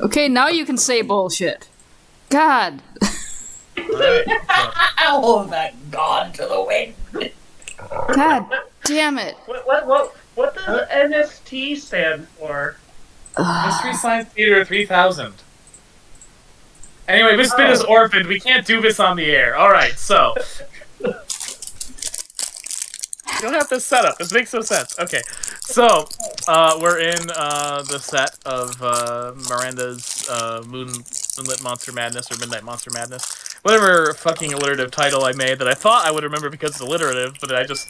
Okay, now you can say bullshit. God. Alright. All of that gone to the wind. God damn it. What does NST stand for? Mystery Science Theater 3000. Anyway, this bit is orphaned. We can't do this on the air. Alright, so. You don't have to set up. This makes no sense. Okay, so we're in the set of Miranda's Moonlit Monster Madness or Midnight Monster Madness, whatever fucking alliterative title I made that I thought I would remember because it's alliterative, but I just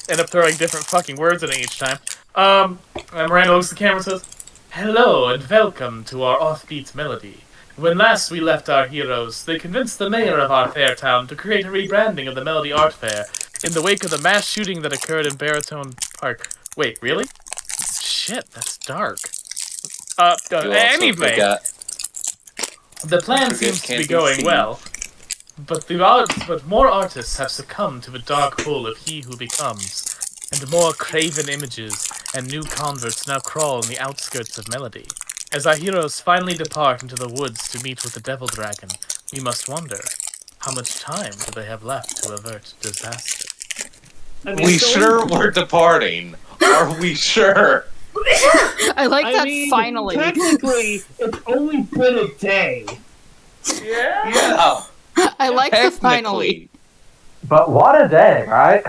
end up throwing different fucking words in it each time. And Miranda looks at the camera and says, "Hello and welcome to our Offbeat melody. When last we left our heroes, they convinced the mayor of our fair town to create a rebranding of the Melody Art Fair in the wake of the mass shooting that occurred in Baritone Park." Wait, really? Shit, that's dark. Anyway, the plan seems to be going well, but more artists have succumbed to the dark hole of He Who Becomes, and more craven images and new converts now crawl in the outskirts of Melody. As our heroes finally depart into the woods to meet with the Devil Dragon, we must wonder, how much time do they have left to avert disaster? We sure we're departing. Are we sure? I like that finally. Technically, it's only been a day. Yeah. I like the finally. But what a day, right?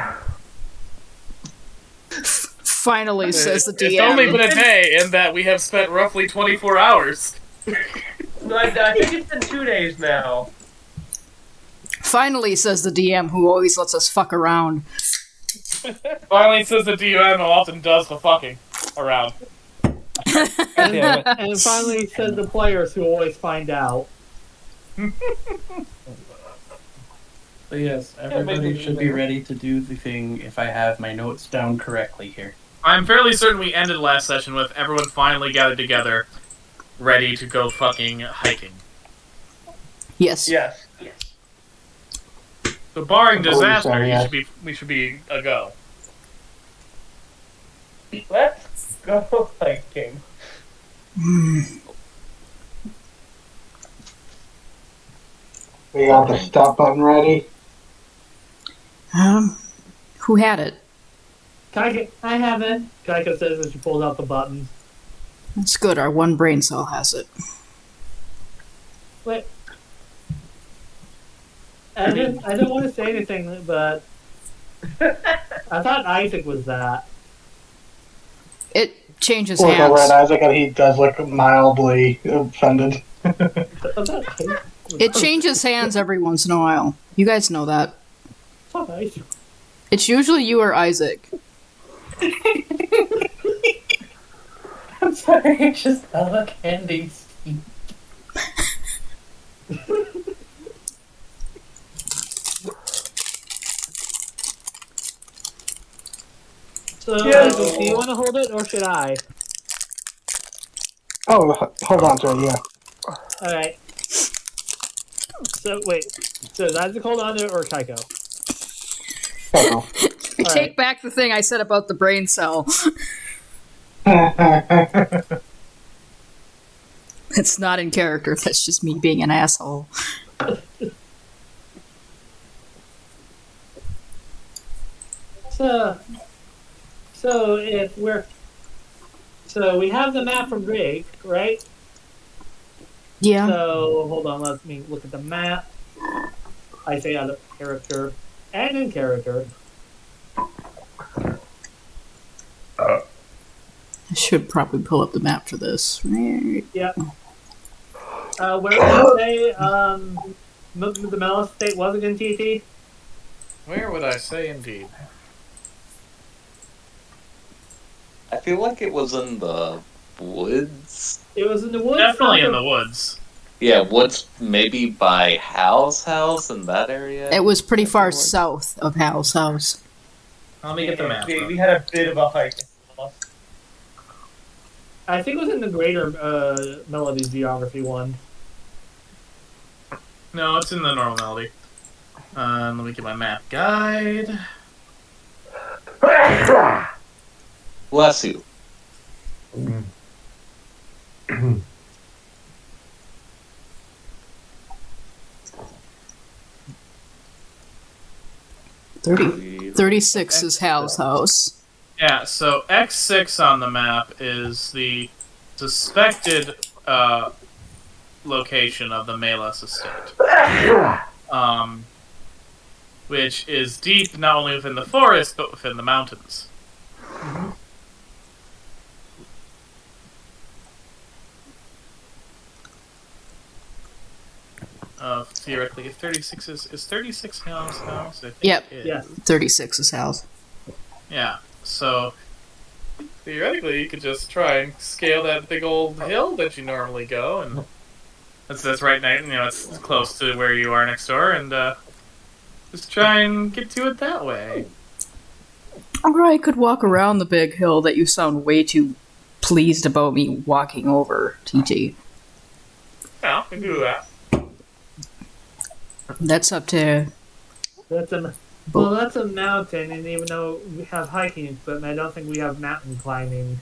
Finally, says the DM. It's only been a day in that we have spent roughly 24 hours. I think it's been 2 days now. Finally, says the DM, who always lets us fuck around. Finally, says the DM who often does the fucking around. And finally says the players who always find out. But yes, everybody should be ready to do the thing if I have my notes down correctly here. I'm fairly certain we ended last session with everyone finally gathered together, ready to go fucking hiking. Yes. Yes. So barring disaster, sorry, yeah. we should be a go. Let's go hiking. We got the stop button ready. Who had it? Kaika, I have it. Kaika says as she pulls out the button. That's good, our one brain cell has it. Wait. I don't want to say anything, but I thought Isaac was that. It changes Look over at hands. Isaac and he does look mildly offended. I thought Isaac was It changes hands every once in a while. You guys know that. I thought Isaac. It's usually you or Isaac. I'm sorry, it's just Ella Candy's. So, Isaac, do you want to hold it or should I? Oh, hold on to it, yeah. Alright. So, wait. So, is Isaac hold on to it or Kaiko? Oh. I take back the thing I said about the brain cell. It's not in character, that's just me being an asshole. So if we're... So we have the map from Drake, right? Yeah. So, hold on, let me look at the map. I say out of character and in character. I should probably pull up the map for this. Yep. Where did I say the Melon State wasn't in TT? Where would I say indeed? I feel like it was in the woods. It was in the woods. Definitely in the woods. Yeah, woods maybe by Hal's house in that area. It was pretty far south of Hal's house. Let me get the map. We had a bit of a hike. I think it was in the greater Melody's geography one. No, it's in the normal melody. Let me get my map guide. Bless you. 36 is Hal's house. Yeah, so X6 on the map is the suspected location of the Melas estate. Which is deep not only within the forest, but within the mountains. Mhm. Theoretically, if 36 is 36 Hal's house? I think Yep. it is. Yes. 36 is Hal's. Yeah, so theoretically, you could just try and scale that big old hill that you normally go, and that's right now. It's close to where you are next door, and just try and get to it that way. Or I could walk around the big hill that you sound way too pleased about me walking over, TT. Yeah, we can do that. That's up to... That's a mountain, and even though we have hiking equipment, I don't think we have mountain climbing.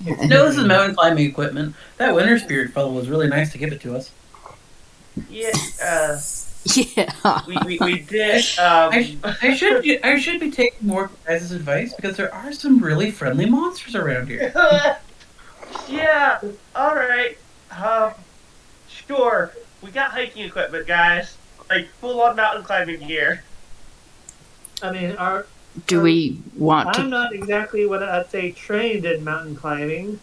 No, this is mountain climbing equipment. That winter spirit fellow was really nice to give it to us. Yeah, Yeah. we did. I should be taking more guys' advice because there are some really friendly monsters around here. Yeah. All right. Sure. We got hiking equipment, guys. Like full-on mountain climbing gear. I mean, Do we want I'm to... not exactly what I'd say trained in mountain climbing.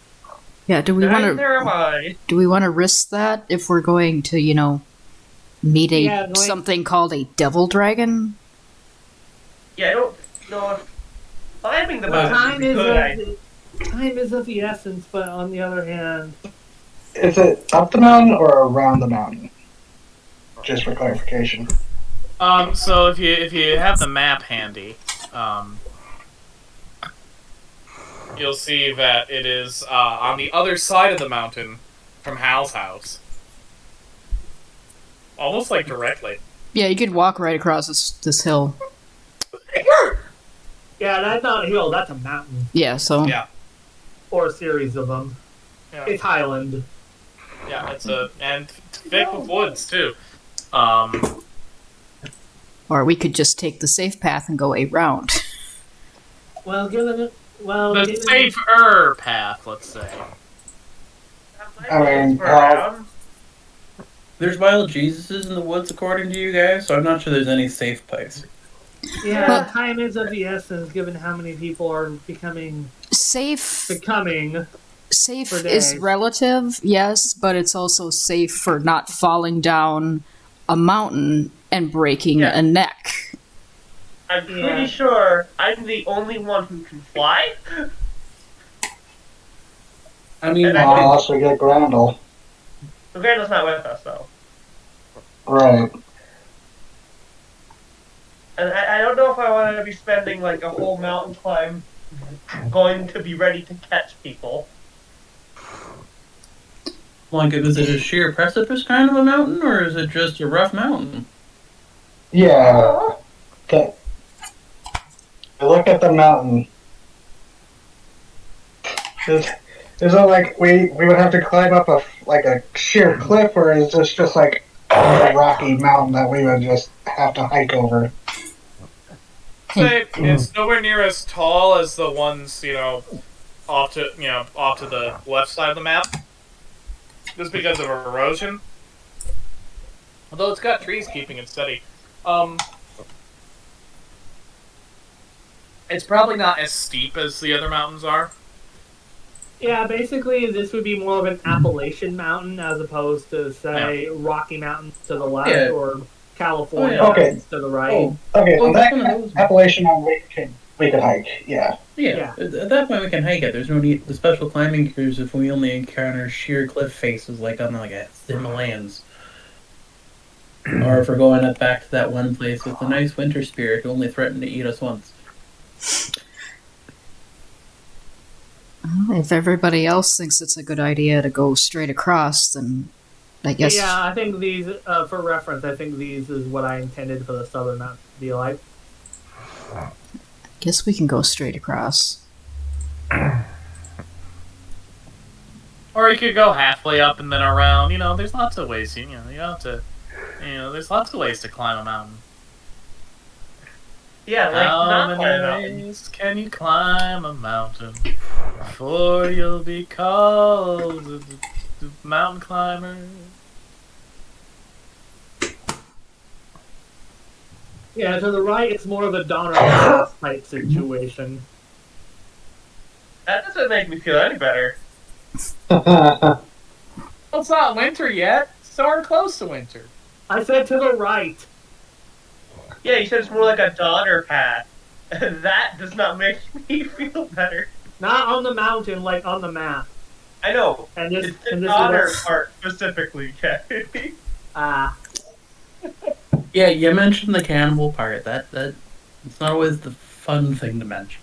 Yeah, do we want Neither to... am I. Do we want to risk that if we're going to, meet something called a devil dragon? Yeah, I don't know if climbing the Well, mountain is good. Time is of the essence, but on the other hand, Is it up the mountain or around the mountain? Just for clarification. So if you have the map handy, you'll see that it is on the other side of the mountain from Hal's house. Almost like directly. Yeah, you could walk right across this hill. yeah, that's not a hill, that's a mountain. Yeah, so... Yeah. Or a series of them. Yeah, It's Highland. yeah, it's and thick with woods too. Or we could just take the safe path and go around. Well, The safer path, let's say. I mean, Around. There's wild Jesuses in the woods, according to you guys, so I'm not sure there's any safe place. yeah, Well- time is of the essence given how many people are becoming Safe for is days. relative, yes, but it's also safe for not falling down a mountain and breaking Yeah. a neck. I'm pretty Yeah. sure I'm the only one who can fly. I mean, And I Unless we get Grandel. The Grandel's not with us though, Right. and I don't know if I want to be spending like a whole mountain climb going to be ready to catch people. like, is it a sheer precipice kind of a mountain, or is it just a rough mountain? Yeah. The, I look at the mountain. Is it like we would have to climb up a sheer cliff, or is this just like a rocky mountain that we would just have to hike over? Say it's nowhere near as tall as the ones off to the left side of the map, just because of erosion. Although it's got trees keeping it steady. It's probably not as steep as the other mountains are. Yeah, basically, this would be more of an Appalachian mountain as opposed to, say, Rocky Mountains to the left Yeah. or California Oh, yeah. Okay. Mountains to the right. Oh, Okay, well, well, that one of those. Appalachian Mountain we could hike. Yeah. Yeah, at that point we can hike it. There's no need. The special climbing gears if we only encounter sheer cliff faces like on a Himalayas. Or if we're going up back to that one place with the nice winter spirit who only threatened to eat us once. Well, if everybody else thinks it's a good idea to go straight across, then I guess... Yeah, I think these, for reference, I think these is what I intended for the southern mountain to be like. Guess we can go straight across. Or you could go halfway up and then around. There's lots of ways. You don't have to. There's lots of ways to climb a mountain. Yeah, like How not climb a many mountain. ways can you climb a mountain before you'll be called a mountain climber? Yeah, to the right, it's more of a Donner Pass type situation. That doesn't make me feel any better. Well, it's not winter yet, so we're close to winter. I said to the right. Yeah, you said it's more like a Donner Path. That does not make me feel better. Not on the mountain, like on the map. I know. And this, It's the and this Donner is part specifically, Kevin. Yeah, you mentioned the cannibal part. That it's not always the fun thing to mention.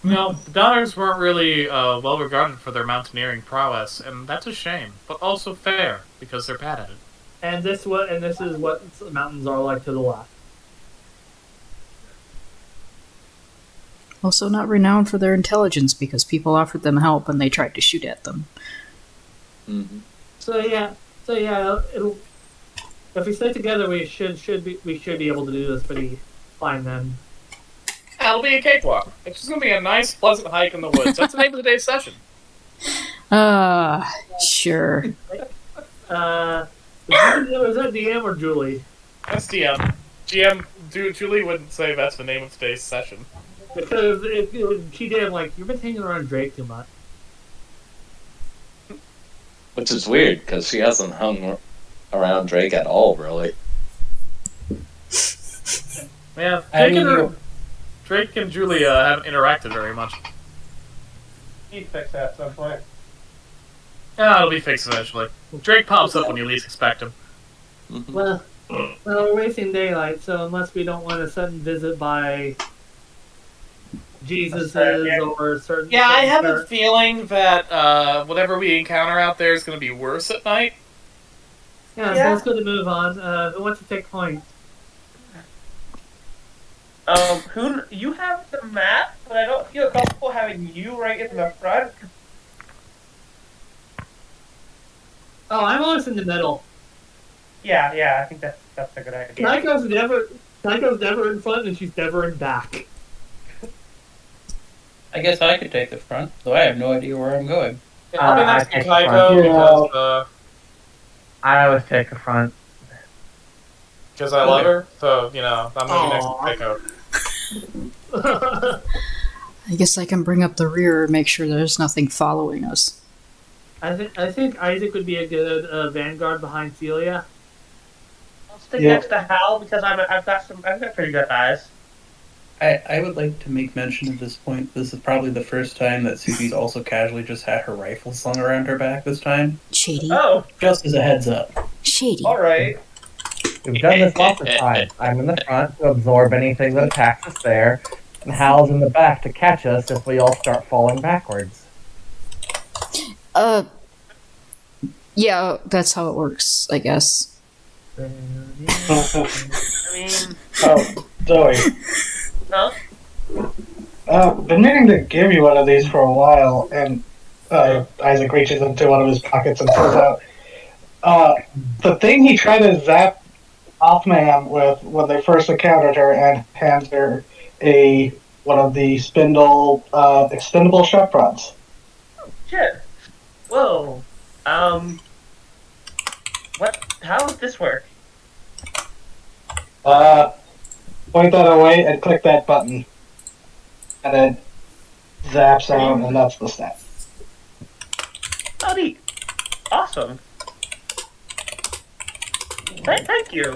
No, the Donners weren't really well regarded for their mountaineering prowess, and that's a shame, but also fair because they're bad at it. and this is what mountains are like to the left. Also not renowned for their intelligence because people offered them help and they tried to shoot at them. Mm-hmm. So yeah, it'll. If we stay together, we should be able to do this pretty fine then. It'll be a cakewalk. It's just gonna be a nice, pleasant hike in the woods. That's the name of today's session. Sure. Is that DM or Julie? That's DM. GM, Julie wouldn't say that's the name of today's session. Because she did, like, you've been hanging around Drake too much. Which is weird, because she hasn't hung around Drake at all, really. Yeah, I mean, Drake and Julie haven't interacted very much. Need to fix that at some point. Yeah, it'll be fixed eventually. Drake pops up when you least expect him. Mm-hmm. Well, we're wasting daylight, so unless we don't want a sudden visit by Jesus's or certain. Yeah, I have a certain- feeling that whatever we encounter out there is going to be worse at night. Yeah, Yeah. so let's go to move on. Who wants to take point? Who you have the map, but I don't feel comfortable having you right in the front. Oh, I'm always in the middle. Yeah, I think that's a good idea. Tycho's never in front, and she's never in back. I guess I could take the front, though I have no idea where I'm going. I'll be next I to take front. Kaiko I always take the front. because I love her. So I'm gonna be next to Kaiko. I guess I can bring up the rear and make sure there's nothing following us. I think Isaac would be a good vanguard behind Celia. I'll stick Yeah. next to Hal because I've got pretty good eyes. I would like to make mention at this point, this is probably the first time that Suki's also casually just had her rifle slung around her back this time. Shady. Oh, Just as a heads up. Shady. all right. We've done this lots of times. I'm in the front to absorb anything that attacks us there, and Hal's in the back to catch us if we all start falling backwards. Yeah, that's how it works, I guess. I mean, Oh, Zoe. huh? Been meaning to give you one of these for a while, and Isaac reaches into one of his pockets and pulls out the thing he tried to zap Offman with when they first encountered her, and hands her one of the spindle extendable sharp rods. Shit. Whoa. What? How does this work? Point that away and click that button, and then zaps out, and that's the stat. Oh, neat. Awesome. Thank you.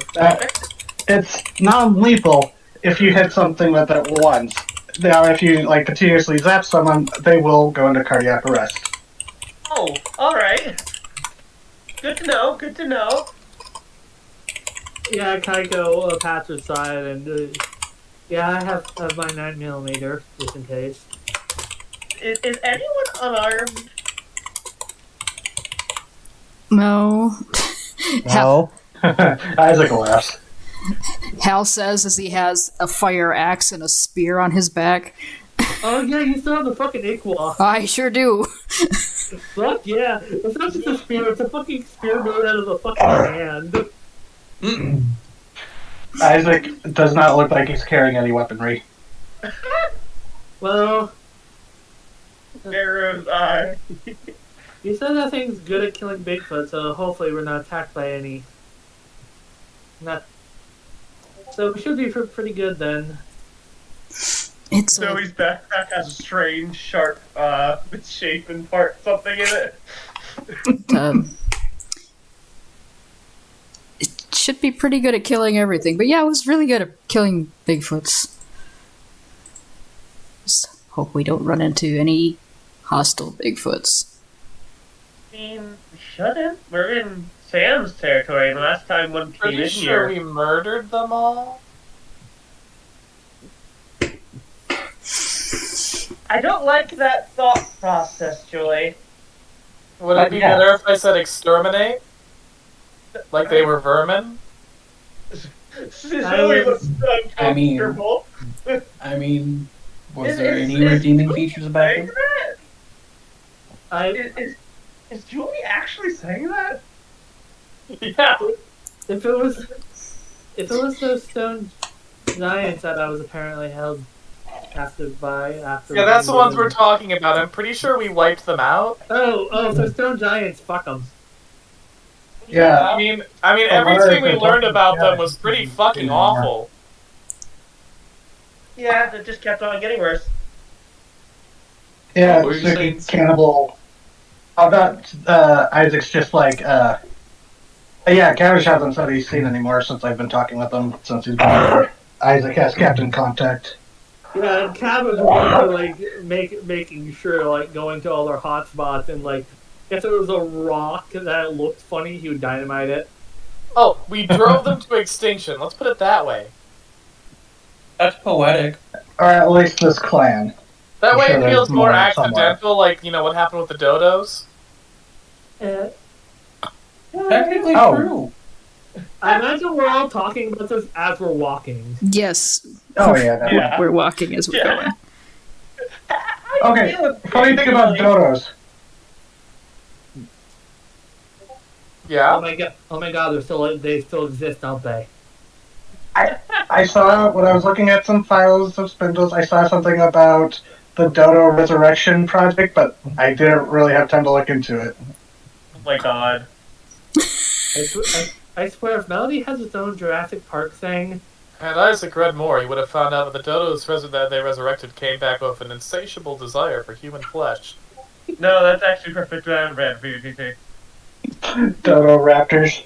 It's non-lethal if you hit something with it once. Now, if you continuously zap someone, they will go into cardiac arrest. Oh, all right. Good to know. Good to know. Yeah, Kaiko pats her side, and yeah, I have my 9mm just in case. Is anyone unarmed? No. No. Isaac laughs. Hal says as he has a fire axe and a spear on his back. Oh yeah, you still have the fucking Iqua. I sure do. Fuck yeah! It's not just a spear; it's a fucking spear made out of a fucking hand. Isaac does not look like he's carrying any weaponry. Well, Pharaoh's eye. you said that thing's good at killing Bigfoot, so hopefully we're not attacked by any. Not. So we should be pretty good then. It's Zoe's backpack has a strange, sharp, misshapen part, something in it. it should be pretty good at killing everything. But yeah, it was really good at killing Bigfoots. Just hope we don't run into any hostile Bigfoots. I mean, we shouldn't. We're in Sam's territory. The last time one came Pretty in sure here. we murdered them all? I don't like that thought process, Julie. Would it be Yeah. better if I said exterminate? Like they were vermin? Zoe looks I mean- uncomfortable. I mean, was Is- there is- any is redeeming Julie features about saying him? that? I Is Julie actually saying that? Yeah. if it was those stone giants that I was apparently held captive by after. Yeah, that's the ones we're talking about. I'm pretty sure we wiped them out. Oh, if they're stone giants, fuck them. Yeah. I mean, wonder everything if we they're learned talking about them about was pretty it. fucking awful. Yeah, it just kept on getting worse. Yeah, What were you it's saying? like cannibal. Oh, that Isaac's just like yeah, Cavish hasn't said he's seen anymore since I've been talking with him since he's been here. Isaac has kept in contact. Yeah, and Cab was one like making sure like going to all their hot spots and like if there was a rock that looked funny, he would dynamite it. Oh, we drove them to extinction. Let's put it that way. That's poetic. Or at least this clan. That I'm way sure it there's feels more more accidental, like, you know, what happened with the dodos. Technically Oh. true. I imagine we're all talking about this as we're walking. Yes. Oh yeah. That Yeah. We're walking as we're Yeah. going. Okay. Funny thing about dodos. Yeah? Oh my god, they still exist, don't they? I saw when I was looking at some files of spindles. I saw something about the Dodo Resurrection Project, but I didn't really have time to look into it. Oh my god. I swear, if Melody has its own Jurassic Park thing, Had Isaac read more, he would have found out that the dodos that they resurrected came back with an insatiable desire for human flesh. No, that's actually perfect. I haven't read PvP. Dodo Raptors.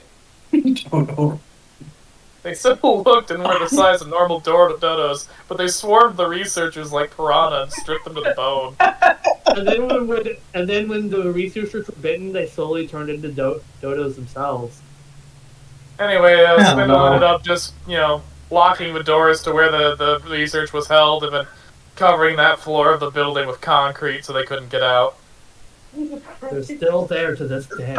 They still looked and were the size of normal dodos, but they swarmed the researchers like piranha and stripped them to the bone. and then when the researchers were bitten, they slowly turned into dodos themselves. Anyway, Hell Spindle no. ended up just, you know, locking the doors to where the research was held and then covering that floor of the building with concrete so they couldn't get out. They're still there to this day.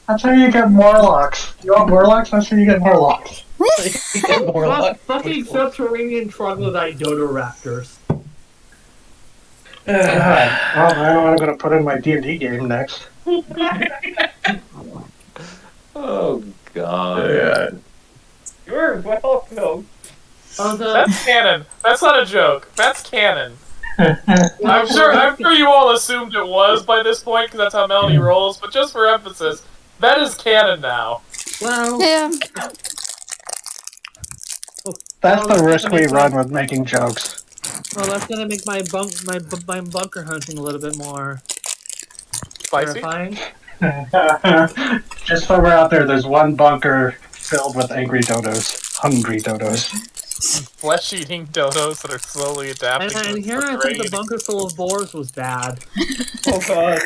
That's how you get Morlocks. You want Morlocks? That's how you get Morlocks. Fucking subterranean troglodyte dodo raptors. Well, I know I'm going to put in my D&D game next. Oh god. You're welcome. That's canon. That's not a joke. That's canon. I'm sure you all assumed it was by this point because that's how Melody rolls, but just for emphasis, that is canon now. Well, Yeah. That's the risk we run with making jokes. well, that's gonna make my bunker hunting a little bit more Spicy? terrifying. Just so we're out there's one bunker filled with angry dodos. Hungry dodos. Flesh-eating dodos that are slowly adapting to And here I think terrain. the bunker full of boars was bad. Oh god.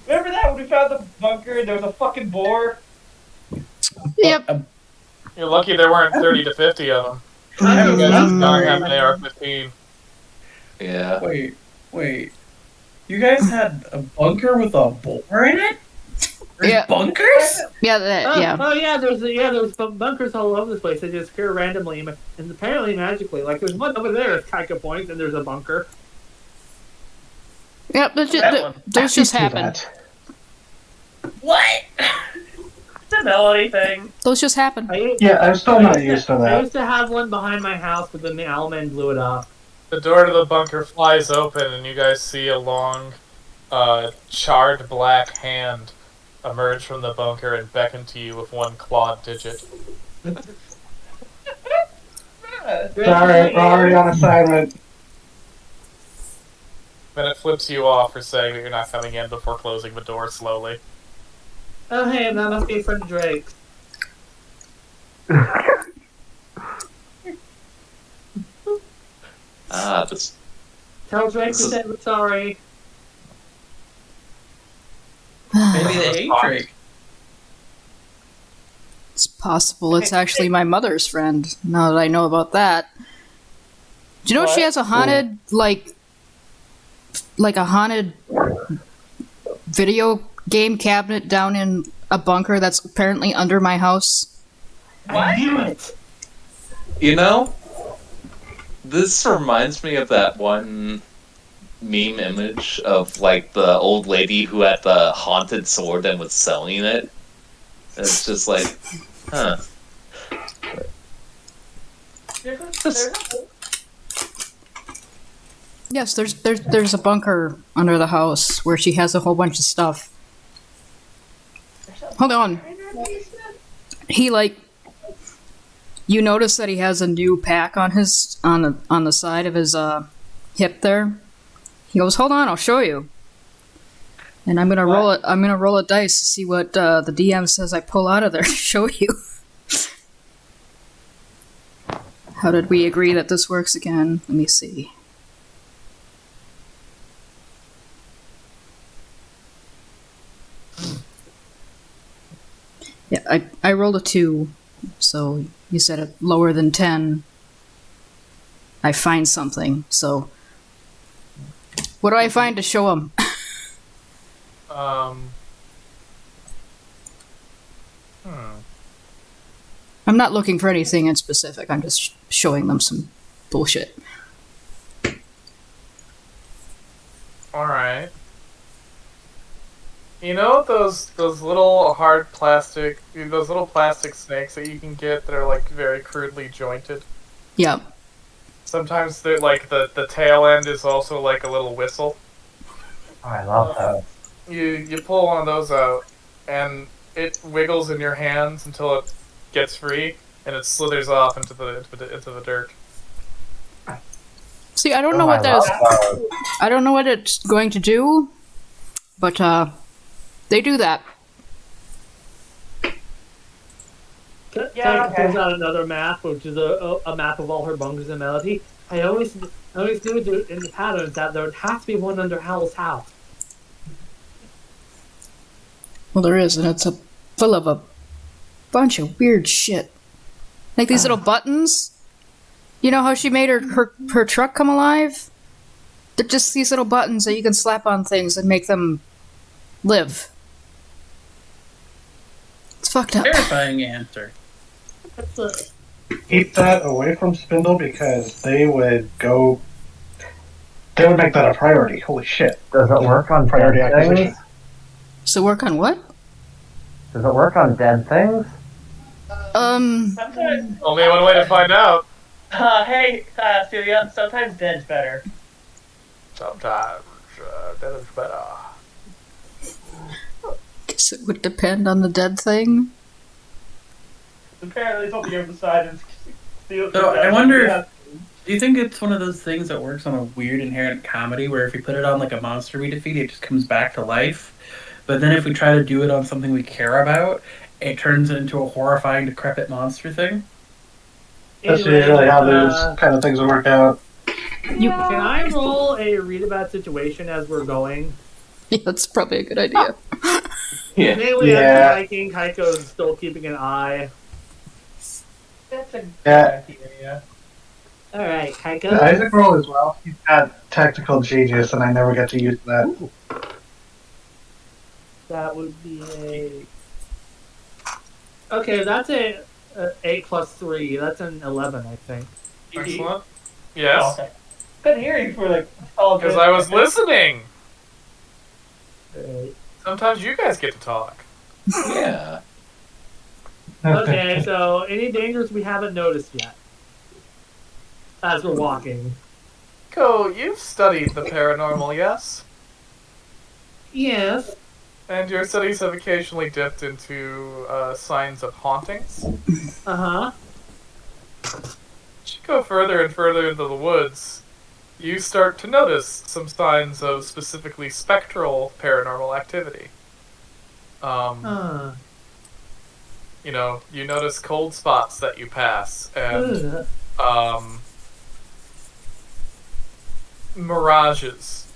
Remember that when we found the bunker and there was a fucking boar? Yep. You're lucky there weren't 30 to 50 of them. You guys don't have an AR-15. Yeah. Wait. You guys had a bunker with a boar in it? There's Yeah. bunkers? Yeah, yeah. Oh yeah, there's bunkers all over the place. They just appear randomly and apparently magically. Like there's one over there at Kaika Point, and there's a bunker. Yep, those just happen. That. What? a melody thing. Those just happen. Yeah, I'm still not used to I that. used to have one behind my house, but then the owlman blew it up. The door to the bunker flies open, and you guys see a long, charred black hand emerge from the bunker and beckon to you with one clawed digit. Sorry, we're already on assignment. Then it flips you off for saying that you're not coming in before closing the door slowly. Oh, hey, that must be a friend of Drake's. This Tell Drake we This is- said we're sorry. Maybe they hate Drake. It's possible it's actually my mother's friend, now that I know about that. Do you know she has a haunted, like a haunted video game cabinet down in a bunker that's apparently under my house? I knew it! You know, this reminds me of that one meme image of like the old lady who had the haunted sword and was selling it. It's just like, huh. Yes, there's a bunker under the house where she has a whole bunch of stuff. Hold on. He you notice that he has a new pack on his on the side of his hip there. He goes, "Hold on, I'll show you." And I'm gonna roll it. I'm gonna roll a dice to see what the DM says I pull out of there to show you. How did we agree that this works again? Let me see. Yeah, I rolled a 2, so you said it lower than 10. I find something, so what do I find to show him? I'm not looking for anything in specific. I'm just showing them some bullshit. Alright. You know those little hard plastic, those little plastic snakes that you can get that are like very crudely jointed? Yep. Sometimes they're like the tail end is also like a little whistle. Oh, I love that. You pull one of those out, and it wiggles in your hands until it gets free, and it slithers off into the dirt. See, I don't know what that is. I don't know what it's going to do, but they do that. Yeah, Tyke pulls out another map, which is a map of all her bunkers in Melody. I always knew in the patterns that there would have to be one under Howl's house. Well, there is, and it's full of a bunch of weird shit. Like these little buttons. You know how she made her truck come alive? They're just these little buttons that you can slap on things and make them live. It's fucked up. Terrifying answer. Keep that away from Spindle because they would make that a priority. Holy shit. Does it work on Priority dead acquisition. things? So work on what? Does it work on dead things? Sometimes, Only one way to find out. hey, Celia, sometimes dead's better. Sometimes that is better. Guess it would depend on the dead thing. Apparently, it's what the other side is. So I wonder, do you think it's one of those things that works on a weird inherent comedy where if you put it on like a monster we defeat, it just comes back to life? But then if we try to do it on something we care about, it turns into a horrifying, decrepit monster thing? That's Anyway, usually how those kind of things work out. Can I roll a read about situation as we're going? Yeah, that's probably a good idea. Yeah. Mainly Yeah. after hiking, Heiko's still keeping an eye. That's a good Yeah. idea. Alright, Heiko. Isaac roll as well. He's got tactical genius, and I never get to use that. That would be a... Okay, that's a 8 plus 3. That's an 11, I think. Excellent. Oh, Yes, okay. Couldn't hear you for like all because good. I was listening. Alright. Sometimes you guys get to talk. Yeah. Okay, so any dangers we haven't noticed yet as we're walking? Ko, you've studied the paranormal, yes? Yes. And your studies have occasionally dipped into signs of hauntings? Uh-huh. As you go further and further into the woods, you start to notice some signs of specifically spectral paranormal activity. You know, you notice cold spots that you pass, and mirages.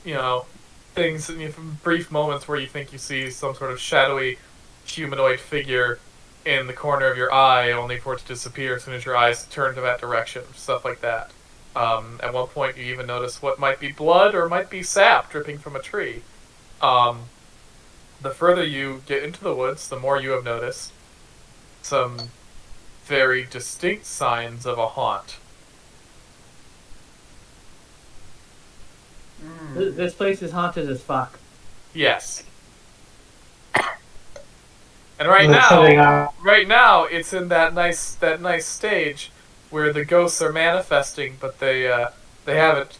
You know, things, brief moments where you think you see some sort of shadowy humanoid figure in the corner of your eye, only for it to disappear as soon as your eyes turn to that direction, stuff like that. At one point, you even notice what might be blood or might be sap dripping from a tree. The further you get into the woods, the more you have noticed some very distinct signs of a haunt. This place is haunted as fuck. Yes. And right now, it's in that nice stage where the ghosts are manifesting, but they haven't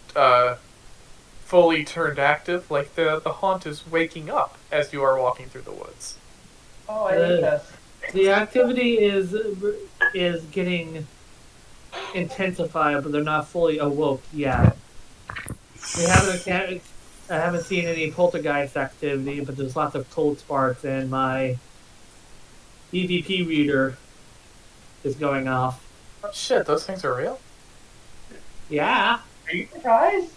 fully turned active. Like the haunt is waking up as you are walking through the woods. Oh, I hate this. The activity is getting intensified, but they're not fully awoke yet. I haven't seen any poltergeist activity, but there's lots of cold sparks, and my EVP reader is going off. Oh shit, those things are real? Yeah. Are you surprised?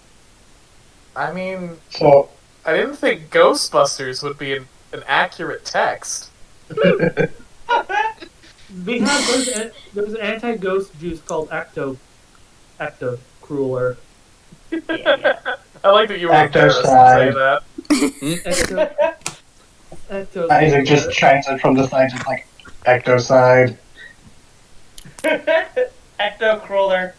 I mean, So, I didn't think Ghostbusters would be an accurate text. Because there's an anti-ghost juice called Ecto Crueler. I like that you were embarrassed to say that. Ecto Isaac just chimes in from the side, just like, ectocide. Ecto Crueler.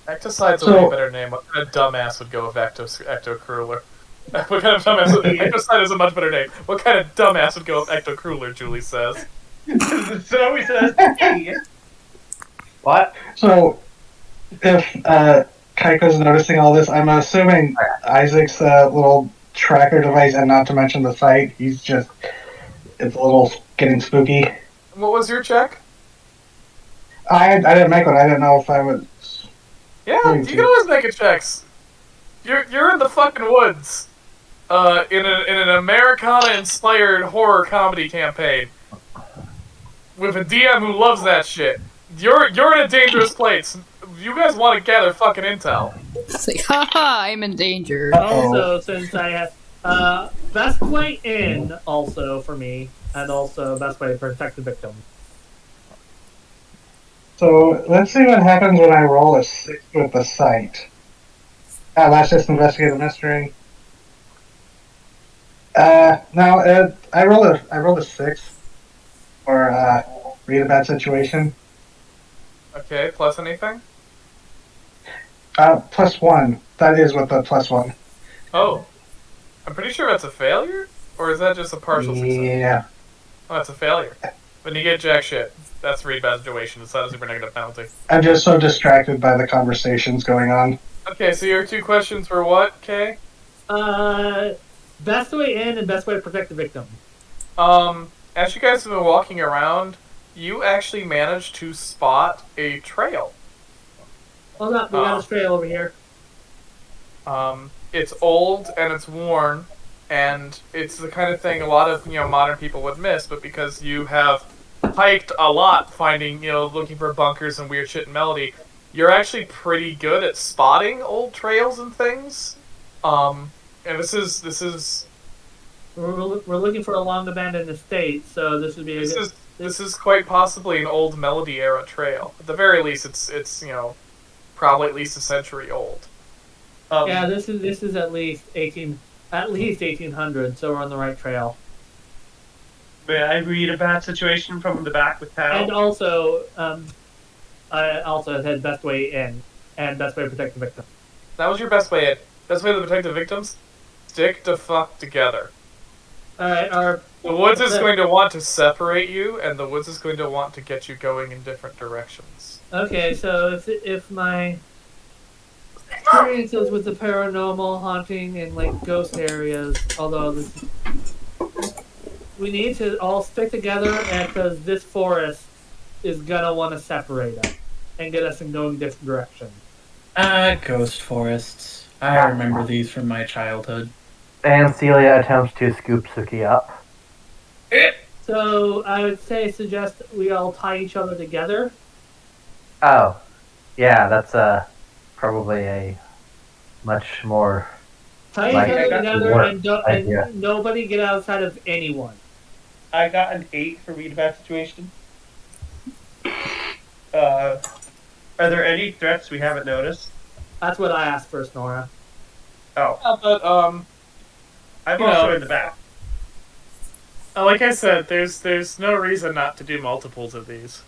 Ectocide's a So- way better name. What kind of dumbass would go with Ecto Crueler? What kind of dumbass? Ectocide is a much better name. What kind of dumbass would go with Ecto Crueler? Julie says. So he says, hey. What? So, if Kaiko's noticing all this, I'm assuming Isaac's little tracker device, and not to mention the site, it's a little getting spooky. What was your check? I didn't make one. I didn't know if I would. Yeah, you can always make it checks. You're in the fucking woods, in an Americana-inspired horror comedy campaign, with a DM who loves that shit. You're in a dangerous place. You guys want to gather fucking intel. It's like, haha, I'm in danger. Also, since I have best way in also for me, and also best way to protect the victim. So, let's see what happens when I roll a 6 with the site. Let's just investigate the mystery. No, I rolled a 6 for read a bad situation. Okay, plus anything? +1. That is with the +1. Oh. I'm pretty sure that's a failure? Or is that just a partial success? Yeah. Oh, that's a failure. When you get jack shit, that's read bad situation. It's not a super negative penalty. I'm just so distracted by the conversations going on. Okay, so your two questions were what, Kay? Best way in and best way to protect the victim. As you guys have been walking around, you actually managed to spot a trail. Hold up, we got a trail over here. It's old and it's worn, and it's the kind of thing a lot of modern people would miss. But because you have hiked a lot, finding looking for bunkers and weird shit in Melody, you're actually pretty good at spotting old trails and things. And this is We're looking for a long abandoned estate, so this would be this is quite possibly an old Melody era trail. At the very least, it's probably at least a century old. Yeah, this is at least 1800, so we're on the right trail. May I read a bad situation from the back with Tao? And also, I also had best way in and best way to protect the victim. That was your best way in. Best way to protect the victims? Stick the fuck together. Alright, our The woods is going to want to separate you, and the woods is going to want to get you going in different directions. Okay, so if my experiences with the paranormal, haunting, and like ghost areas, although we need to all stick together, and because this forest is gonna want to separate us and get us in going different directions. Ghost forests. I remember these from my childhood. And Celia attempts to scoop Suki up. So I would suggest we all tie each other together. Oh, yeah, that's probably a much more. Tie Like, each other together work and idea. nobody get outside of anyone. I got an 8 for read about situation. Are there any threats we haven't noticed? That's what I asked first, Nora. Oh, But I'm you also know- in the back. like I said, there's no reason not to do multiples of these.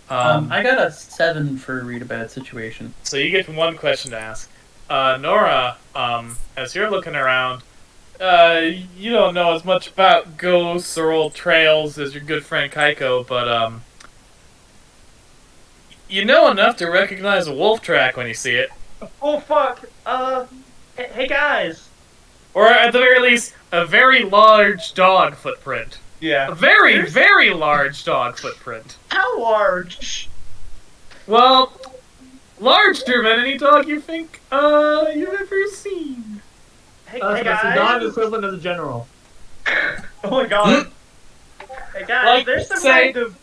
I got a 7 for read a bad situation. So you get one question to ask. Nora, as you're looking around, you don't know as much about ghosts or old trails as your good friend Kaiko, but you know enough to recognize a wolf track when you see it. Oh fuck! Hey guys. Or at the very least, a very large dog footprint. Yeah. A very, There's- very large dog footprint. How large? Well, larger than any dog you think you've ever seen. Hey, So hey it's the dog guys. equivalent of the general. Oh my god. Hey guys, Like, there's some say- kind of.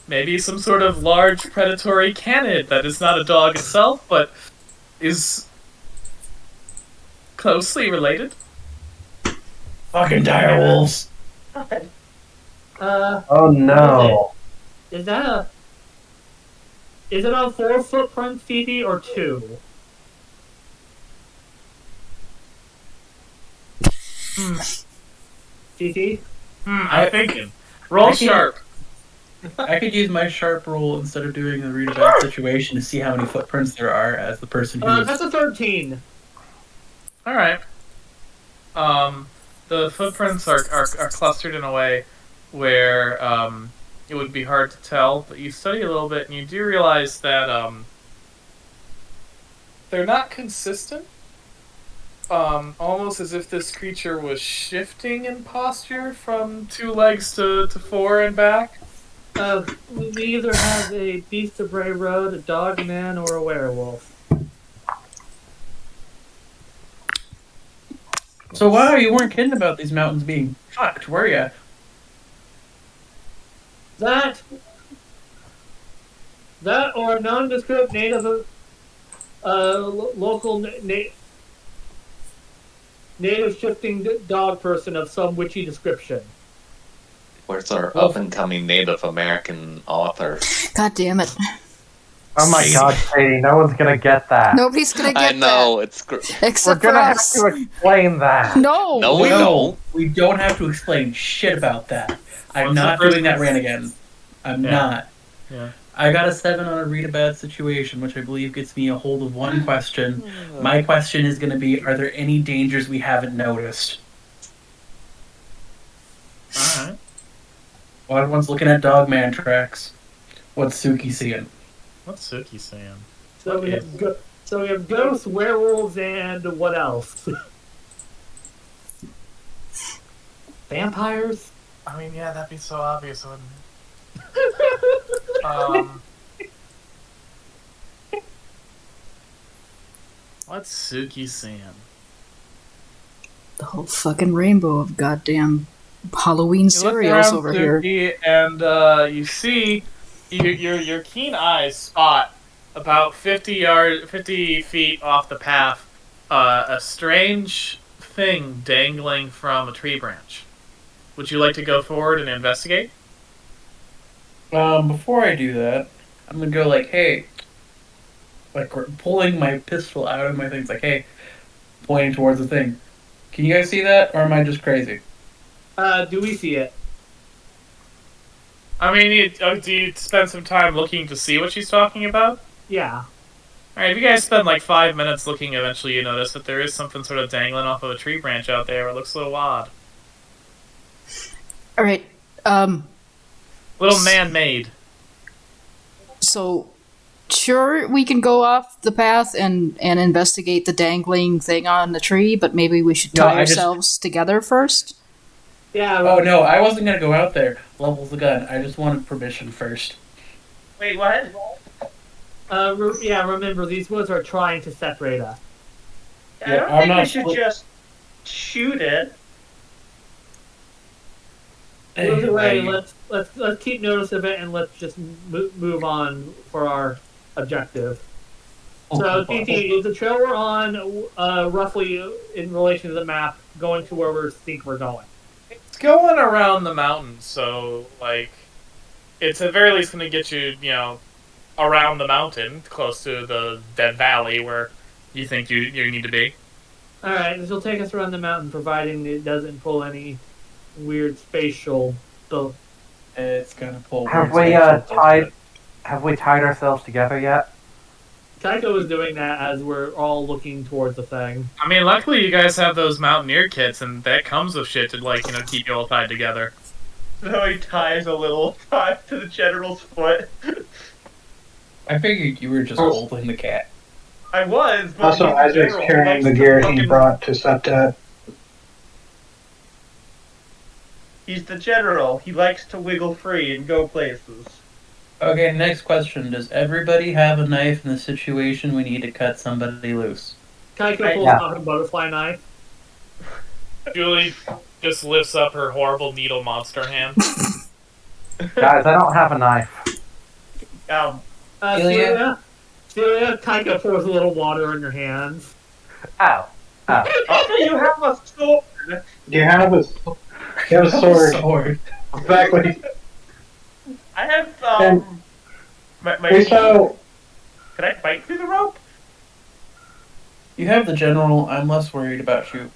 Maybe some sort of large predatory canid that is not a dog itself, but is closely related. Fucking direwolves. Oh no. Is it on 4 footprints, Phoebe, or 2? Phoebe? I'm thinking. Roll I can't- sharp. I could use my sharp roll instead of doing the read a bad situation to see how many footprints there are as the person who's. That's a 13. Alright. The footprints are clustered in a way where it would be hard to tell, but you study a little bit and you do realize that they're not consistent. Almost as if this creature was shifting in posture from 2 legs to 4 and back. We either have a beast of Bray Road, a dog man, or a werewolf. So wow, you weren't kidding about these mountains being fucked, were ya? That or a nondescript native, local native shifting dog person of some witchy description. Where's our up-and-coming Native American author? God damn it. Oh my god, Sadie, no one's gonna get that. Nobody's gonna get I know, it's that. We're Except for gonna have us. to explain that. No! No, we don't. We don't have to explain shit about that. I'm What's not the first doing that one? rant again. I'm Yeah. not. Yeah. I got a 7 on a read a bad situation, which I believe gets me a hold of one question. My question is going to be: are there any dangers we haven't noticed? Alright. Well, everyone's looking at Dogman tracks. What's Suki seeing? What's Suki saying? So we have ghosts, werewolves, and what else? Vampires? I mean, yeah, that'd be so obvious, wouldn't it? What's Suki saying? The whole fucking rainbow of goddamn Halloween You look cereals around over here. Suki, and you see your keen eyes spot about 50 feet off the path a strange thing dangling from a tree branch. Would you like to go forward and investigate? Before I do that, I'm gonna go like, hey, like pulling my pistol out of my things, like, hey, pointing towards the thing. Can you guys see that, or am I just crazy? Do we see it? I mean, do you spend some time looking to see what she's talking about? Yeah. Alright, if you guys spend like 5 minutes looking, eventually you notice that there is something sort of dangling off of a tree branch out there. It looks a little odd. All right. Little man-made. So, sure, we can go off the path and investigate the dangling thing on the tree, but maybe we should No, tie I just- ourselves together first. Yeah. Oh no, I wasn't gonna go out there. Levels the gun. I just wanted permission first. Wait, what? Remember, these woods are trying to separate us. I Yeah, don't I'm think we not should split- just shoot it. Either way, I- let's keep notice of it and let's just move on for our objective. So, TT, is the trail we're on roughly in relation to the map going to where we think we're going? It's going around the mountains, so, like, it's at very least going to get you, around the mountain, close to the dead valley where you think you need to be. Alright, this will take us around the mountain, providing it doesn't pull any weird spatial. It's gonna pull. Have weird we spatial tied? Have we tied ourselves together yet? Kaiko is doing that as we're all looking towards the thing. I mean, luckily you guys have those mountaineer kits, and that comes with shit to, keep you all tied together. So he ties a little tie to the general's foot. I figured you were just holding the cat. I was, but Also, he's the Isaac's general. carrying Likes the to gear he fucking- brought to Septet. He's the general. He likes to wiggle free and go places. Okay, next question. Does everybody have a knife in the situation we need to cut somebody loose? Kaiko pulls Yeah. out a butterfly knife. Julie just lifts up her horrible needle monster hand. Guys, I don't have a knife. Ilya? Celia, Kaiko pours a little water in your hands. Ow. Also, you have a sword. Do you have a sword? Sword. Exactly. I have And- my We saw. Can I bite through the rope? You have the general. I'm less worried about you.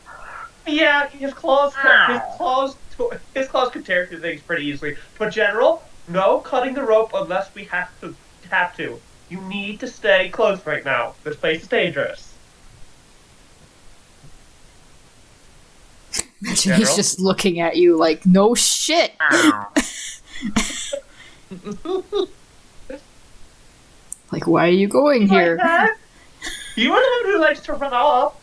Yeah, his claws could tear through things pretty easily. But general, no cutting the rope unless we have to. You need to stay close right now. This place is dangerous. Imagine he's General? just looking at you like, no shit. Like, why are you going here? Like that? You are the one who likes to run off.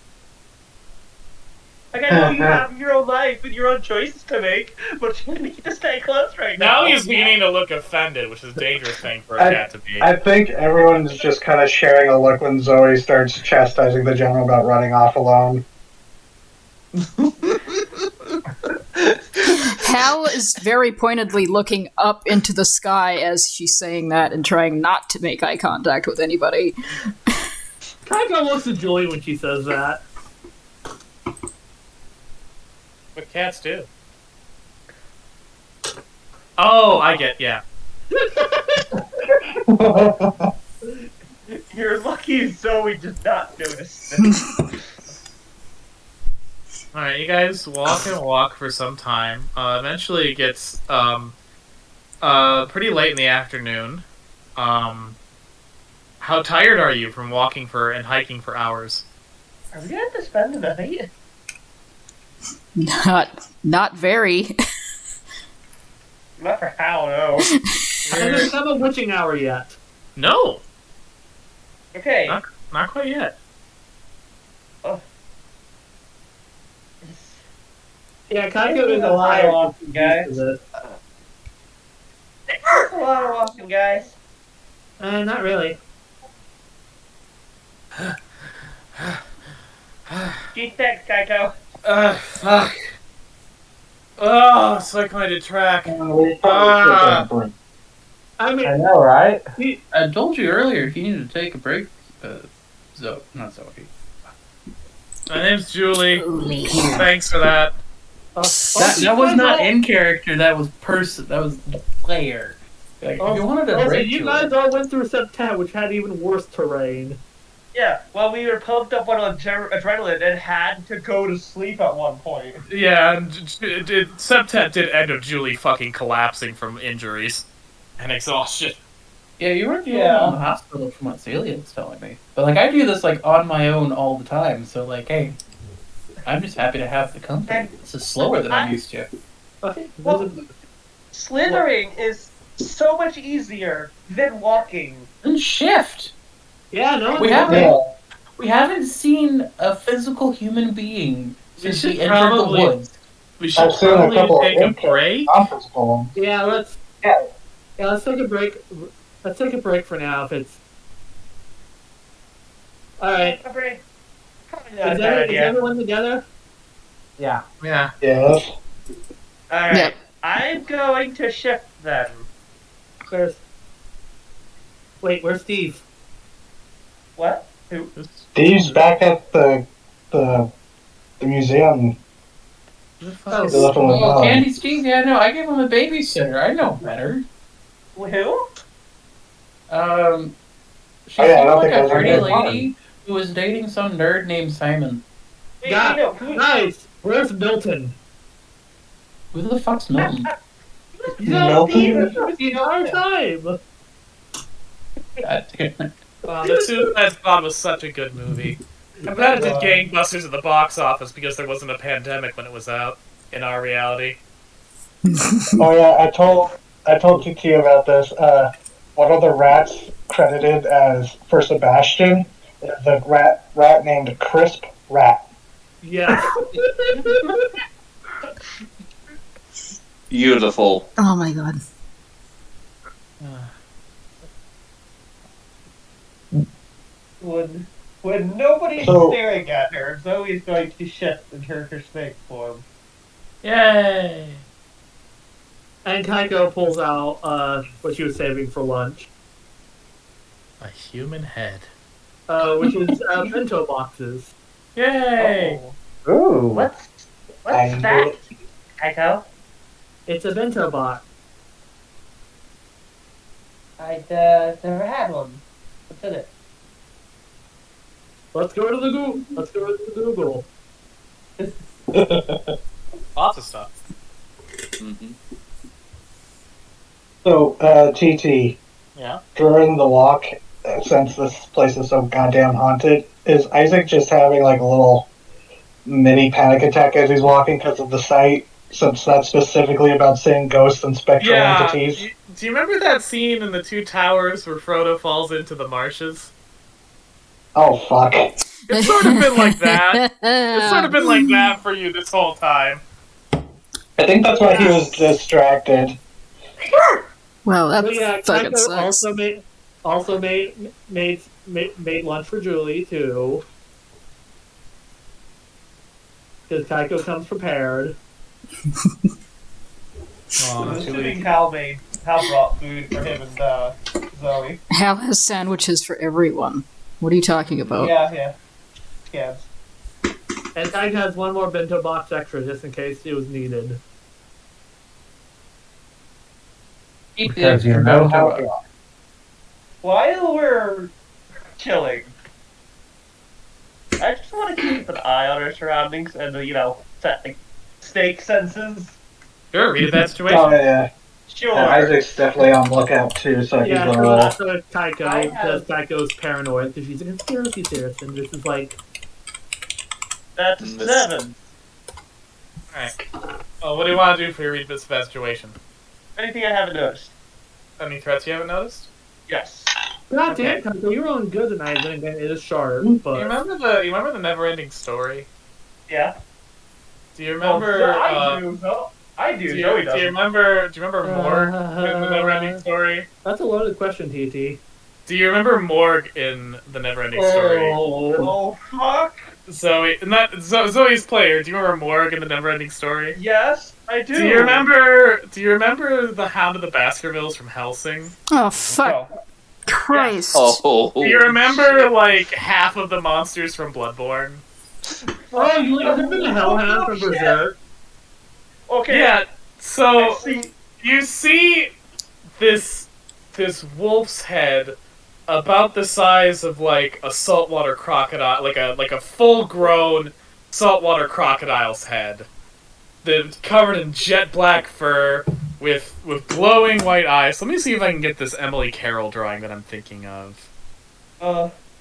Like, I know you have your own life and your own choices to make, but you need to stay close right now. Now he's beginning to look offended, which is a dangerous thing for a I- cat to be. I think everyone's just kind of sharing a look when Zoe starts chastising the general about running off alone. Hal is very pointedly looking up into the sky as she's saying that and trying not to make eye contact with anybody. Kaiko looks at Julie when she says that. What cats do. Oh, I get, yeah. You're lucky Zoe did not notice this. Alright, you guys walk and walk for some time. Eventually it gets pretty late in the afternoon. How tired are you from walking and hiking for hours? Are we gonna have to spend the night? Not very. Not for how, no. And there's not a witching hour yet. No, Okay. not quite yet. Yeah, Kaiko is A lot of walking, guys. used to this. It's a lot of walking, guys. Not really. Gee, thanks, Kaiko. Fuck. Oh, psychoid track. We probably should have a break. I mean, I know, right? I told you earlier if you needed to take a break. Not Zoe. My name's Julie. Thanks for that. That was not in character. That was person. That was player. Like, if you wanted a Also, break, you Julie. guys all went through Septet, which had even worse terrain. Yeah, well, we were pumped up on adrenaline and had to go to sleep at one point. Yeah, and Septet did end up Julie fucking collapsing from injuries and exhaustion. Yeah, you weren't the Yeah. only one in the hospital from what Celia was telling me. But like, I do this like on my own all the time. So like, hey, I'm just happy to have the company. This is slower than I'm used to. Okay. Well, slithering is so much easier than walking. And shift. Yeah, no We one's haven't Yeah. we haven't seen a physical human being since should we entered the probably- woods. We should I've seen a probably couple take a of break. non-physical ones. Yeah, let's. Yeah. Yeah, let's take a break. Let's take a break for now. If it's. All right. Probably not Is, a bad is idea. everyone together? Yeah. Yeah. Yes. Alright. Yep. I'm going to shift then. Where's? Wait, where's Steve? What? Who? Steve's back at the museum. Oh, The left one was Oh, gone. Candy Steve, yeah, no, I gave him a babysitter. I know better. Who? She Oh, yeah, I seemed don't like think a those are pretty very lady who was dating some nerd named Simon. Yeah. No, who? Guys, where's Milton? Who the fuck's Milton? No, Milton? Steve was the entire time. God damn it. The Suicide Squad was such a good movie. I'm glad it did gangbusters at the box office because there wasn't a pandemic when it was out in our reality. Oh yeah, I told TT about this. One of the rats credited as for Sebastian is a rat named Crisp Rat. Yeah. Beautiful. Oh my god. When nobody's So- staring at her, Zoe's going to shift and turn her snake form. Yay! And Kaiko pulls out what she was saving for lunch, A human head. which is bento boxes. Yay! Oh. Ooh. What's I that? Echo? It's a bento box. I'd never had one. What's in it? Let's go to the Google. Let's go to the Google. Lots of stuff. Hmm. So, TT, Yeah. during the walk, since this place is so goddamn haunted, is Isaac just having like a little mini panic attack as he's walking because of the site? Since that's specifically about seeing ghosts and spectral entities. Do you remember that scene in the Two Towers where Frodo falls into the marshes? Oh fuck! It's sort of been like that. It's sort of been like that for you this whole time. I think that's why he was distracted. Well, that But yeah, fucking Kaiko sucks. also made lunch for Julie too. Because Kaiko comes prepared. Oh, Assuming Hal brought food for him and Zoe. Hal has sandwiches for everyone. What are you talking about? Yeah. And Kaiko has one more bento box extra just in case it was needed. Keep Because it you for know Bento how Box. it is. While we're chilling, I just want to keep an eye on our surroundings and, set, like, snake senses. Sure, read that situation. Oh yeah. Sure. Isaac's definitely on lookout too, so he's Yeah, gonna so roll. that's what Kaiko, I because have- Kaiko's paranoid because she's a conspiracy theorist, and this is like, That's Miss- 7. Alright. Well, what do you want to do for your read this situation? Anything I haven't noticed? Any threats you haven't noticed? Yes. God Okay. damn, Kaiko, you're rolling good tonight, then again, it is sharp, You but... remember the never-ending story? Yeah. Do you remember? I do. No, I do. Do you, Zoe do doesn't. you remember Morg in the never-ending story? That's a loaded question, TT. Do you remember Morg in the never-ending story? Oh, fuck. Zoe's player. Do you remember Morg in the never-ending story? Yes, I do. Do you remember the Hound of the Baskervilles from Helsing? Oh, fuck. Oh, Christ. Oh. Do you remember like half of the monsters from Bloodborne? Oh, you like been the Hellhound from shit. Berserk? Okay. Yeah. So I see. you see this wolf's head about the size of like a saltwater crocodile, like a full-grown saltwater crocodile's head. That's covered in jet black fur with glowing white eyes. Let me see if I can get this Emily Carroll drawing that I'm thinking of.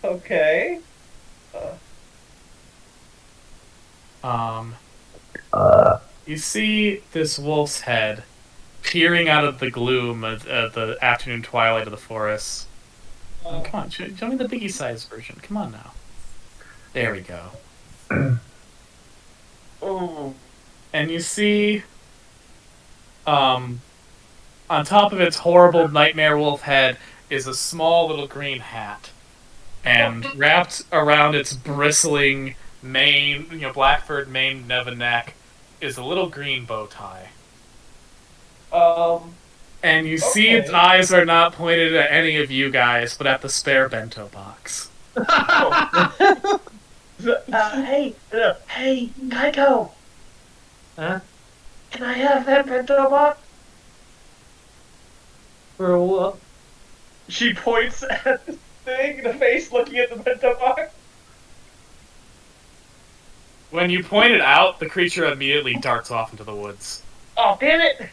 Okay. You see this wolf's head peering out of the gloom of the afternoon twilight of the forest. Come on, show me the biggie size version. Come on now. There we go. Oh. And you see, on top of its horrible nightmare wolf head is a small little green hat. And wrapped around its bristling mane, black-furred mane of a neck, is a little green bow tie. And you see its eyes are not pointed at any of you guys, but at the spare bento box. Hey, Kaiko! Huh? Can I have that bento box? For what? She points at the thing in the face looking at the bento box. When you point it out, the creature immediately darts off into the woods. Oh, damn it!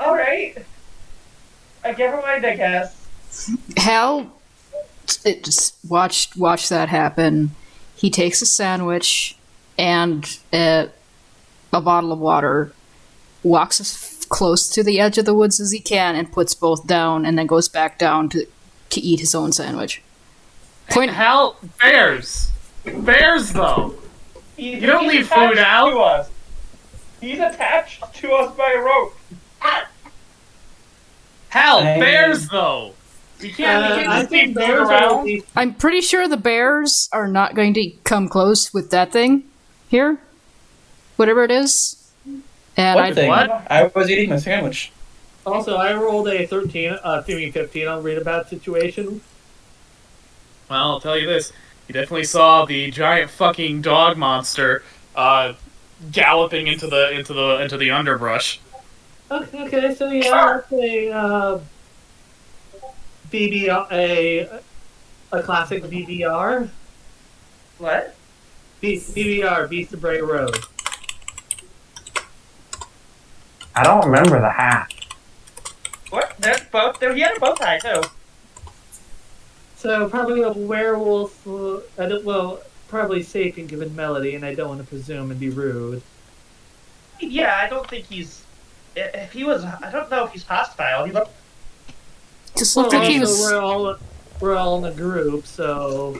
Alright. Never mind, I guess. Hal just watch that happen. He takes a sandwich and a bottle of water, walks as close to the edge of the woods as he can, and puts both down, and then goes back down to eat his own sandwich. Hal, bears, though. You don't leave food out. To us. He's attached to us by a rope. Hal, bears though. You can't I just think leave food bears are around. I'm pretty sure the bears are not going to come close with that thing here, whatever it is. And What thing? What? I was eating my sandwich. Also, I rolled a 13, 15 on read about situation. Well, I'll tell you this: you definitely saw the giant fucking dog monster galloping into the underbrush. Okay, so yeah, that's a BBR, a classic BBR. What? BBR, Beast of Bray Road. I don't remember the hat. What? There's both. He had a bow tie too. So probably a werewolf. Probably sapient given melody, and I don't want to presume and be rude. Yeah, I don't think he's. If he was, I don't know if he's hostile. He looked. just looked like he was We're all in a group, so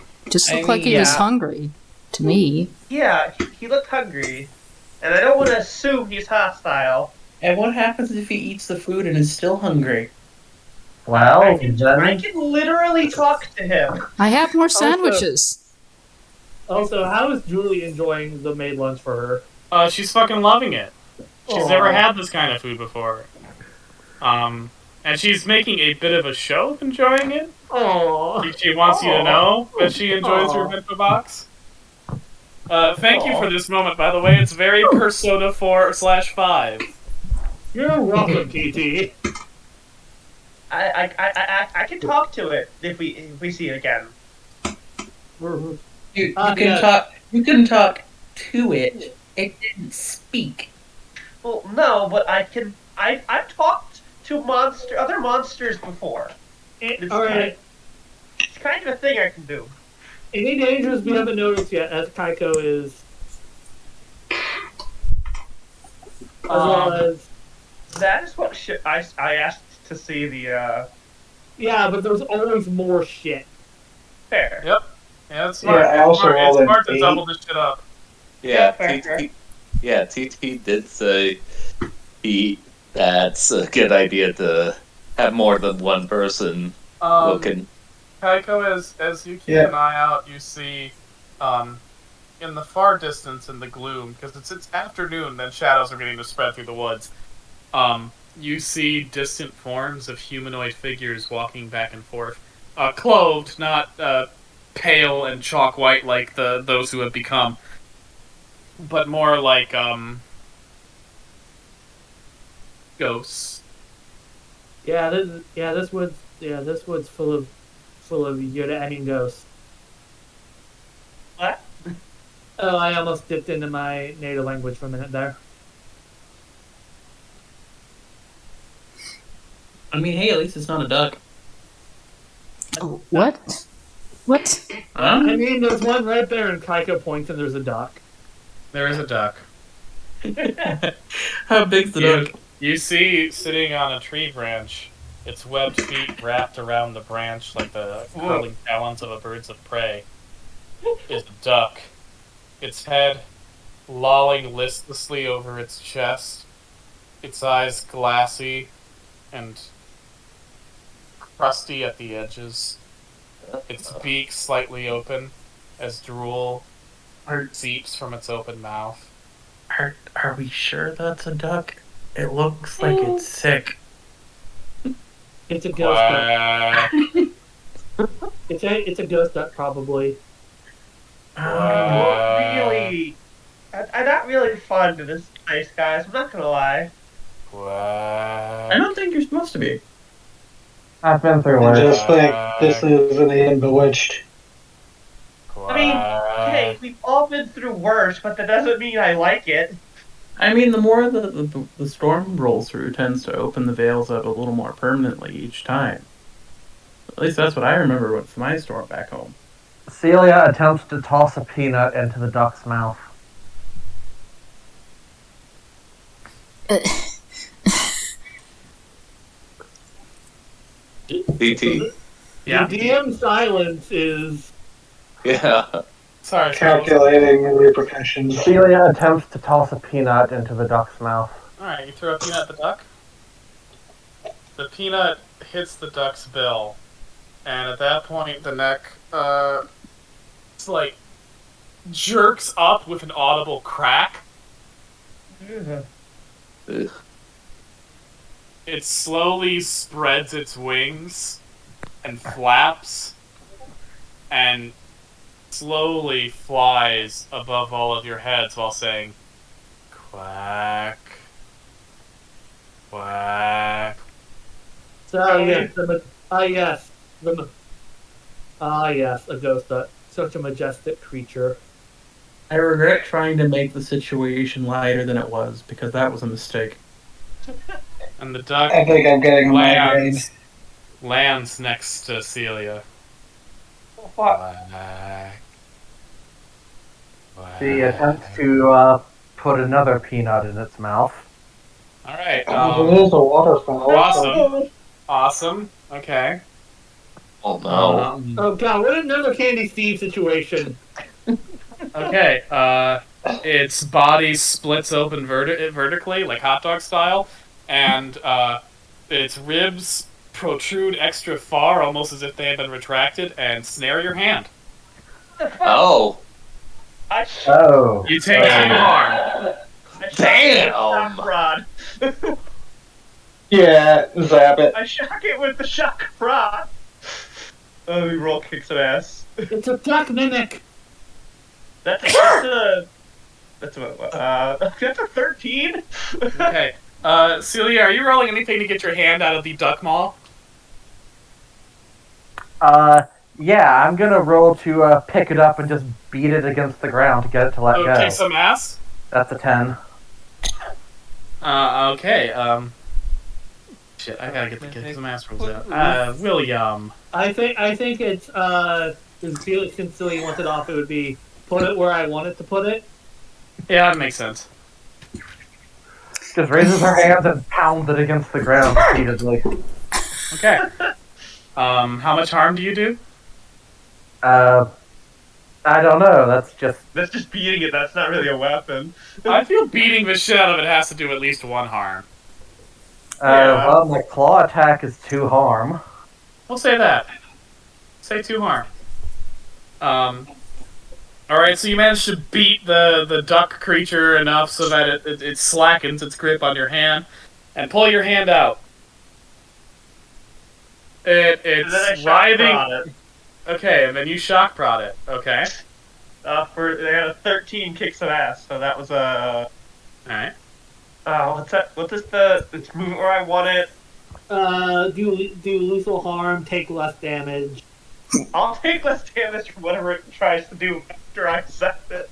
like he was hungry to me. Yeah, he looked hungry, and I don't want to assume he's hostile. And what happens if he eats the food and is still hungry? Well, I then can literally talk to him. I have more sandwiches. Also, how is Julie enjoying the made lunch for her? She's fucking loving it. She's Aw. never had this kind of food before. And she's making a bit of a show of enjoying it. Oh, She wants you to know that she enjoys her Aw. bento box. Thank you for this moment, by the way. It's very Persona 4/5. you're welcome, PT. I can talk to it if we see it again. You Ah, can yes. talk. You can talk to it. It didn't speak. Well, no, but I've talked to other monsters before. It's All right. It's kind of a thing I can do. Any dangers we haven't noticed yet, as Kaiko is, as well as That is what I asked to see the yeah, but there's always more shit. fair. Yep. Yeah, it's smart. I also rolled It's an smart to 8. double this shit up. Yeah, fair. TT did say that's a good idea to have more than one person looking. Kaiko, as you keep Yeah. an eye out, you see in the far distance in the gloom, because it's afternoon, then shadows are beginning to spread through the woods. You see distant forms of humanoid figures walking back and forth, clothed, not pale and chalk white like those who have become, but more like ghosts. This wood's full of Yoda ending ghosts. What? Oh, I almost dipped into my native language for a minute there. I mean, hey, at least it's not a duck. Oh, what? What? Huh? I mean, there's one right there, and Kaiko points, and there's a duck. There is a duck. How big's the duck? You see, sitting on a tree branch, its webbed feet wrapped around the branch like the curling talons of a bird of prey, is a duck. Its head lolling listlessly over its chest, its eyes glassy and crusty at the edges, its beak slightly open as drool seeps from its open mouth. Are we sure that's a duck? It looks like it's sick. It's a ghost duck. Quack. It's a ghost duck, probably. Really? I'm not really fond of this place, guys. I'm not gonna lie. I Quack. don't think you're supposed to be. I've been through I worse. just think this is in the end bewitched. I mean, hey, we've all been through worse, but that doesn't mean I like it. I mean, the more the storm rolls through tends to open the veils up a little more permanently each time. At least that's what I remember with my storm back home. Celia attempts to toss a peanut into the duck's mouth. DT. Yeah. The DM silence is. Yeah. Sorry, Calculating the repercussions. Celia attempts to toss a peanut into the duck's mouth. Alright, you throw a peanut at the duck. The peanut hits the duck's bill. And at that point, the neck, it's like, jerks up with an audible crack. Ugh. It slowly spreads its wings and flaps and slowly flies above all of your heads while saying, quack, quack. So yes, yes, a ghost duck. Such a majestic creature. I regret trying to make the situation lighter than it was, because that was a mistake. And the duck I think I'm getting a migraine. lands next to Celia. What? Quack. She attempts to put another peanut in its mouth. Alright, It is a waterfowl. awesome. Awesome. Okay. Oh no. Oh god, what another Candy Steve situation. Okay, its body splits open vertically, like hot dog style, and its ribs protrude extra far, almost as if they had been retracted, and snare your hand. Oh. Oh. You take 2 harm. Damn. Rod. Yeah, zap it. I shock it with the shock rod. Oh, we roll kick some ass. It's a duck mimic. That's a 13. Okay. Celia, are you rolling anything to get your hand out of the duck maw? Yeah, I'm gonna roll to pick it up and just beat it against the ground to get it to let go. Kick some ass? That's a 10. Okay, shit, I gotta get the kick some ass rolls out. William. I think it's since Celia wants it off, it would be put it where I want it to put it. Yeah, that makes sense. Just raises her hands and pounds it against the ground repeatedly. Okay. How much harm do you do? I don't know. That's just beating it. That's not really a weapon. I feel beating the shit out of it has to do at least 1 harm. Yeah. Well, my claw attack is 2 harm. We'll say that. Say 2 harm. Alright, so you managed to beat the duck creature enough so that it slackens its grip on your hand, and pull your hand out. And then I It's shock writhing. prod it. Okay, and then you shock prod it. Okay. They got a 13 kick some ass, so that was a. Alright. What's that? What is the? It's moving where I want it. Do lethal harm, take less damage. I'll take less damage from whatever it tries to do after I set it.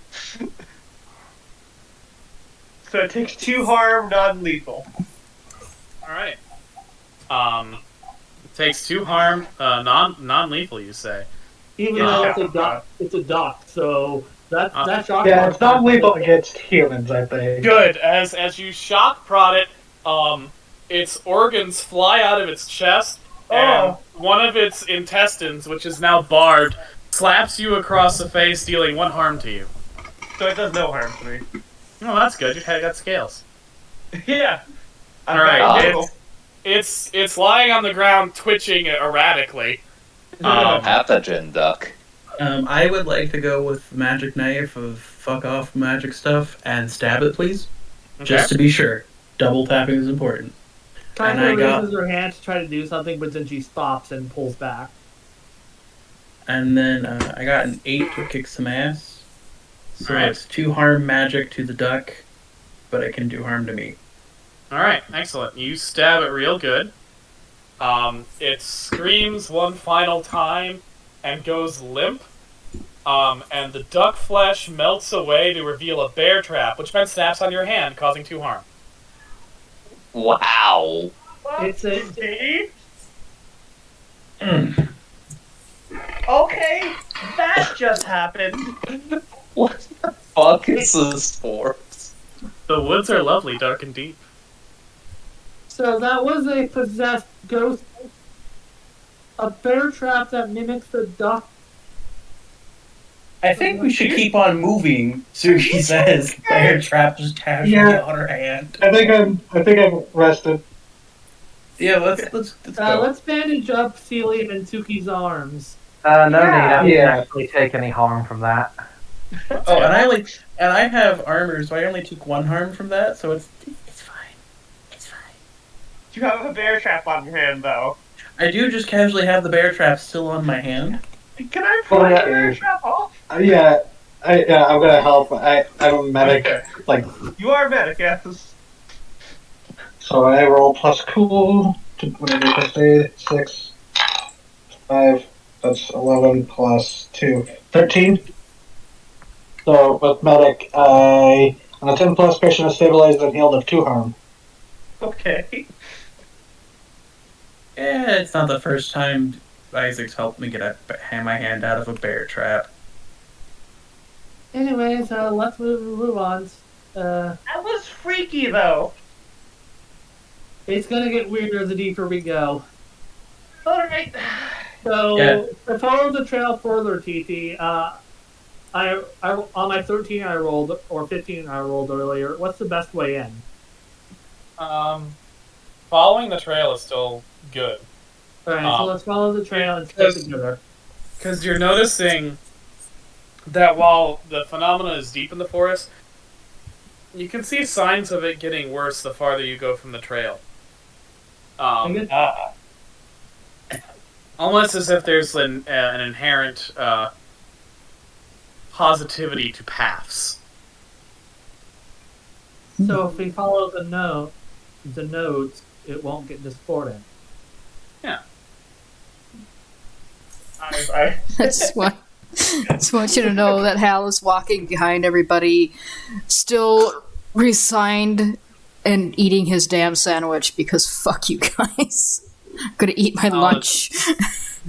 So it takes 2 harm, non-lethal. Alright. It takes 2 harm, non-lethal, you say. Even Yeah. though it's a duck, so that shock. Yeah, it's not lethal against humans, I think. Good. As you shock prod it, its organs fly out of its chest, and one of its intestines, which is now barbed, slaps you across the face, dealing 1 harm to you. So it does no harm to me. Oh, that's good. You've got scales. Yeah. All right. Cool. It's lying on the ground, twitching erratically. Pathogen duck. I would like to go with the magic knife of fuck off magic stuff and stab it, please. Just to be sure. Double tapping is important. Kind And I of got- raises her hand to try to do something, but then she stops and pulls back. And then I got an 8 to kick some ass. So Alright. it's 2 harm magic to the duck, but it can do harm to me. All right, excellent. You stab it real good. It screams 1 final time and goes limp. And the duck flesh melts away to reveal a bear trap, which then snaps on your hand, causing 2 harm. Wow. It's a See? Okay, that just happened. What the fuck is this for? The woods are lovely, dark and deep. So that was a possessed ghost. A bear trap that mimics the duck. I think we should keep on moving, Suki says. Bear trap just casually Yeah. on her hand. I think I'm rested. Yeah, let's go. Let's bandage up Celia and Suki's arms. No need. I didn't Yeah. actually take any harm from that. Oh, and I have armor, so I only took 1 harm from that, so it's fine. It's fine. You have a bear trap on your hand, though. I do just casually have the bear trap still on my hand. Can I pull the yeah. bear trap off? I'm gonna help. I'm a medic. Okay. Like, You are a medic, yes. so I roll plus cool. Whatever I say, 6, 5. That's 11 plus 2, 13. So with medic, on a 10 plus patient is stabilized and healed of 2 harm. Okay. Yeah, it's not the first time Isaac's helped me get my hand out of a bear trap. Anyways, let's move on. That was freaky, though. It's gonna get weirder the deeper we go. Alright. So Yeah. to follow the trail further, TT, I on my 13 I rolled or 15 I rolled earlier. What's the best way in? Following the trail is still good. All right, so let's follow the trail and stay together. Because you're noticing that while the phenomena is deep in the forest, you can see signs of it getting worse the farther you go from the trail. Almost as if there's an inherent positivity to paths. So if we follow the notes, it won't get distorted. Yeah. I Just want you to know that Hal is walking behind everybody, still resigned and eating his damn sandwich because fuck you guys. I'm gonna eat my lunch.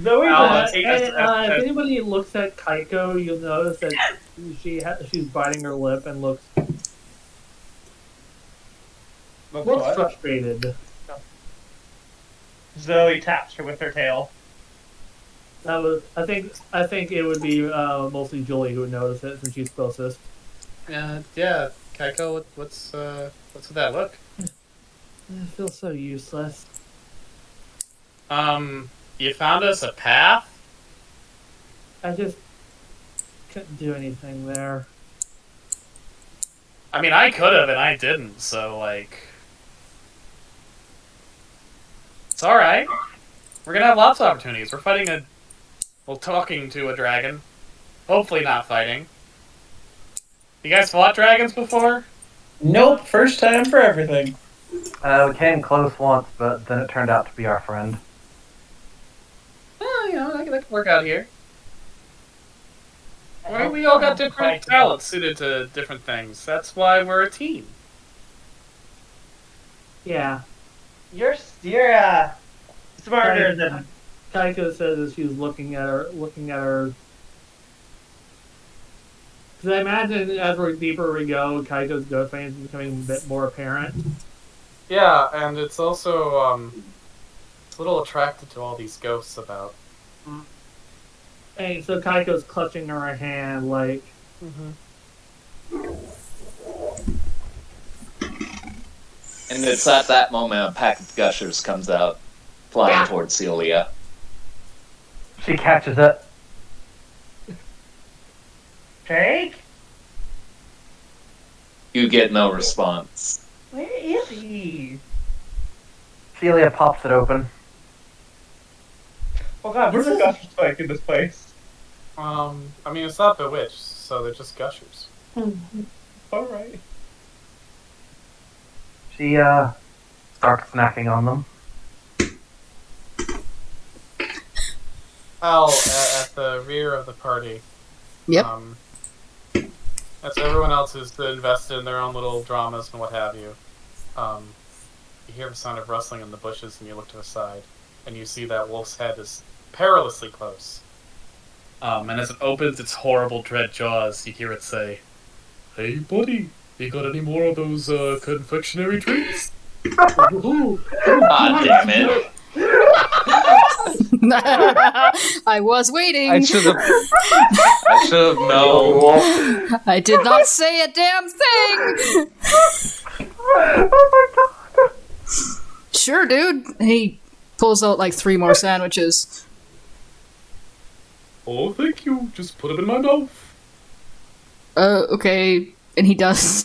Zoe, If anybody looks at Kaiko, you'll notice that she's biting her lip and looks frustrated. Zoe taps her with her tail. I think it would be mostly Julie who would notice it since she's closest. Yeah, Kaiko, what's with that look? I feel so useless. You found us a path? I just couldn't do anything there. I mean, I could have and I didn't, so, like... It's alright. We're gonna have lots of opportunities. We're talking to a dragon. Hopefully not fighting. You guys fought dragons before? Nope, first time for everything. We came close once, but then it turned out to be our friend. Well, that can work out here. We all got different talents suited to different things. That's why we're a team. Yeah. You're smarter than Kaiko says as she was looking at her. Because I imagine as we're deeper we go, Kaito's ghost face is becoming a bit more apparent. Yeah, and it's also it's a little attracted to all these ghosts about. And so Kaiko's clutching her hand like. And it's at that moment a pack of gushers comes out, flying towards Celia. She catches it. Jake? You get no response. Where is he? Celia pops it open. Oh god, where's the gushers like in this place? I mean, it's not bewitched, so they're just gushers. Alright. She starts snacking on them. Al, at the rear of the party. Yep. As everyone else is invested in their own little dramas and what have you, you hear the sound of rustling in the bushes, and you look to the side, and you see that wolf's head is perilously close. And as it opens its horrible, dread jaws, you hear it say, "Hey, buddy, you got any more of those confectionery treats?" Ah, damn it. I was waiting. I should have known. I did not say a damn thing. Oh my god! Sure, dude. He pulls out like 3 more sandwiches. Oh, thank you. Just put them in my mouth. Okay. And he does.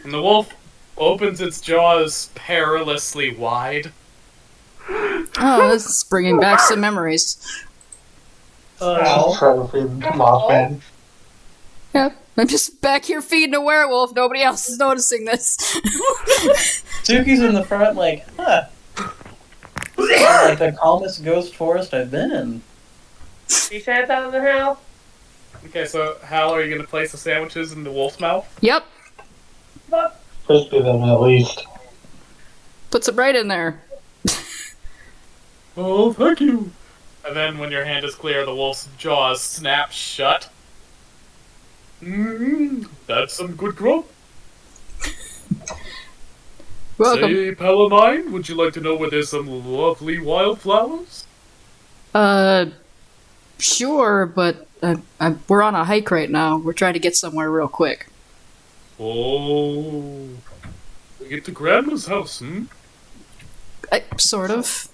And the wolf opens its jaws perilously wide. Oh, this is bringing back some memories. Trying to feed Mothman. Yep. I'm just back here feeding a werewolf. Nobody else is noticing this. Suki's in the front, like, huh. Like the calmest ghost forest I've been in. He said that in the house? Okay, so Hal, are you going to place the sandwiches in the wolf's mouth? Yep. Frisbee them at least. Puts it right in there. Oh, thank you. And then when your hand is clear, the wolf's jaws snap shut. That's some good grub. Welcome. Say, pal of mine, would you like to know where there's some lovely wildflowers? Sure, but we're on a hike right now. We're trying to get somewhere real quick. Oh, we get to Grandma's house, hmm? Sort of.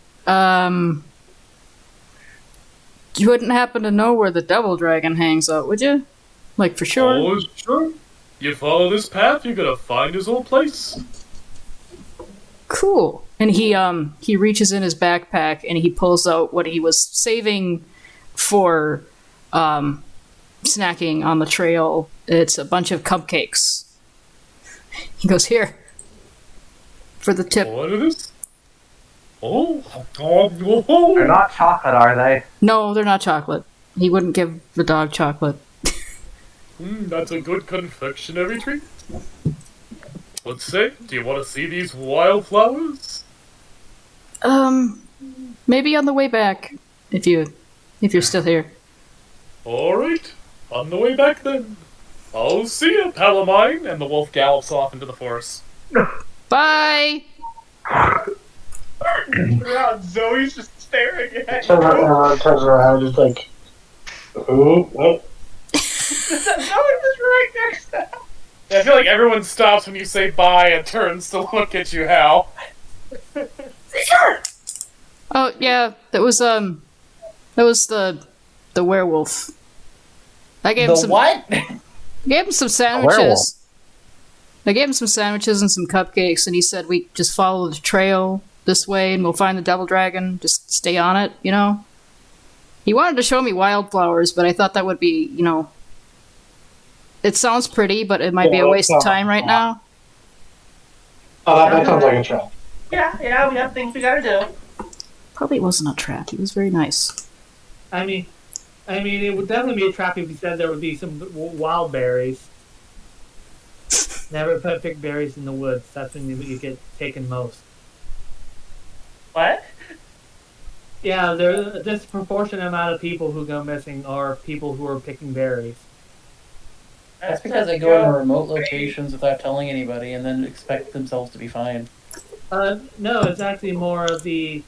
You wouldn't happen to know where the devil dragon hangs out, would you? Like, for sure? Oh, sure. You follow this path, you're gonna find his old place. Cool. And he reaches in his backpack and he pulls out what he was saving for snacking on the trail. It's a bunch of cupcakes. He goes, "Here. For the tip." What is this? Oh, They're not chocolate, are they? No, they're not chocolate. He wouldn't give the dog chocolate. That's a good confectionery treat. Let's say, do you want to see these wildflowers? Maybe on the way back, if you're still here. Alright, on the way back then. I'll see you, pal of mine. And the wolf gallops off into the forest. Bye! Yeah, Zoe's just staring at Turns around, just like, ooh, oh. Zoe's just right next to him. I feel like everyone stops when you say bye and turns to look at you, Hal. Oh yeah, that was the werewolf. I gave him The some what? gave him some werewolf. sandwiches. I gave him some sandwiches and some cupcakes, and he said we just follow the trail this way and we'll find the devil dragon. Just stay on it, you know? He wanted to show me wildflowers, but I thought that would be, you know... It sounds pretty, but it might be a waste of time right now. Oh, that sounds like a trap. Yeah, we have things we gotta do. Probably wasn't a trap. He was very nice. I mean, it would definitely be a trap if you said there would be some wild berries. Never pick berries in the woods. That's when you get taken most. What? Yeah, there's a disproportionate amount of people who go missing are people who are picking berries. That's because they go to remote locations without telling anybody and then expect themselves to be fine. No, it's actually more of the,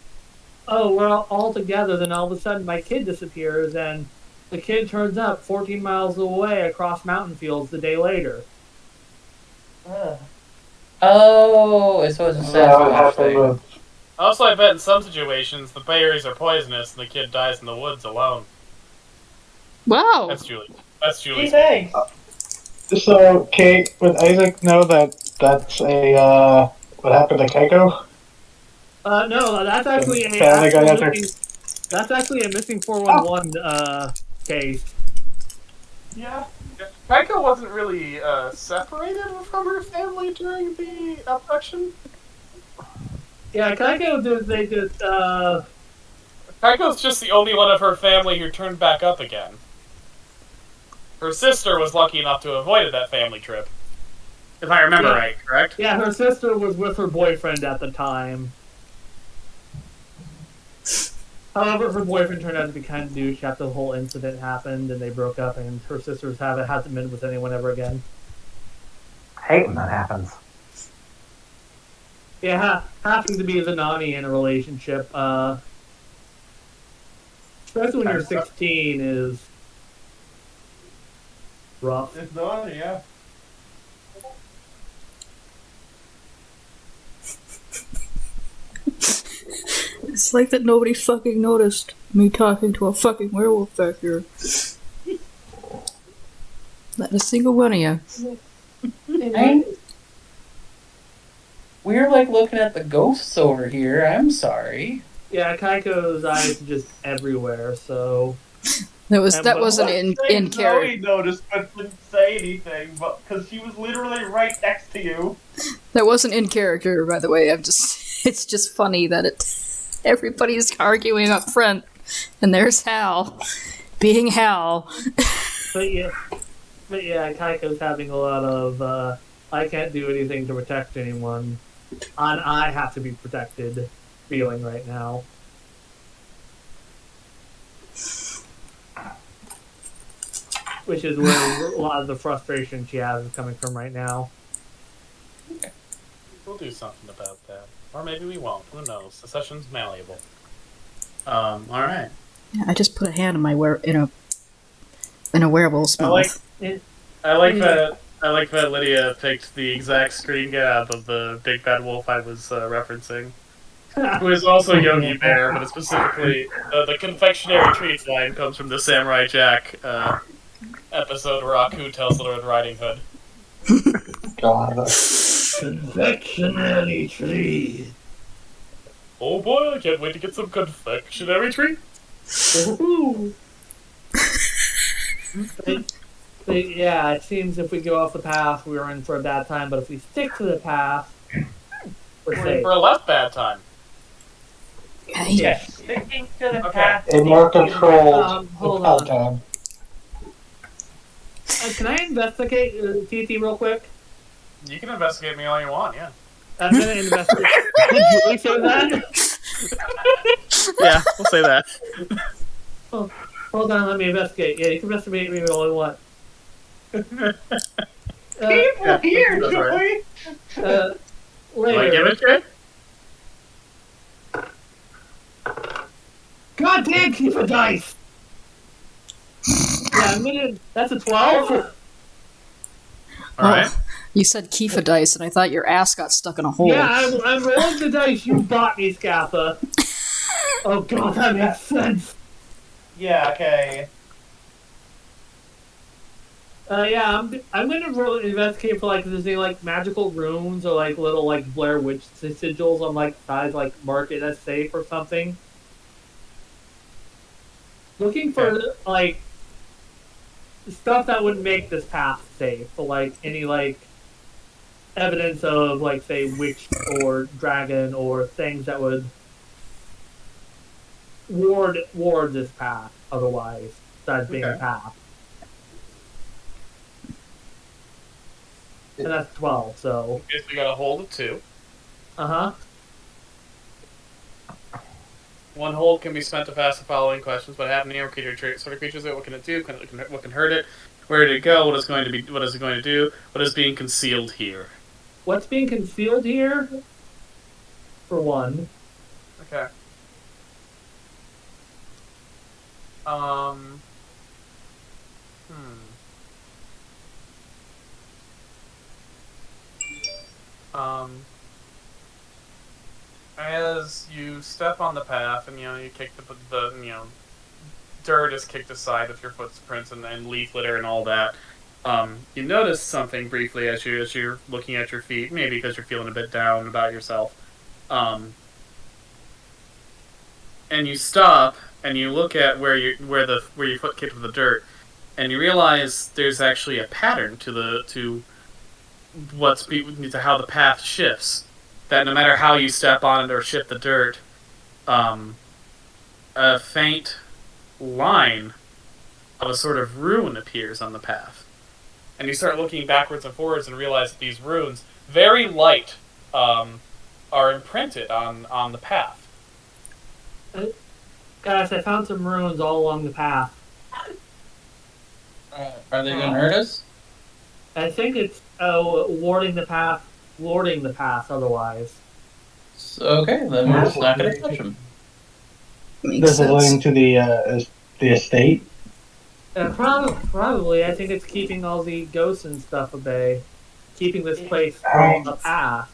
oh, we're all together, then all of a sudden my kid disappears, and the kid turns up 14 miles away across mountain fields the day later. Oh, so it's a That would Sasquatch happen thing. with. Also, I bet in some situations the berries are poisonous and the kid dies in the woods alone. Wow. That's Julie. That's Julie. Gee, thanks. So, Kate, would Isaac know that that's a what happened to Keiko? No, that's actually a Family Guy actual after. missing, that's actually a missing 411 case. Yeah. Kaiko wasn't really separated from her family during the abduction. Yeah, Kaiko they just Kaiko's just the only one of her family who turned back up again. Her sister was lucky enough to have avoided that family trip. If I remember right, correct? yeah, her sister was with her boyfriend at the time. However, her boyfriend turned out to be kind of douche after the whole incident happened, and they broke up, and her sister hasn't been with anyone ever again. I hate when that happens. Yeah, having to be a Zanani in a relationship, especially when you're 16, is rough. It's not, yeah. It's like that nobody fucking noticed me talking to a fucking werewolf back here. Not a single one of you. We're like looking at the ghosts over here. I'm sorry. Yeah, Kaiko's eyes are just everywhere, so... That wasn't in Zoe character. noticed but didn't say anything, but because she was literally right next to you. That wasn't in character, by the way. It's just funny that everybody's arguing up front, and there's Hal, being Hal. But yeah, Kaiko's having a lot of, I can't do anything to protect anyone, and I have to be protected feeling right now. Which is where a lot of the frustration she has is coming from right now. We'll do something about that. Or maybe we won't. Who knows? The session's malleable. Alright. Yeah, I just put a hand in in a werewolf's mouth. I like that Lydia picked the exact screen grab of the big bad wolf I was referencing. Who is also Yogi Bear, but specifically the confectionery treat line comes from the Samurai Jack episode where Aku tells the Red Riding Hood. God. Confectionery tree. Oh boy, I can't wait to get some confectionery treat. Yeah, it seems if we go off the path, we're in for a bad time. But if we stick to the path, we're We're in safe. for a less bad time. Yes, sticking to the path. A more controlled Hold on. time. Can I investigate TT real quick? You can investigate me all you want, yeah. I'm gonna investigate. Did Julie say that? Yeah, we'll say that. Oh, hold on, let me investigate. Yeah, you can investigate me all you want. People here, that's right. Joey! Will I give Later. it to you? God damn, keep a dice! Yeah, I'm gonna. That's a 12? Alright. You said Kifa dice, and I thought your ass got stuck in a hole. Yeah, I'm rolling the dice you bought me, Scatha. Oh god, that makes sense. Yeah, okay. Yeah, I'm gonna really investigate for like if there's any like magical runes or like little like Blair Witch sigils on like sides like mark it as safe or something. Looking for like stuff that would make this path safe, so like any like evidence of like say witch or dragon or things that would ward this path otherwise besides being a path. And that's 12, so. Okay, so we got a hold of 2. Uh-huh. One hold can be spent to pass the following questions: what happened here? What sort of creature is it? What can it do? What can hurt it? Where did it go? What is going to be? What is it going to do? What is being concealed here? What's being concealed here? For one. Okay. Hmm. As you step on the path and you kick the dirt is kicked aside with your footprints and leaf litter and all that. You notice something briefly as you're looking at your feet, maybe because you're feeling a bit down about yourself. And you stop and you look at where your foot kicked with the dirt, and you realize there's actually a pattern to how the path shifts. That no matter how you step on it or shift the dirt, a faint line of a sort of rune appears on the path. And you start looking backwards and forwards and realize that these runes, very light, are imprinted on the path. Guys, I found some runes all along the path. Are they going to hurt us? I think it's warding the path otherwise. So, okay, then we're just not going to touch them. Makes This is sense. leading to the estate. Probably. I think it's keeping all the ghosts and stuff at bay. Keeping this place from the path.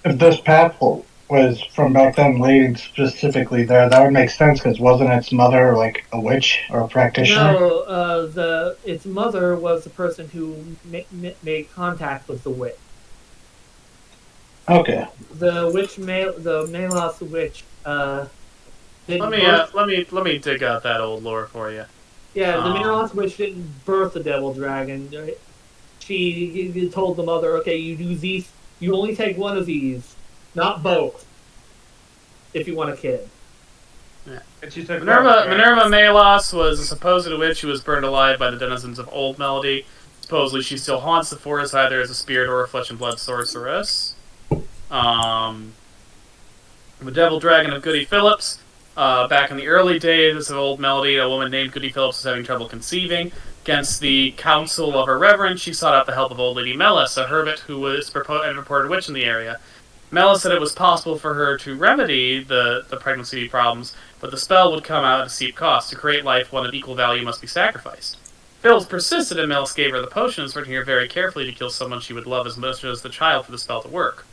If this path was from back then leading specifically there, that would make sense because wasn't its mother like a witch or a practitioner? No, its mother was the person who made contact with the witch. Okay. The Malos witch. Let me dig out that old lore for you. Yeah, the Malos witch didn't birth the devil dragon. She told the mother, "Okay, you do these. You only take one of these, not both, if you want a kid." Yeah. And she took Minerva Malos was a supposed witch who was burned alive by the denizens of Old Melody. Supposedly, she still haunts the forest either as a spirit or a flesh and blood sorceress. The Devil Dragon of Goody Phillips. Back in the early days of Old Melody, a woman named Goody Phillips was having trouble conceiving. Against the counsel of her reverend, she sought out the help of old Lady Melis, a hermit who was a reported witch in the area. Melis said it was possible for her to remedy the pregnancy problems, but the spell would come out at a steep cost. To create life, one of equal value must be sacrificed. Phillips persisted, and Melis gave her the potion, instructing her very carefully to kill someone she would love as much as the child for the spell to work.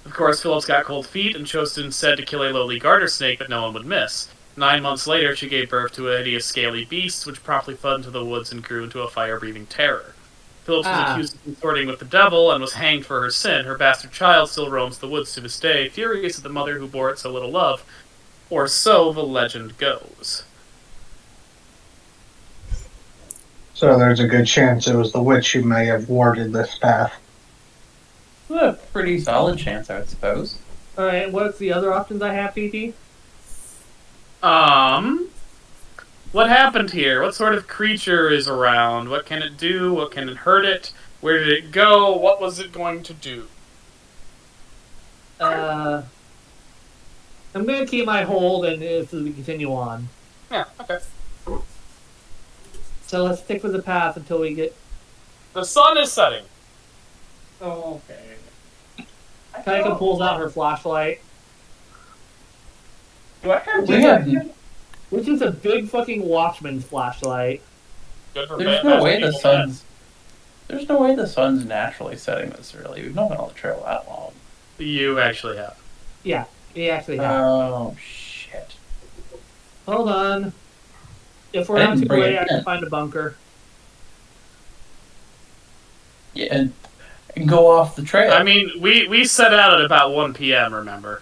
Of course, Phillips got cold feet and chose instead to kill a lowly garter snake that no one would miss. 9 months later, she gave birth to a hideous scaly beast, which promptly fled into the woods and grew into a fire-breathing terror. Phillips was accused of consorting with the devil and was hanged for her sin. Her bastard child still roams the woods to this day, furious at the mother who bore it so little love. Or so the legend goes. So there's a good chance it was the witch who may have warded this path. A pretty solid chance, I would suppose. Alright, what's the other options I have, PT? What happened here? What sort of creature is around? What can it do? What can it hurt it? Where did it go? What was it going to do? I'm gonna keep my hold and as we continue on. Yeah, okay. So let's stick with the path until we get... The sun is setting. Okay. Kaika pulls out her flashlight. Do I have Which is a big fucking Watchman's flashlight. Good for There's no way the sun's naturally setting this early. We've not been on the trail that long. You actually have. Yeah, we actually have. Oh shit. Hold on. If we're I not didn't too bring late, it I can in. find a bunker. Yeah, and go off the trail. I mean, we set out at about 1 p.m., remember?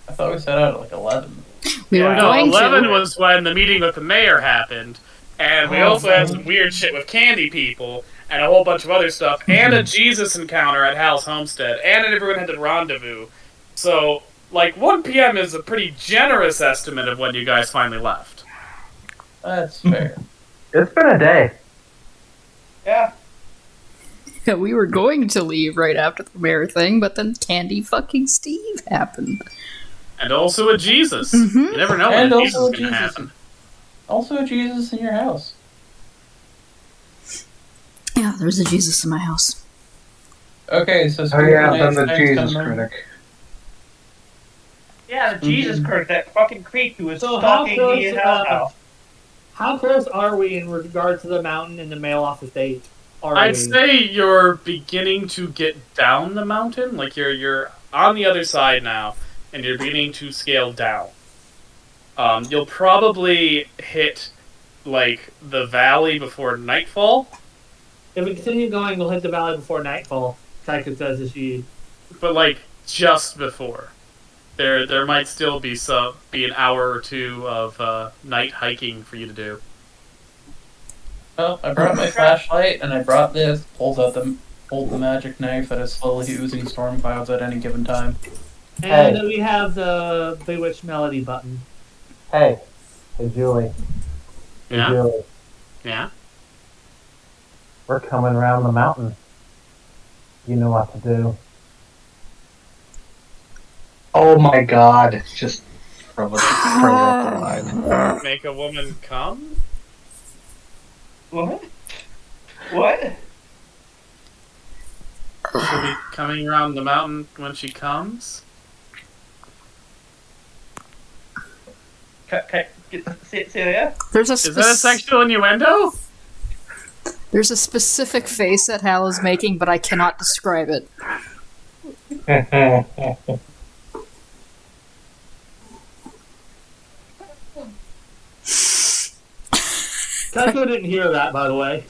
I thought we set out at like 11. We were going 11 to. was when the meeting with the mayor happened, and we also had some weird shit with candy people, and a whole bunch of other stuff, and a Jesus encounter at Hal's homestead, and everyone had to rendezvous. So, 1 p.m. is a pretty generous estimate of when you guys finally left. That's fair. It's been a day. Yeah. Yeah, we were going to leave right after the mayor thing, but then Candy fucking Steve happened. And also a Jesus. Mhm. You never know when And a Jesus also is going to Jesus. happen. Also a Jesus in your house. Yeah, there's a Jesus in my house. Okay, so Oh Spooky yeah, Night's then the next Jesus on critic. Yeah, the Mhm. Jesus critic, that fucking creep who was So how stalking close? me in Hell's House. How close are we in regard to the mountain and the mail off estate? I'd say you're beginning to get down the mountain. Like you're on the other side now, and you're beginning to scale down. You'll probably hit like the valley before nightfall, If we continue going, we'll hit the valley before nightfall. Tycho says as she. but like just before. There might still be an hour or two of night hiking for you to do. Well, I brought my flashlight and I brought this. Hold the magic knife that is slowly oozing storm clouds at any given time. And Hey. we have the Bewitched Melody button. Hey, Julie. Hey, Yeah, Julie. yeah. We're coming around the mountain. You know what to do. Oh my god. Just further up the line. Make a woman come. What? What? She'll be coming around the mountain when she comes. Say that? There's a Is that a sexual innuendo? There's a specific face that Hal is making, but I cannot describe it. Tycho didn't hear that, by the way.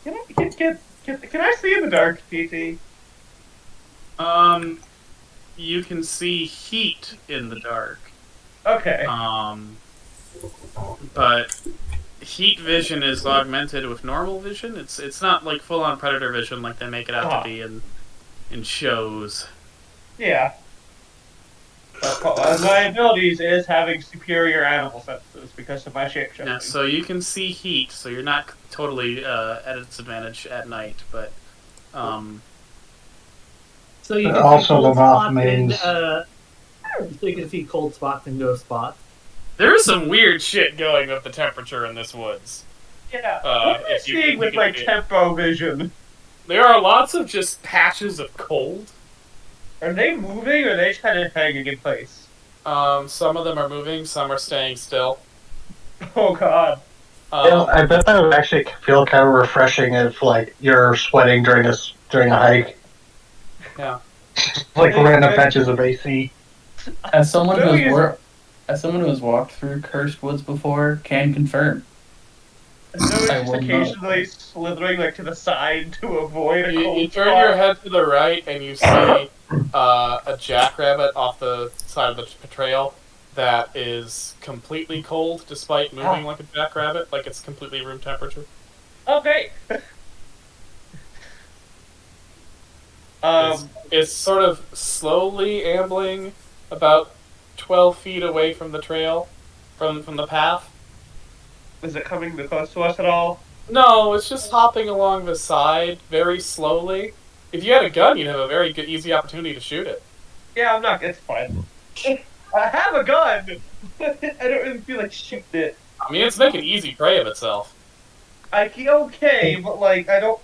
Can I see in the dark, TT? You can see heat in the dark. Okay. But heat vision is augmented with normal vision. It's not like full on predator vision like they make it out to be in shows. Yeah. My abilities is having superior animal senses because of my shapeshifting. Yeah, so you can see heat, so you're not totally at a disadvantage at night, but So you can Also see cold the spots Mothman's- so you can see cold spots and ghost spots. there's some weird shit going with the temperature in this woods. Yeah. What What am I seeing with my tempo vision? There are lots of just patches of cold. Are they moving or are they just kind of hanging in place? Some of them are moving, some are staying still. Oh god. I bet that would actually feel kind of refreshing if, like, you're sweating during a hike. Yeah. Like random patches of AC. As someone Really who has walked through cursed woods before, can confirm. No, it's I just will occasionally slithering like to the side to avoid a cold You turn spot. your head to the right and you see a jackrabbit off the side of the trail that is completely cold despite moving like a jackrabbit, like it's completely room temperature. Okay. It's sort of slowly ambling about 12 feet away from the trail, from the path. Is it coming close to us at all? No, it's just hopping along the side very slowly. If you had a gun, you'd have a very good, easy opportunity to shoot it. Yeah, I'm not. It's fine. I have a gun. I don't really feel like shooting it. I mean, it's making easy prey of itself. I feel okay, but like I don't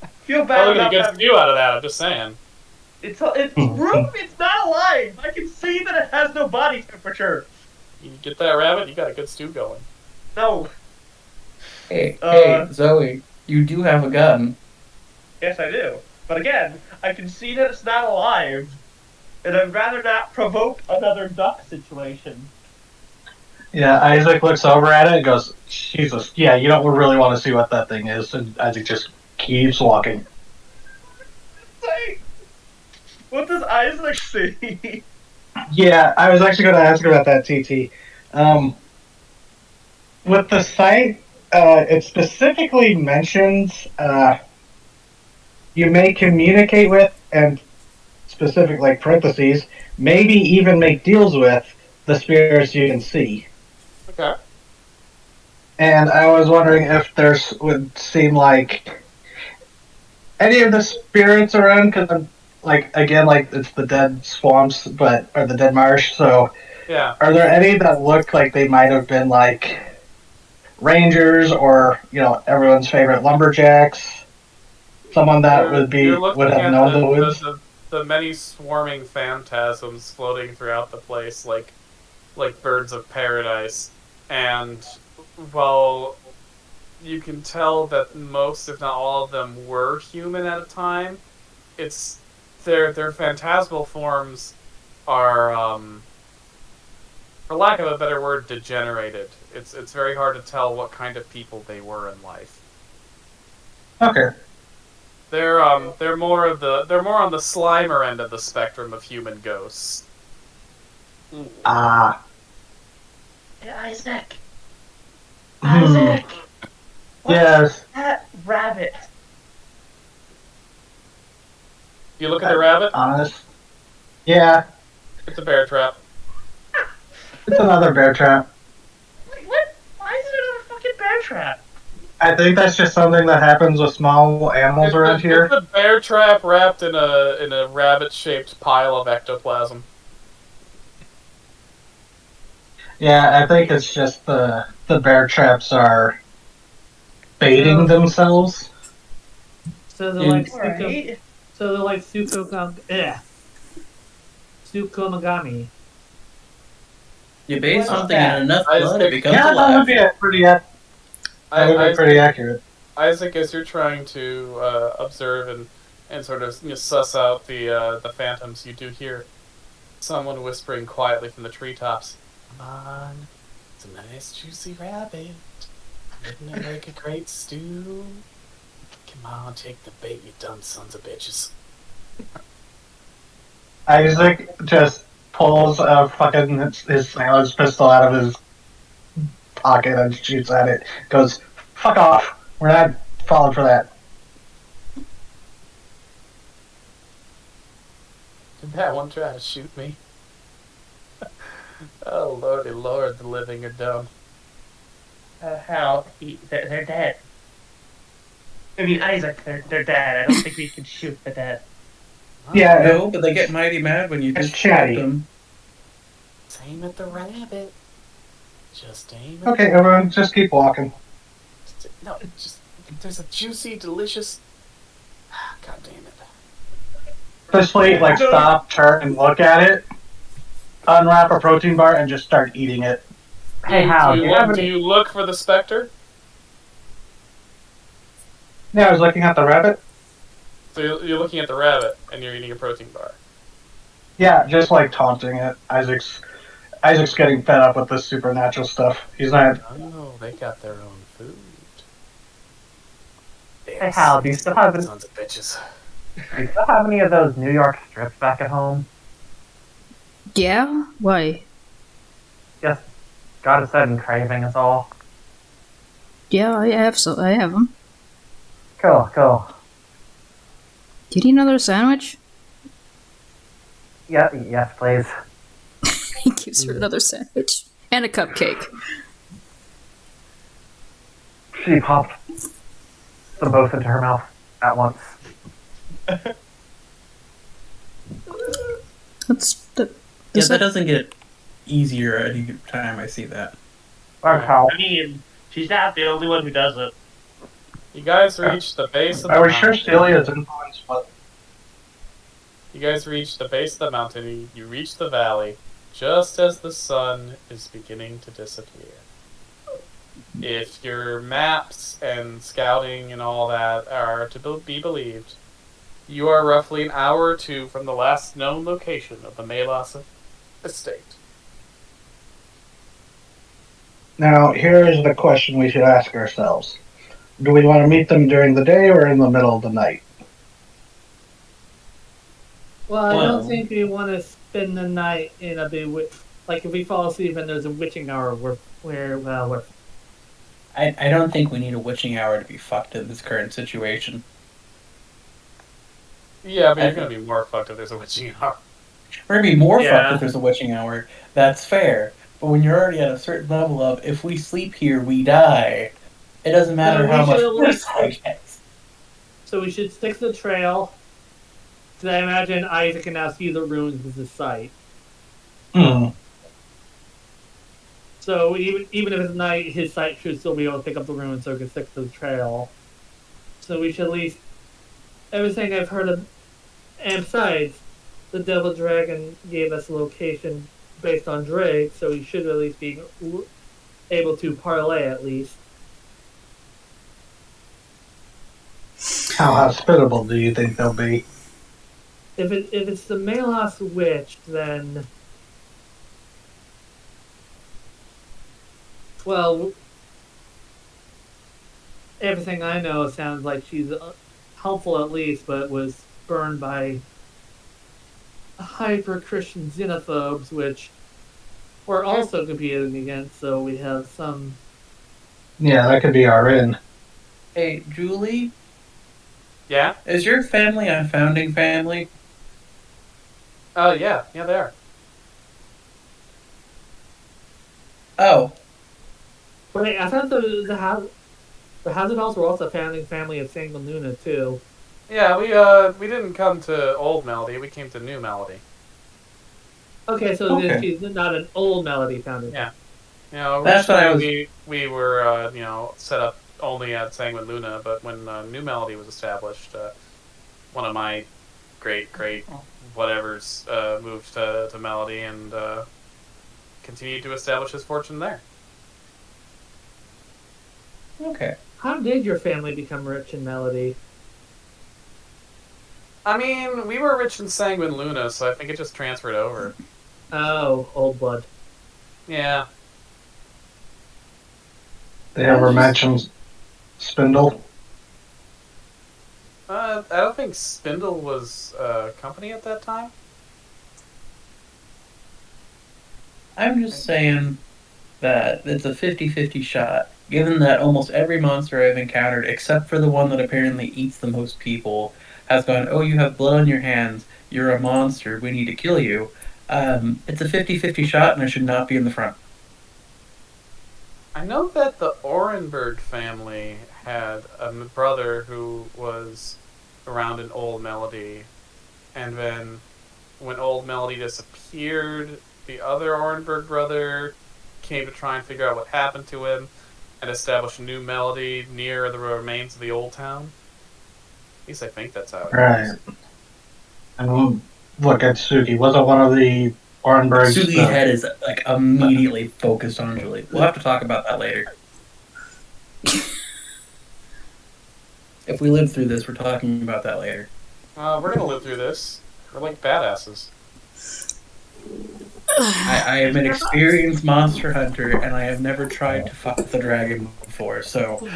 I feel bad Probably about gonna get having... stew out of that. I'm just saying. It's room. It's not alive. I can see that it has no body temperature. You get that rabbit, you got a good stew going. No. Hey, Zoe, you do have a gun. Yes, I do. But again, I can see that it's not alive, and I'd rather not provoke another duck situation. Yeah, Isaac looks over at it and goes, Jesus, yeah, you don't really want to see what that thing is. And Isaac just keeps walking. Say, what does Isaac see? Yeah, I was actually going to ask about that, TT. With the site, it specifically mentions you may communicate with, and specific, like parentheses, maybe even make deals with the spirits you can see. Okay. And I was wondering if there's would seem like any of the spirits around, because like again, like it's the dead swamps, or the dead marsh. So, Yeah. are there any that look like they might have been like rangers or everyone's favorite lumberjacks? Someone that You're would looking have at known the woods. the many swarming phantasms floating throughout the place like birds of paradise. And while you can tell that most, if not all of them, were human at a time, it's their phantasmal forms are for lack of a better word, degenerated. It's very hard to tell what kind of people they were in life. Okay. They're more on the Slimer end of the spectrum of human ghosts. Ah. Hey, Isaac. Hmm. Isaac. What's Yes. that rabbit? You look at the rabbit. Honest. Yeah. It's a bear trap. It's another bear trap. Wait, what? Why is it another fucking bear trap? I think that's just something that happens with small animals around here. It's a bear trap wrapped in a rabbit-shaped pile of ectoplasm. Yeah, I think it's just the bear traps are baiting themselves. So they're like Alright. so they're like Tsukomagami. You bathe What's something that? in enough blood, it becomes Yeah, that alive. would be pretty accurate. Isaac, as you're trying to observe and sort of suss out the phantoms, you do hear someone whispering quietly from the treetops. Come on, it's a nice juicy rabbit. Wouldn't it make a great stew? Come on, take the bait, you dumb sons of bitches. Isaac just pulls a fucking his sailor's pistol out of his pocket and shoots at it. Goes, fuck off. We're not falling for that. Did that one try to shoot me? Oh, lordy lord, the living are dumb. How? They're dead. I mean, Isaac, they're dead. I don't think we can shoot the dead. Yeah, No, but they get mighty mad when you It's just chatty. shoot them. Just aim at the rabbit. Just aim at Okay, everyone, just keep walking. No, just there's a juicy, delicious. God damn it! Just like stop, turn, and look at it. Unwrap a protein bar and just start eating it. Hey, Hal, Do you look for the specter? Yeah, I was looking at the rabbit. So you're looking at the rabbit and you're eating a protein bar. Yeah, just like taunting it. Isaac's getting fed up with this supernatural stuff. He's not. Oh, they got their own food. Hey, Hal, do you still have Sons of bitches. any of those New York strips back at home? Yeah? Why? Just got a sudden craving, is all. Yeah, I have them. Cool. Do you need another sandwich? Yeah, yes, please. He gives her another sandwich. And a cupcake. She popped them both into her mouth at once. Yeah, that doesn't get easier any time I see that. Thanks, Hal. I mean, she's not the only one who does it. You guys reach the base of the I was sure mountain. Celia's influence, but You guys reach the base of the mountain. You reach the valley just as the sun is beginning to disappear. If your maps and scouting and all that are to be believed, you are roughly an hour or two from the last known location of the Melas estate. now here is the question we should ask ourselves: do we want to meet them during the day or in the middle of the night? Well, I Well- don't think we want to spend the night in a big like if we fall asleep and there's a witching hour, we're I don't think we need a witching hour to be fucked in this current situation. Yeah, but you're going to be more fucked if there's a witching hour. We're gonna be more Yeah. fucked if there's a witching hour. That's fair. But when you're already at a certain level of, if we sleep here, we die, it doesn't matter we how much should- worse I get. So we should stick to the trail, So I imagine Isaac can now see the ruins as his sight. Hmm. So even if it's night, his sight should still be able to pick up the ruins so he can stick to the trail. So we should at least everything I've heard of. And besides, the Devil Dragon gave us a location based on Drake, so he should at least be able to parlay at least. How hospitable do you think they'll be? If it's the Malos witch, then well, everything I know sounds like she's helpful at least, but was burned by hyper Christian xenophobes, which we're also competing against. So we have some. Yeah, that could be our in. Hey, Julie, Yeah. is your family a founding family? Oh yeah, they are. Oh, Wait, I thought the Hazardals were also a founding family of Sanguine Luna too. Yeah, we didn't come to Old Melody. We came to New Melody. Okay, so then Okay. she's not an old Melody founding. Yeah. You know, That's what I originally we were set up only at Sanguine Luna, but when New Melody was established, one of my great whatevers moved to Melody and continued to establish his fortune there. okay. How did your family become rich in Melody? I mean, we were rich in Sanguine Luna, so I think it just transferred over. Oh, old blood. Yeah. They ever mentioned Spindle? I don't think Spindle was a company at that time. I'm just saying that it's a 50-50 shot, given that almost every monster I've encountered, except for the one that apparently eats the most people, has gone, oh, you have blood on your hands, you're a monster, we need to kill you. It's a 50-50 shot, and I should not be in the front. I know that the Orenberg family had a brother who was around in Old Melody, and then when Old Melody disappeared, the other Orenberg brother came to try and figure out what happened to him and establish a new Melody near the remains of the old town. At least I think that's how it Right. goes. And look at Suki. Wasn't one of the Orenbergs Sugi's the- head is like immediately focused on Julie. We'll have to talk about that later. If we live through this, we're talking about that later. We're gonna live through this. We're like badasses. I am an experienced monster hunter, and I have never tried to fuck the dragon before, so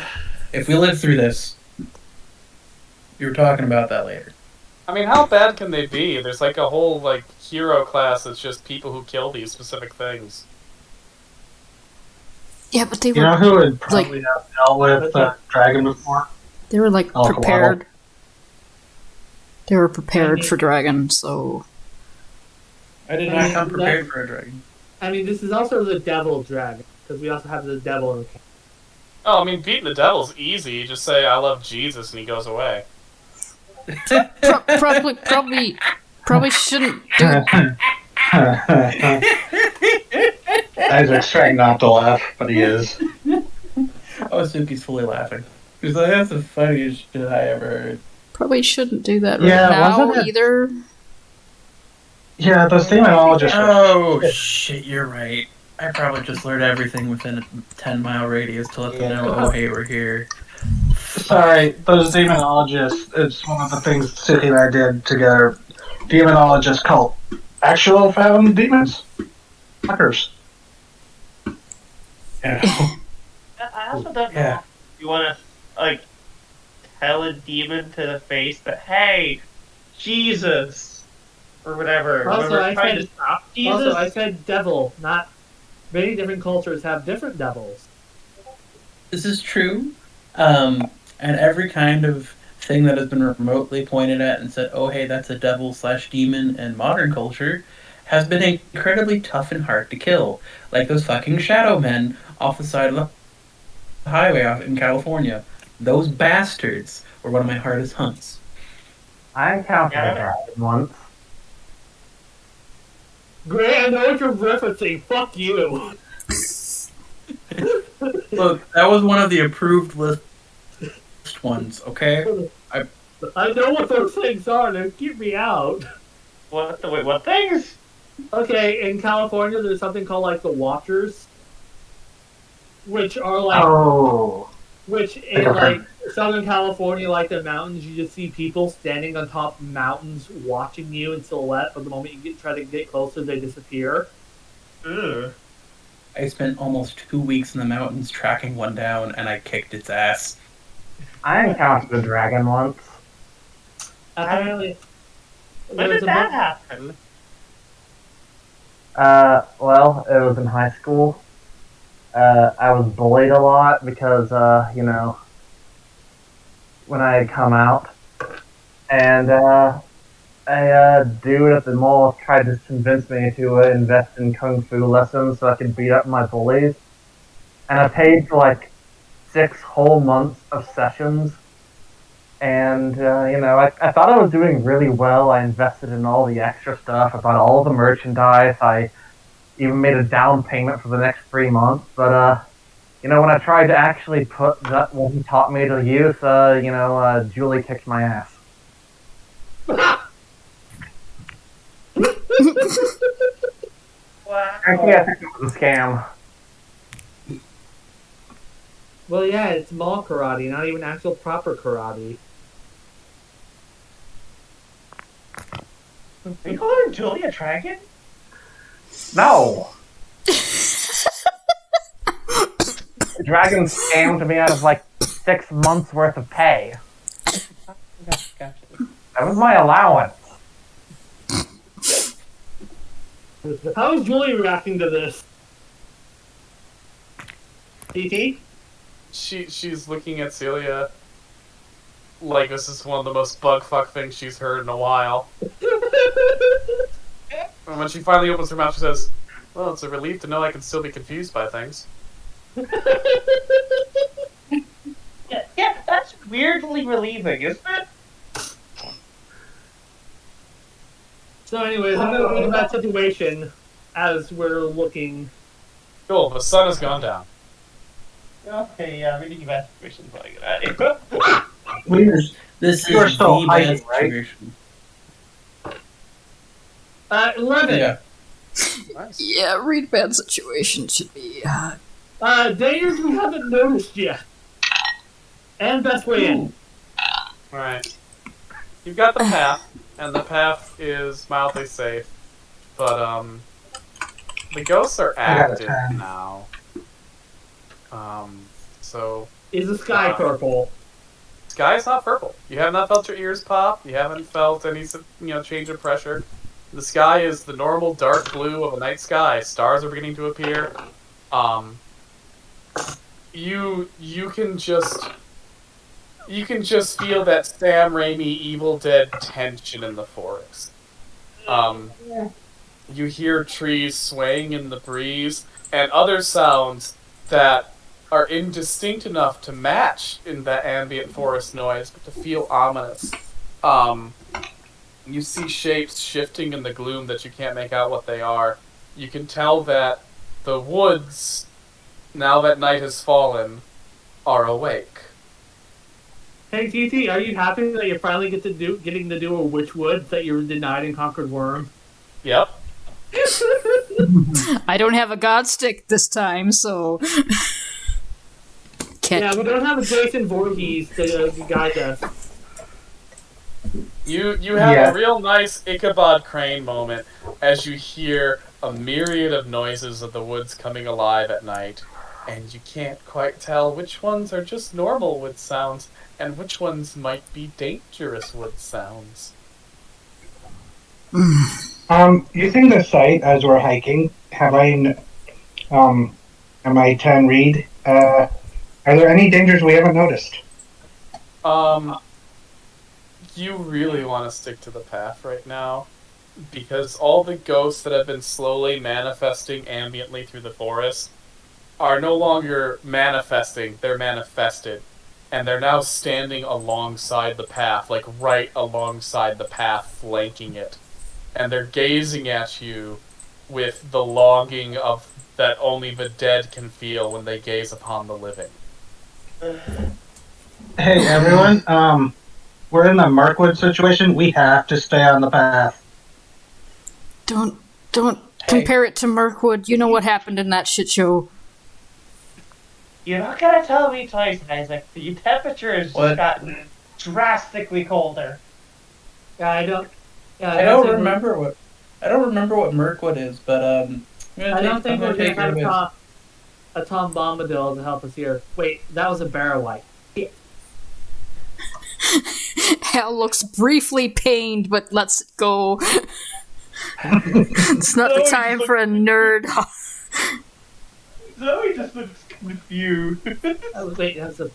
if we live through this, you were talking about that later. I mean, how bad can they be? There's like a whole like hero class that's just people who kill these specific things. Yeah, but they You know were who would probably have dealt with the dragon before? Alkawada. prepared. They were prepared for dragons, so I did not come prepared for a dragon. I mean, this is also the Devil Dragon because we also have the Devil in the camp. Oh, I mean, beating the devil's easy. You just say, I love Jesus, and he goes away. probably shouldn't do. Isaac's trying not to laugh, but he is. Oh, Suki's fully laughing. She's like, that's the funniest shit I ever heard. Probably shouldn't do that right Yeah, now wasn't it- either. Yeah, those demonologists. Oh, shit, you're right. I probably just learned everything within a 10-mile radius to let them know, oh, hey, we're here. Sorry, those demonologists. It's one of the things Suki and I did together. Demonologist cult. Actual found demons. Fuckers. Yeah. I also don't know Yeah. if you want to, like, tell a demon to the face that, hey, Jesus, or whatever. Also, when we're I trying said- to stop Jesus. Also, I said devil, not many different cultures have different devils. This is true. And every kind of thing that has been remotely pointed at and said, oh, hey, that's a devil/demon in modern culture, has been incredibly tough and hard to kill. Like those fucking shadow men off the side of the highway off in California. Those bastards were one of my hardest hunts. I encountered Yeah. a dragon once. Gray, I know what you're referencing. Fuck you. Look, that was one of the approved list ones, okay? I know what those things are. They keep me out. What things? Okay, in California, there's something called like the Watchers, which are like, Oh. which in like Southern California, like the mountains, you just see people standing on top of mountains watching you in silhouette. But the moment you try to get closer, they disappear. Ugh. I spent almost 2 weeks in the mountains tracking one down, and I kicked its ass. I encountered a dragon once. Apparently, When did that happen? Well, it was in high school. I was bullied a lot because, when I had come out. And, a dude at the mall tried to convince me to invest in kung fu lessons so I could beat up my bullies. And I paid for like 6 whole months of sessions. And, I thought I was doing really well. I invested in all the extra stuff. I bought all the merchandise. I even made a down payment for the next 3 months. But, when I tried to actually put that what he taught me to use, Julie kicked my ass. Frankly, I think it was a scam. well, yeah, it's mall karate, not even actual proper karate. Are you calling Julia Dragon? No! Dragon scammed me out of like 6 months worth of pay. Gotcha. That was my allowance. How is Julie reacting to this? TT? She's looking at Celia like this is one of the most bugfuck things she's heard in a while. And when she finally opens her mouth, she says, "Well, it's a relief to know I can still be confused by things." Yeah, that's weirdly relieving, isn't it? So, anyways, I'm going to look at that situation as we're looking. Cool, the sun has gone down. Okay, yeah, reading evacuation is what I get at. This You are is still the bad hiding, right? situation. 11. Yeah. Nice. Yeah, read bad situation should be. Dangers we haven't noticed yet. And best way in. Alright. You've got the path, and the path is mildly safe, but, the ghosts are I got a active 10. now. So, Is the sky purple? sky's not purple. You have not felt your ears pop, you haven't felt any, change of pressure. The sky is the normal dark blue of a night sky. Stars are beginning to appear. You can just feel that Sam Raimi Evil Dead tension in the forest. You hear trees swaying in the breeze and other sounds that are indistinct enough to match in that ambient forest noise, but to feel ominous. You see shapes shifting in the gloom that you can't make out what they are. You can tell that the woods, now that night has fallen, are awake. Hey, TT, are you happy that you finally getting to do a Witchwood that you were denied in Conquered Worm? Yep. I don't have a god stick this time, so. Yeah, we don't have a Jason Voorhees to guide us. You have Yeah. a real nice Ichabod Crane moment as you hear a myriad of noises of the woods coming alive at night, and you can't quite tell which ones are just normal wood sounds and which ones might be dangerous wood sounds. Using the site as we're hiking, am I 10 read? Are there any dangers we haven't noticed? You really want to stick to the path right now, because all the ghosts that have been slowly manifesting ambiently through the forest are no longer manifesting, they're manifested. and they're now standing alongside the path, like right alongside the path, flanking it. And they're gazing at you with the longing of that only the dead can feel when they gaze upon the living. Hey everyone, we're in the Mirkwood situation. We have to stay on the path. Don't compare it to Mirkwood. You know what happened in that shit show. You're not gonna tell me twice, Isaac. The temperature has What? just gotten drastically colder. Yeah, I don't. Yeah, I don't remember what Mirkwood is, but I don't think we're take gonna your have advice. a Tom Bombadil to help us here. Wait, that was a Barrowite. Hal looks briefly pained, but lets it go. It's not the time for a nerd. Zoe just looks confused. Wait, that's a.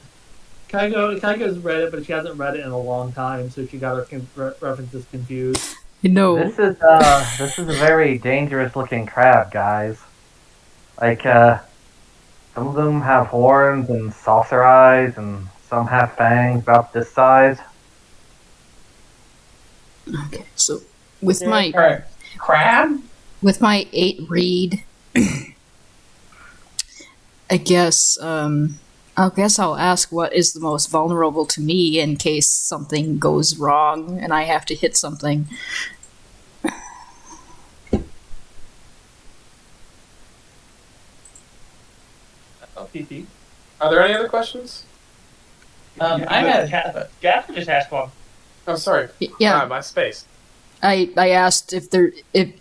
Kaigo's read it, but she hasn't read it in a long time, so she got her references confused. No. This is a very dangerous looking crab, guys. Like, some of them have horns and saucer eyes, and some have fangs about this size. Okay, so with my Crab? with my 8 read, I guess I'll ask what is the most vulnerable to me in case something goes wrong and I have to hit something. PP. Are there any other questions? I had. Gaff just asked one. Oh, sorry. Yeah, My space. I asked if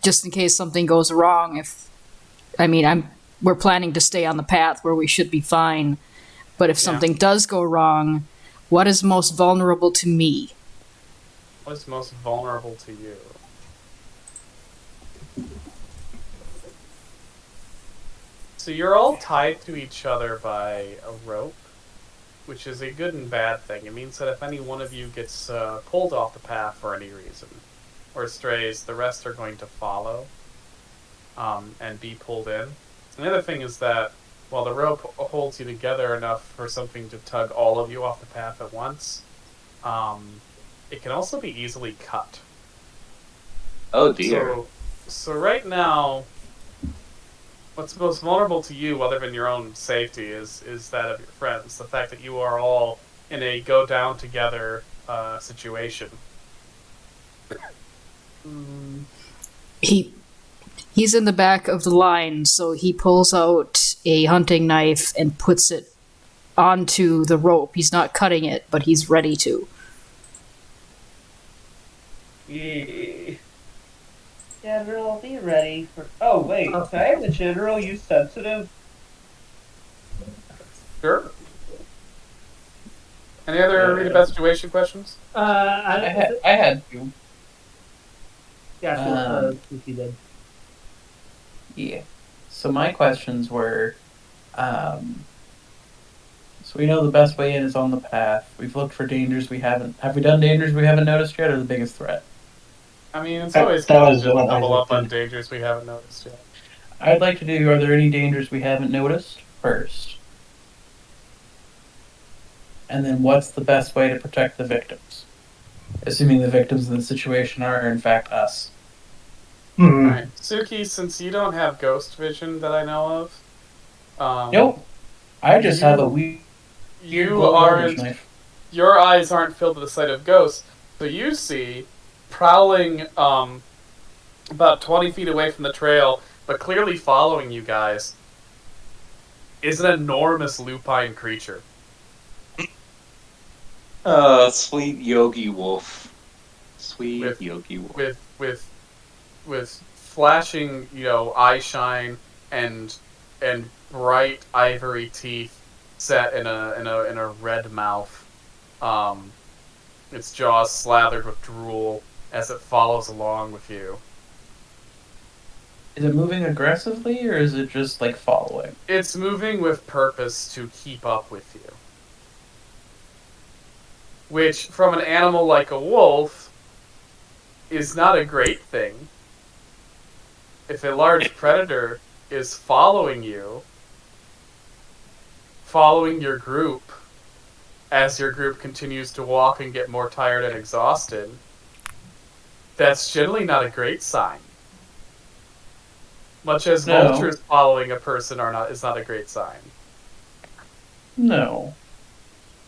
just in case something goes wrong. We're planning to stay on the path where we should be fine, but if something does go wrong, what is most vulnerable to me? What is most vulnerable to you? So you're all tied to each other by a rope, which is a good and bad thing. It means that if any one of you gets pulled off the path for any reason, or strays, the rest are going to follow and be pulled in. And the other thing is that while the rope holds you together enough for something to tug all of you off the path at once, it can also be easily cut. Oh dear. So right now, what's most vulnerable to you, other than your own safety, is that of your friends. The fact that you are all in a go down together situation. He's in the back of the line, so he pulls out a hunting knife and puts it onto the rope. He's not cutting it, but he's ready to. Yeah. General, be ready for. Oh wait, can I have the general use sensitive? Sure. Any other read about situation questions? I had two. Yeah, she did. Yeah. So my questions were, so we know the best way in is on the path. We've looked for dangers we haven't. Have we done dangers we haven't noticed yet, or the biggest threat? I mean, it's That- always that good was to what double Isaac up on did. dangers we haven't noticed yet. I'd like to do. Are there any dangers we haven't noticed first? And then, what's the best way to protect the victims? Assuming the victims in the situation are in fact us. Hmm. Alright, Suki, since you don't have ghost vision that I know of, Nope. I just have a weird you glow garbage aren't. knife. Your eyes aren't filled with the sight of ghosts, so you see, prowling about 20 feet away from the trail, but clearly following you guys, is an enormous lupine creature. Sweet Yogi Wolf. Sweet With- Yogi Wolf. With flashing, eye shine and bright ivory teeth set in a red mouth. Its jaws slathered with drool as it follows along with you. Is it moving aggressively, or is it just like following? It's moving with purpose to keep up with you. Which, from an animal like a wolf, is not a great thing. If a large predator is following you, following your group, as your group continues to walk and get more tired and exhausted, that's generally not a great sign. Much as No. vultures following a person is not a great sign. No.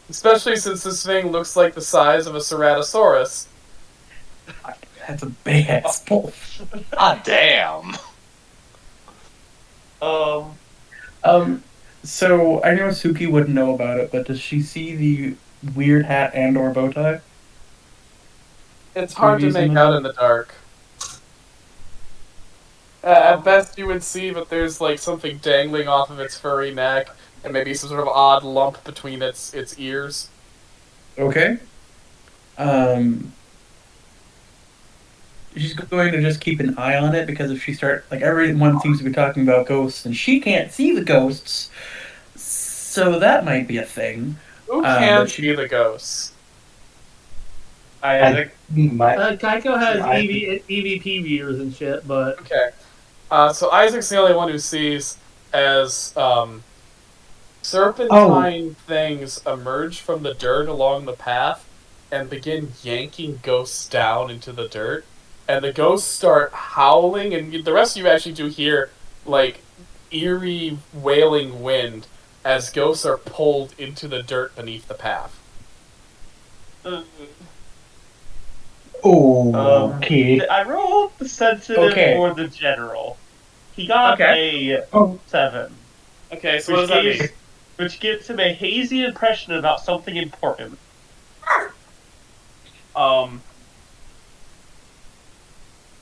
Especially since this thing looks like the size of a Ceratosaurus. That's a big ass wolf. Ah, damn. So I know Suki wouldn't know about it, but does she see the weird hat and or bow tie? It's hard to Using make them? out in the dark. At best you would see, but there's like something dangling off of its furry neck, and maybe some sort of odd lump between its ears. Okay. She's going to just keep an eye on it, because if she everyone seems to be talking about ghosts, and she can't see the ghosts, so that might be a thing. Who can but see the ghosts? I Kaiko has I- EVP viewers and shit, but Okay. So Isaac's the only one who sees as serpentine things emerge from the dirt along the path and begin yanking ghosts down into the dirt. And the ghosts start howling, and the rest of you actually do hear, like, eerie wailing wind as ghosts are pulled into the dirt beneath the path. Okay. I rolled the sensitive Okay. for the general. He got a Oh. 7, Okay, so what does that mean? which gives him a hazy impression about something important.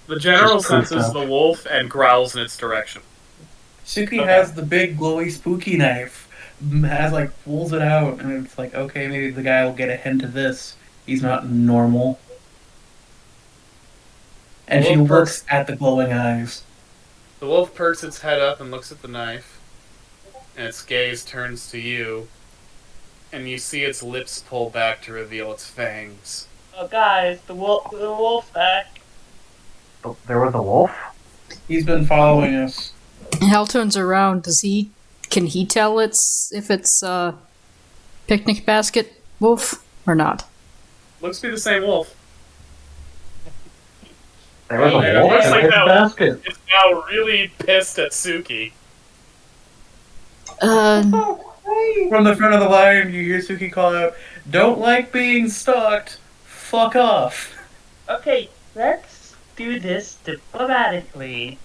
The general Just proof senses stuff. the wolf and growls in its direction. Suki Okay. has the big glowy spooky knife, pulls it out, and it's like, okay, maybe the guy will get a hint of this. He's not normal. And she Wolf looks at the glowing eyes. The wolf perks its head up and looks at the knife, and its gaze turns to you, and you see its lips pull back to reveal its fangs. Oh, guys, the wolf's back. There was a wolf? He's been following us. Hal turns around. Can he tell if it's picnic basket wolf or not? Looks to be the same wolf. There was Oh, a yeah, wolf? looks In like his that basket. It's now really pissed at Suki. From the front of the line, you hear Suki call out, "Don't like being stalked. Fuck off." Okay, let's do this diplomatically.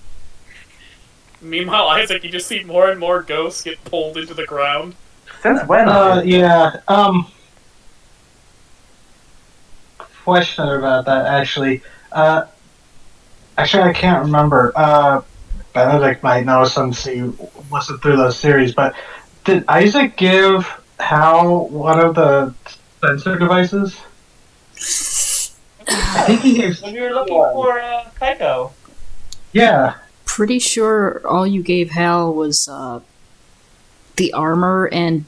Meanwhile, Isaac, you just see more and more ghosts get pulled into the ground. Since when? Yeah. Question about that, actually. Actually, I can't remember. Benedict might know since he listened through those series, but did Isaac give Hal one of the sensor devices? I think he gave. When we were looking for Kaiko. Yeah. Pretty sure all you gave Hal was the armor, and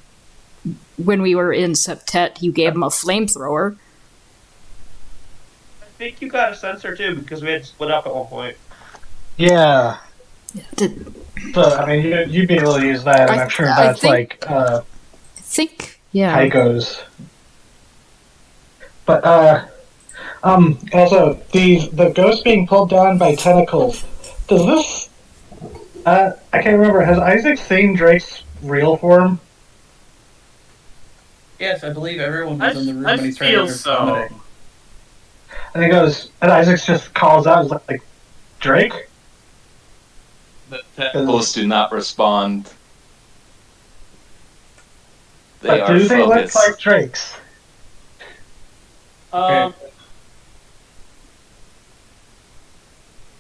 when we were in Septet, you gave him a flamethrower. I think you got a sensor too, because we had to split up at one point. Yeah. Did, So, I mean, you'd be able to use that, and I'm sure I that's think- like I think, yeah. Kaiko's. But, also, the ghost being pulled down by tentacles, does this, I can't remember, has Isaac seen Drake's real form? Yes, I believe everyone was in the room I when he started feel so. vomiting. And he goes, and Isaac just calls out, like, Drake? The tentacles do not respond. They But are do they look focused. like Drake's? Um,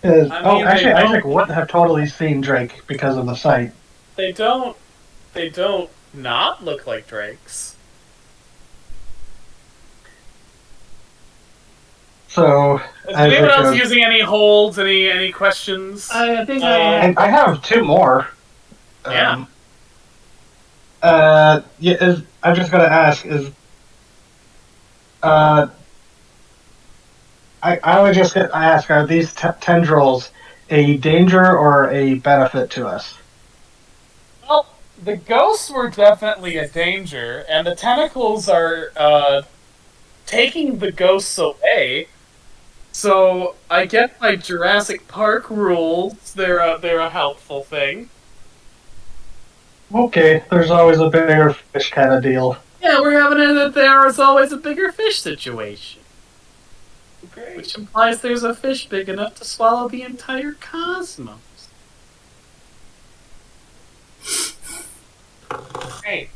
'Cause- I oh, mean, actually, they don't- Isaac would have totally seen Drake because of the sight. they don't not look like drakes. So, Is Isaac anyone else goes, using any holds? Any questions? I think and I have two more. Yeah. Yeah, I'm just gonna ask, I would just ask, are these tendrils a danger or a benefit to us? Well, the ghosts were definitely a danger, and the tentacles are taking the ghosts away. So I guess by Jurassic Park rules, they're a helpful thing. Okay, there's always a bigger fish kind of deal. Yeah, we're having it that there is always a bigger fish situation, Great. which implies there's a fish big enough to swallow the entire cosmos. Great.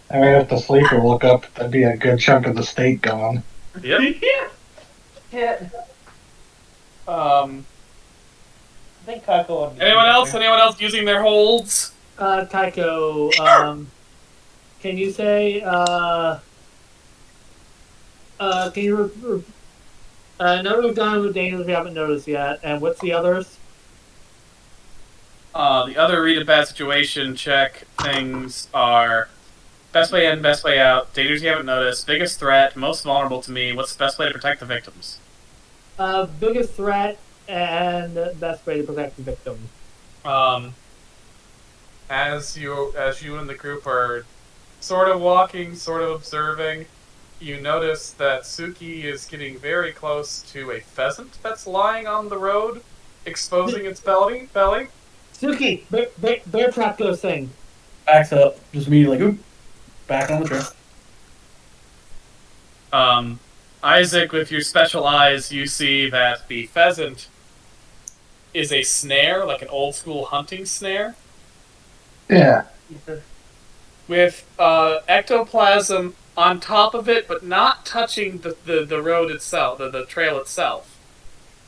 I mean, if the sleeper woke up, that'd be a good chunk of the state gone. Yep. Yeah. Um. I think Kako would be Anyone else? better. Anyone else using their holds? Tycho, can you say, can you, note we've gone with Daniels we haven't noticed yet, and what's the others? The other read a bad situation check things are best way in, best way out, dangers you haven't noticed, biggest threat, most vulnerable to me, what's the best way to protect the victims? Biggest threat and best way to protect the victim. As you and the group are sort of walking, sort of observing, you notice that Suki is getting very close to a pheasant that's lying on the road, exposing its belly. Suki, bear trap those things. Backs up, just immediately oop, back on the trail. Isaac, with your special eyes, you see that the pheasant is a snare, like an old school hunting snare, Yeah. with ectoplasm on top of it, but not touching the road itself, the trail itself,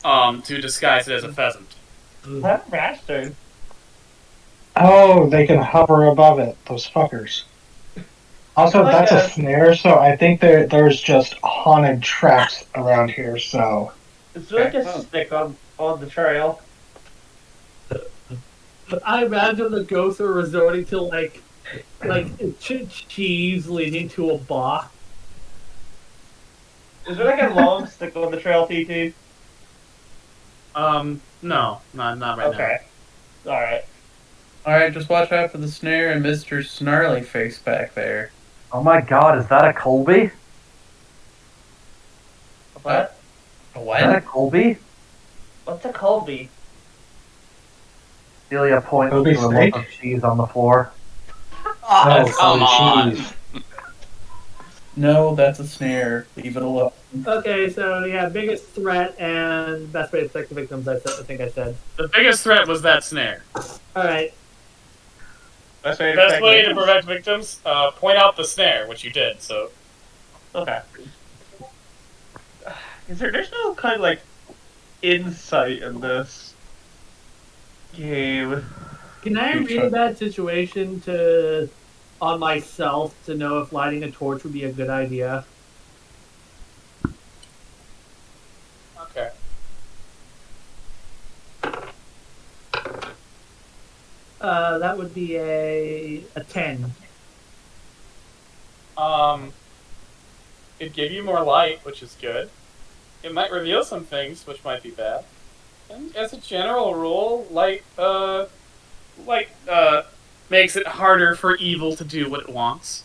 to disguise it as a pheasant. That bastard. Oh, they can hover above it, those fuckers. Also, Like that's a a- snare, so I think there's just haunted traps around here, so... It's like a stick on the trail. I imagine the ghosts are resorting to like cheese leading to a box. Is there like a long stick on the trail, TT? No, not right Okay. Alright. Alright, just watch out for the snare and Mr. Snarly Face back there. Oh my god, is that a Colby? What? A Is that a what? Colby? What's a Colby? Celia points Colby to a steak? lump of cheese on the floor. Oh, Colby come on. cheese. No, that's a snare. Leave it alone. Okay, so yeah, biggest threat and best way to protect the victims. I think I said. The biggest threat was that snare. All right. Best way to Best protect way to victims? prevent victims, point out the snare, which you did. So Okay. There's no kind of like insight in this game. Can I read a bad situation on myself to know if lighting a torch would be a good idea? okay. That would be a 10. It'd give you more light, which is good. It might reveal some things, which might be bad. And as a general rule, light makes it harder for evil to do what it wants.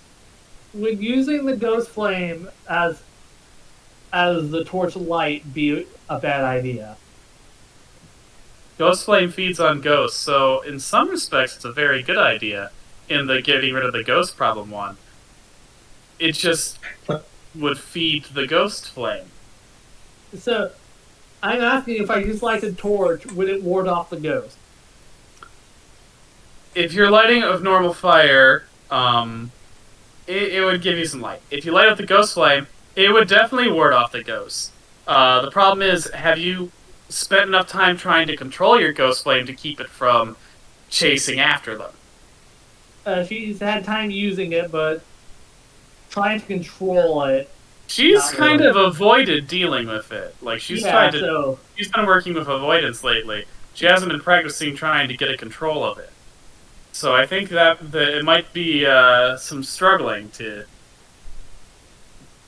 Would using the ghost flame as the torch light be a bad idea? Ghost flame feeds on ghosts, so in some respects, it's a very good idea. In the getting rid of the ghost problem one, it just would feed the ghost flame. So, I'm asking if I just light a torch, would it ward off the ghost? If you're lighting of normal fire, it would give you some light. If you light up the ghost flame, it would definitely ward off the ghosts. The problem is, have you spent enough time trying to control your ghost flame to keep it from chasing after them? She's had time using it, but trying to control it. She's Not kind really. of avoided dealing with it. Like she's tried to. So She's been working with avoidance lately. She hasn't been practicing trying to get a control of it. So I think that it might be some struggling to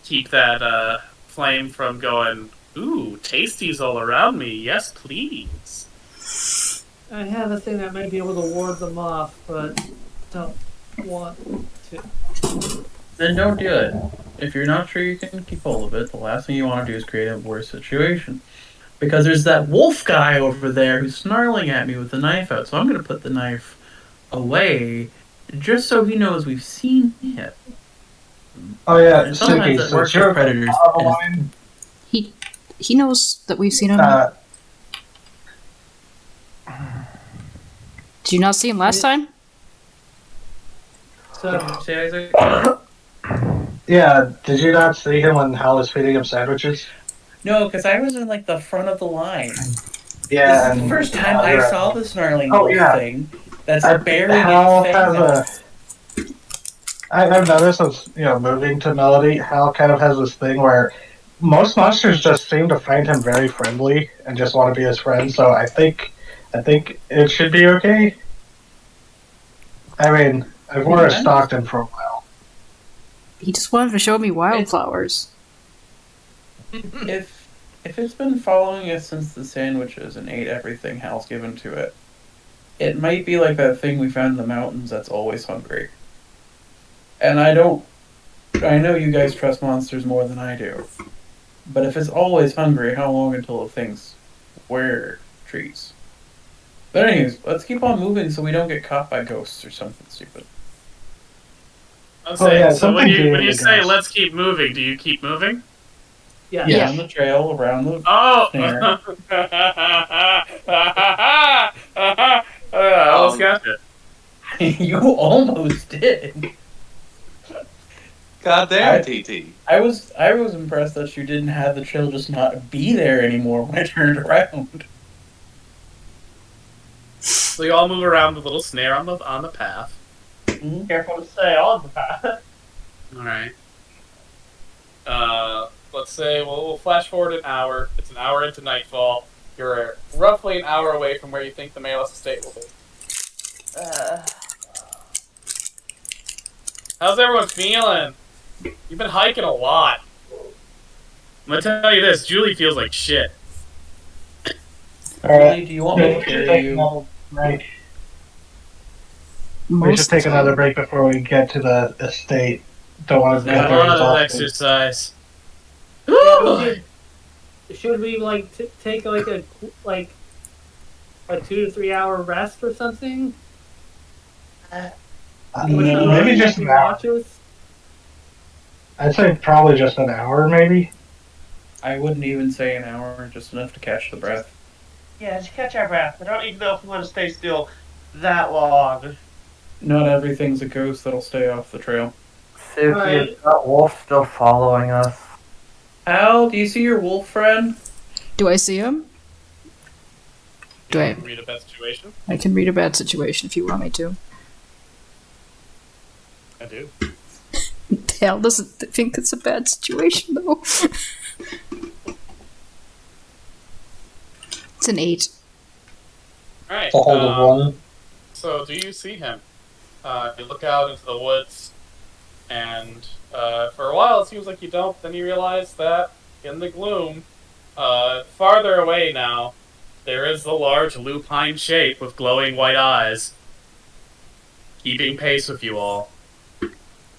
keep that flame from going, ooh, tasties all around me. Yes, please. I have a thing that might be able to ward them off, but don't want to. Then don't do it. If you're not sure you can keep hold of it, the last thing you want to do is create a worse situation. Because there's that wolf guy over there who's snarling at me with the knife out, so I'm going to put the knife away just so he knows we've seen him. Oh yeah, And sometimes Suki, it works since you're with predators. top of and line, He knows that we've seen him. Did you not see him last time? So, Say, Isaac? yeah, did you not see him when Hal was feeding him sandwiches? No, because I was in like the front of the line. Yeah, This is the first time you're I right. saw the snarling Oh, wolf yeah. thing that's I- burying Hal its has fangs. I've noticed as moving to Melody, Hal kind of has this thing where most monsters just seem to find him very friendly and just want to be his friend. So I think it should be okay. I mean, I've already stalked him for a while. He just wanted to show me wildflowers. If it's been following us since the sandwiches and ate everything Hal's given to it, it might be like that thing we found in the mountains that's always hungry. And I know you guys trust monsters more than I do. But if it's always hungry, how long until it thinks we're trees? But anyways, let's keep on moving so we don't get caught by ghosts or something stupid. I'm Oh, saying, yeah, so when something you being the say ghost. let's keep moving, do you keep moving? yeah. Yeah. Down the trail, around the Oh! snare. I almost got it. You almost did. God damn, TT. I was impressed that you didn't have the trail just not be there anymore when I turned around. So you all move around the little snare on the path. Careful to stay on the path. All right. Let's say we'll flash forward an hour. It's an hour into nightfall. You're roughly an hour away from where you think the Malus estate will be. How's everyone feeling? You've been hiking a lot. I'm gonna tell you this: Julie feels like shit. Julie, do you want me to carry you? Break. We should take another break before we get to the estate. Don't want to A get there lot of exhausted. exercise. should we take like a 2 to 3 hour rest or something? Maybe just an hour. Watches? I'd say probably just an hour, maybe. I wouldn't even say an hour, just enough to catch the breath. Yeah, just catch our breath. I don't even know if we want to stay still that long. Not everything's a ghost that'll stay off the trail. Suki, Right. is that wolf still following us? Al, do you see your wolf friend? Do I see him? Do I? Read a bad situation. I can read a bad situation if you want me to. I do. Hal doesn't think it's a bad situation, though. It's an 8. All right. It's a hold of one. So, do you see him? You look out into the woods, and for a while it seems like you don't. Then you realize that in the gloom, farther away now, there is the large lupine shape with glowing white eyes, keeping pace with you all.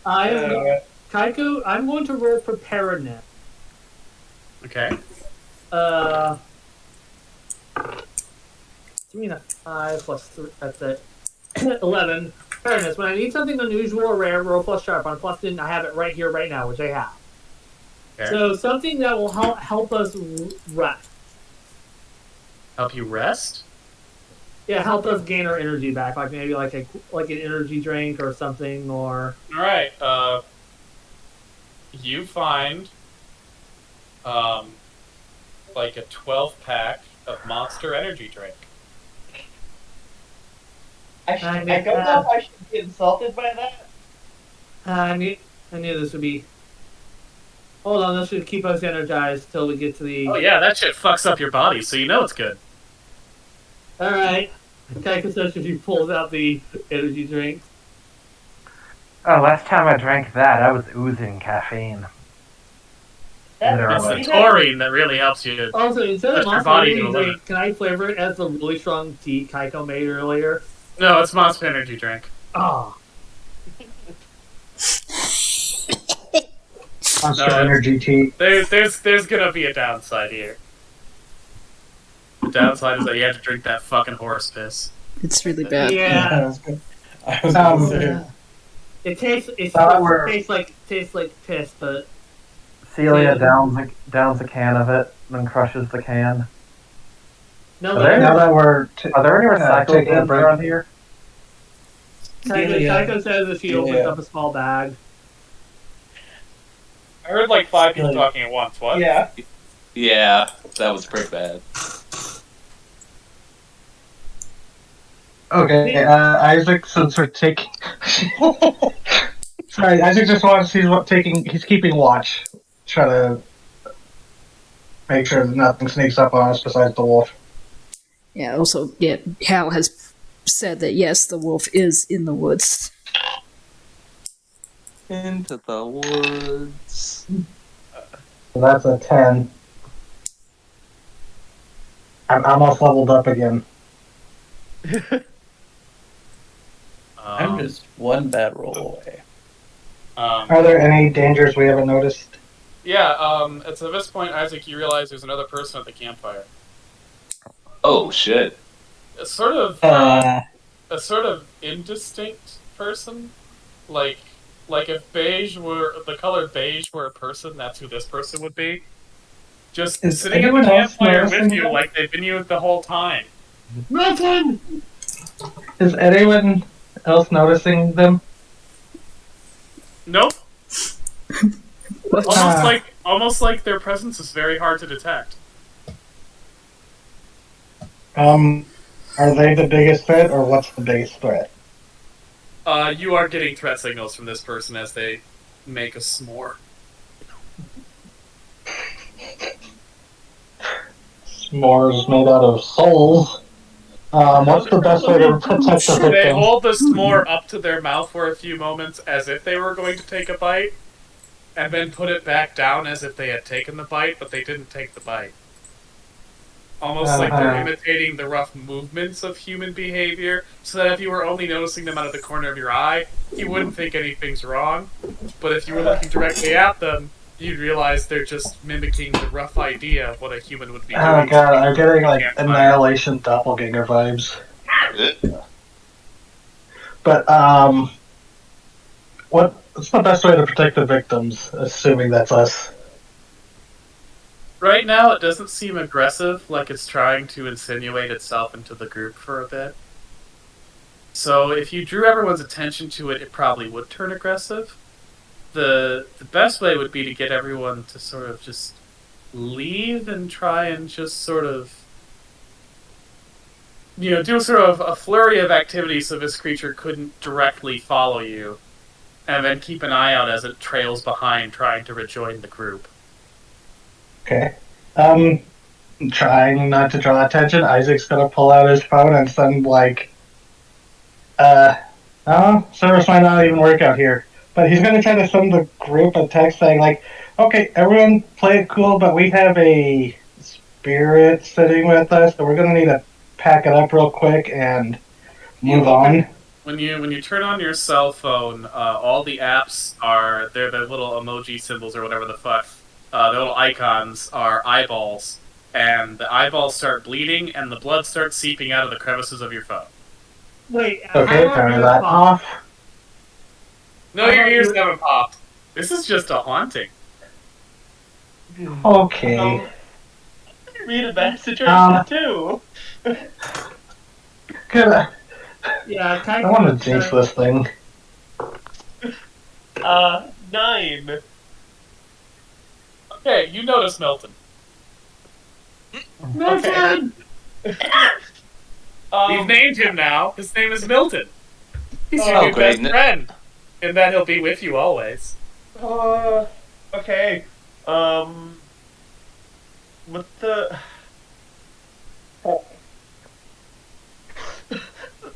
Kaiko, I'm going to roll preparedness. Okay. Give me a 5 plus 3. That's it. 11. Preparedness. When I need something unusual or rare, roll plus sharp. On plus 10, I have it right here, right now, which I have. Okay. So something that will help us rest. Help you rest? Yeah, help us gain our energy back. Like maybe like an energy drink or something, or All right. You find like a 12-pack of Monster Energy drink. I don't know if I should be insulted by that. I knew this would be. Hold on, this should keep us energized till we get to the. Oh yeah, that shit fucks up your body, so you know it's good. All right. Kaiko says if he pulls out the energy drink. Oh, last time I drank that, I was oozing caffeine. It's the taurine that really helps you. Also, instead of Push your Monster body Energy to a limit. drink, can I flavor it as the really strong tea Kaiko made earlier? No, it's Monster Energy drink. Oh. Monster No, Energy tea. There's gonna be a downside here. The downside is that you have to drink that fucking horse piss. It's really bad. Yeah. I was gonna say. Yeah. It tastes tastes like piss, but Celia downs a can of it, then crushes the can. no, Are there, Now that we're are there any recycling taking a bins break. around here? Kaiko says that she opens Yeah. up a small bag. I heard like 5 people talking at once. What? Yeah. Yeah, that was pretty bad. Okay, Isaac, since we're taking. Sorry, Isaac just wants. He's keeping watch. Try to make sure that nothing sneaks up on us besides the wolf. Yeah, also, yeah, Hal has said that yes, the wolf is in the woods. Into the woods. So that's a 10. I'm almost leveled up again. I'm just one bad roll away. Are there any dangers we haven't noticed? Yeah, at this point, Isaac, you realize there's another person at the campfire. Oh shit. A sort of indistinct person. Like if beige were the color beige were a person, that's who this person would be. Just Is sitting at the anyone else campfire with noticing you, that? like they've been you the whole time. Milton! Is anyone else noticing them? Nope. What? Almost like their presence is very hard to detect. Are they the biggest threat, or what's the biggest threat? You are getting threat signals from this person as they make a s'more. S'mores made out of souls. What's the best way to protect the They victim? hold the s'more up to their mouth for a few moments as if they were going to take a bite, and then put it back down as if they had taken the bite, but they didn't take the bite. Almost like they're imitating the rough movements of human behavior, so that if you were only noticing them out of the corner of your eye, you wouldn't think anything's wrong. But if you were looking directly at them, you'd realize they're just mimicking the rough idea of what a human would be doing. Oh god, I'm getting like Campfire. Annihilation doppelganger vibes. But what's the best way to protect the victims, assuming that's us? Right now, it doesn't seem aggressive, like it's trying to insinuate itself into the group for a bit. So if you drew everyone's attention to it, it probably would turn aggressive. The best way would be to get everyone to sort of just leave and try and just sort of, do sort of a flurry of activity so this creature couldn't directly follow you, and then keep an eye out as it trails behind trying to rejoin the group. Okay. Trying not to draw attention, Isaac's gonna pull out his phone and send service might not even work out here. But he's gonna try to send the group a text saying okay, everyone play it cool, but we have a spirit sitting with us, so we're gonna need to pack it up real quick and move on. When you turn on your cell phone, all the apps they're the little emoji symbols or whatever the fuck. The little icons are eyeballs, and the eyeballs start bleeding, and the blood starts seeping out of the crevices of your phone. Wait, Okay, turn that off. No, your ears haven't popped. This is just a haunting. Okay. Read a message or too. Good. Yeah, I want to jinx this thing. 9. Okay, you notice Milton. Milton! We've named him now. His name is Milton. He's your Oh, new great. best friend. And that he'll be with you always. Okay. What the...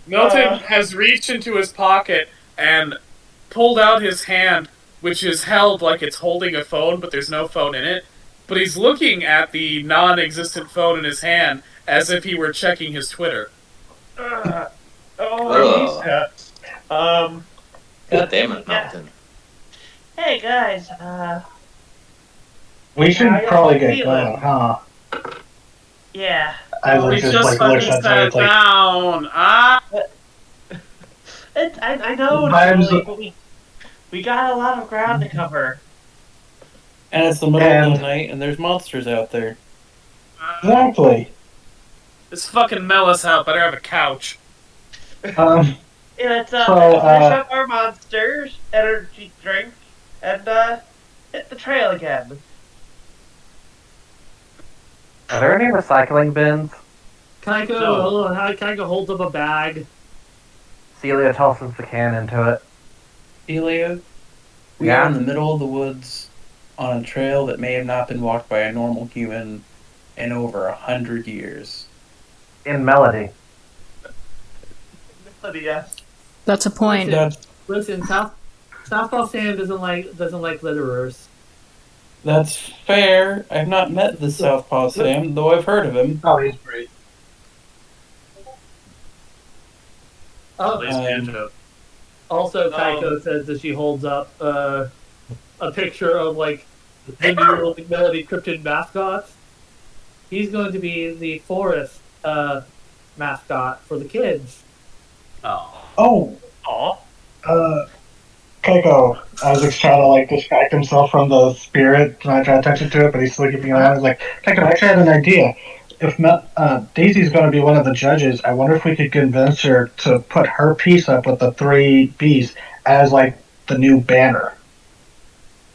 Milton has reached into his pocket and pulled out his hand, which is held like it's holding a phone, but there's no phone in it, but he's looking at the non-existent phone in his hand as if he were checking his Twitter. Oh, Ugh. Lisa. God damn it, Yeah. Mountain. Hey guys, We should how y'all probably get feeling? going, huh? Yeah. Isaac We just just like fucking looks at sat Zoe, like, down. Ah! I know it's Vibes- early, but we got a lot of ground to cover. And it's the middle of And- the night, and there's monsters out there. exactly. This fucking Mellis out. Better have a couch. Um, Yeah, let's So, finish up our monsters, energy drink, and hit the trail again. Are there any recycling bins? Kaiko, No. Kaiko holds up a bag. Celia tosses the can into it. Elia, we Yeah? are in the middle of the woods on a trail that may have not been walked by a normal human in over 100 years. In Melody. Yes. That's a point. Listen, Southpaw Sam doesn't like litterers. That's fair. I've not met the Southpaw Sam, though I've heard of him. oh, he's great. Oh, Please, Banjo. also, Kaiko says that she holds up a picture of like the new Melody Cryptid mascots. He's going to be the forest mascot for the kids. Oh. Oh, Aw. Keiko. Isaac's trying to like distract himself from the spirit, not trying to attention to it, but he's still keeping an eye on it. He's like, Keiko, I actually had an idea. If Daisy's going to be one of the judges, I wonder if we could convince her to put her piece up with the 3 Bs as like the new banner.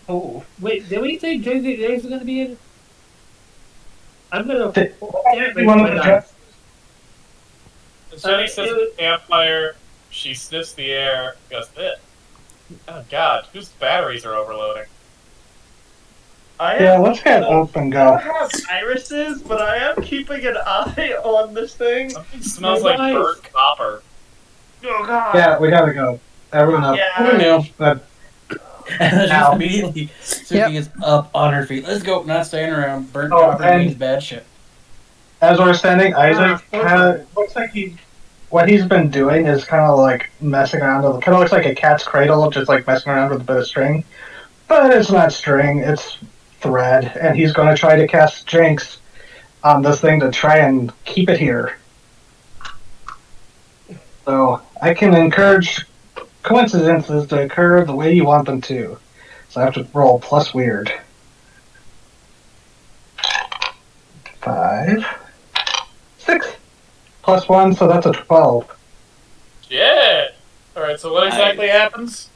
Oh, wait, did we say Jay's going to be in? I'm going Did- to. Be one of the judges. Jenny says campfire. She sniffs the air. Goes, eh. Oh god, whose batteries are overloading? Yeah, let's get up and I go. don't have irises, but I am keeping an eye on this thing. Something smells like Nice. burnt copper. Oh god. Yeah, we gotta go. Everyone up. Oh, Yeah. no. But And then Ow. just immediately, Suki is up on her feet. Let's go, not staying around. Burnt Oh, copper and- means bad shit. as we're standing, Isaac Ah, kind of looks like what he's been doing is kind of like messing around with. Kind of looks like a cat's cradle, just like messing around with a bit of string. But it's not string; it's thread, and he's going to try to cast Jinx on this thing to try and keep it here. So I can encourage coincidences to occur the way you want them to. So I have to roll plus weird. 5, 6, plus 1, so that's a 12. Yeah! Alright, so what exactly happens?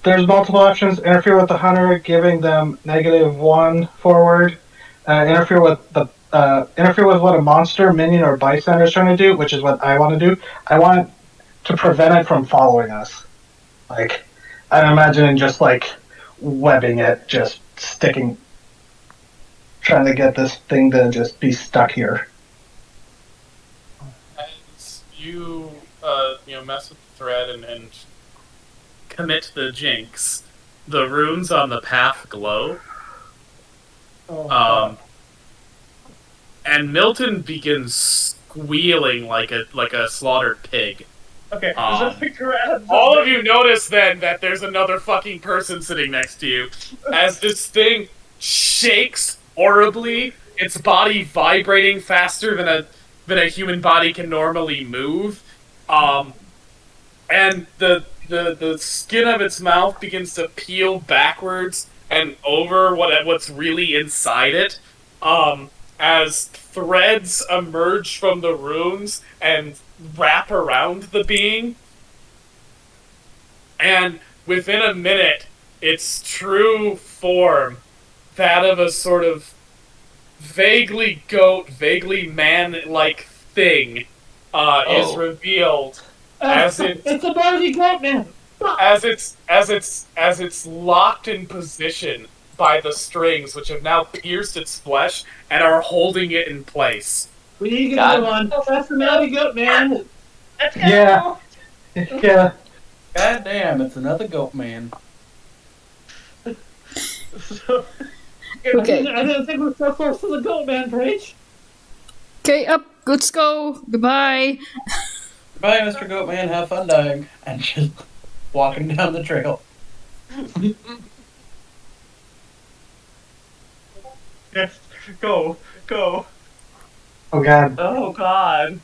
There's multiple options. Interfere with the hunter, giving them -1 forward. Interfere with what a monster, minion, or bystander is trying to do, which is what I want to do. I want to prevent it from following us. Like, I'm imagining just like webbing it, just sticking, trying to get this thing to just be stuck here. As you, mess with the thread and commit the jinx, the runes on the path glow. And Milton begins squealing like a slaughtered pig. Okay, Um, so grab All of you notice then that there's another fucking person sitting next to you as this thing shakes horribly, its body vibrating faster than a human body can normally move. And the skin of its mouth begins to peel backwards and over what's really inside it. As threads emerge from the runes and wrap around the being. And within a minute, its true form, that of a sort of vaguely goat, vaguely man-like thing, is revealed as It's a Barney Goat Man. as it's locked in position by the strings, which have now pierced its flesh and are holding it in place. We need to get God. another one. That's the Barney Goat Man. Let's go. Yeah. Yeah. God damn, it's another goat man. So, Okay. I didn't think we were so close to the goat man bridge. Okay, up. Let's go. Goodbye. Bye, Mr. Goatman. Have fun dying. And just walking down the trail. Yes, go. Oh god. Oh god.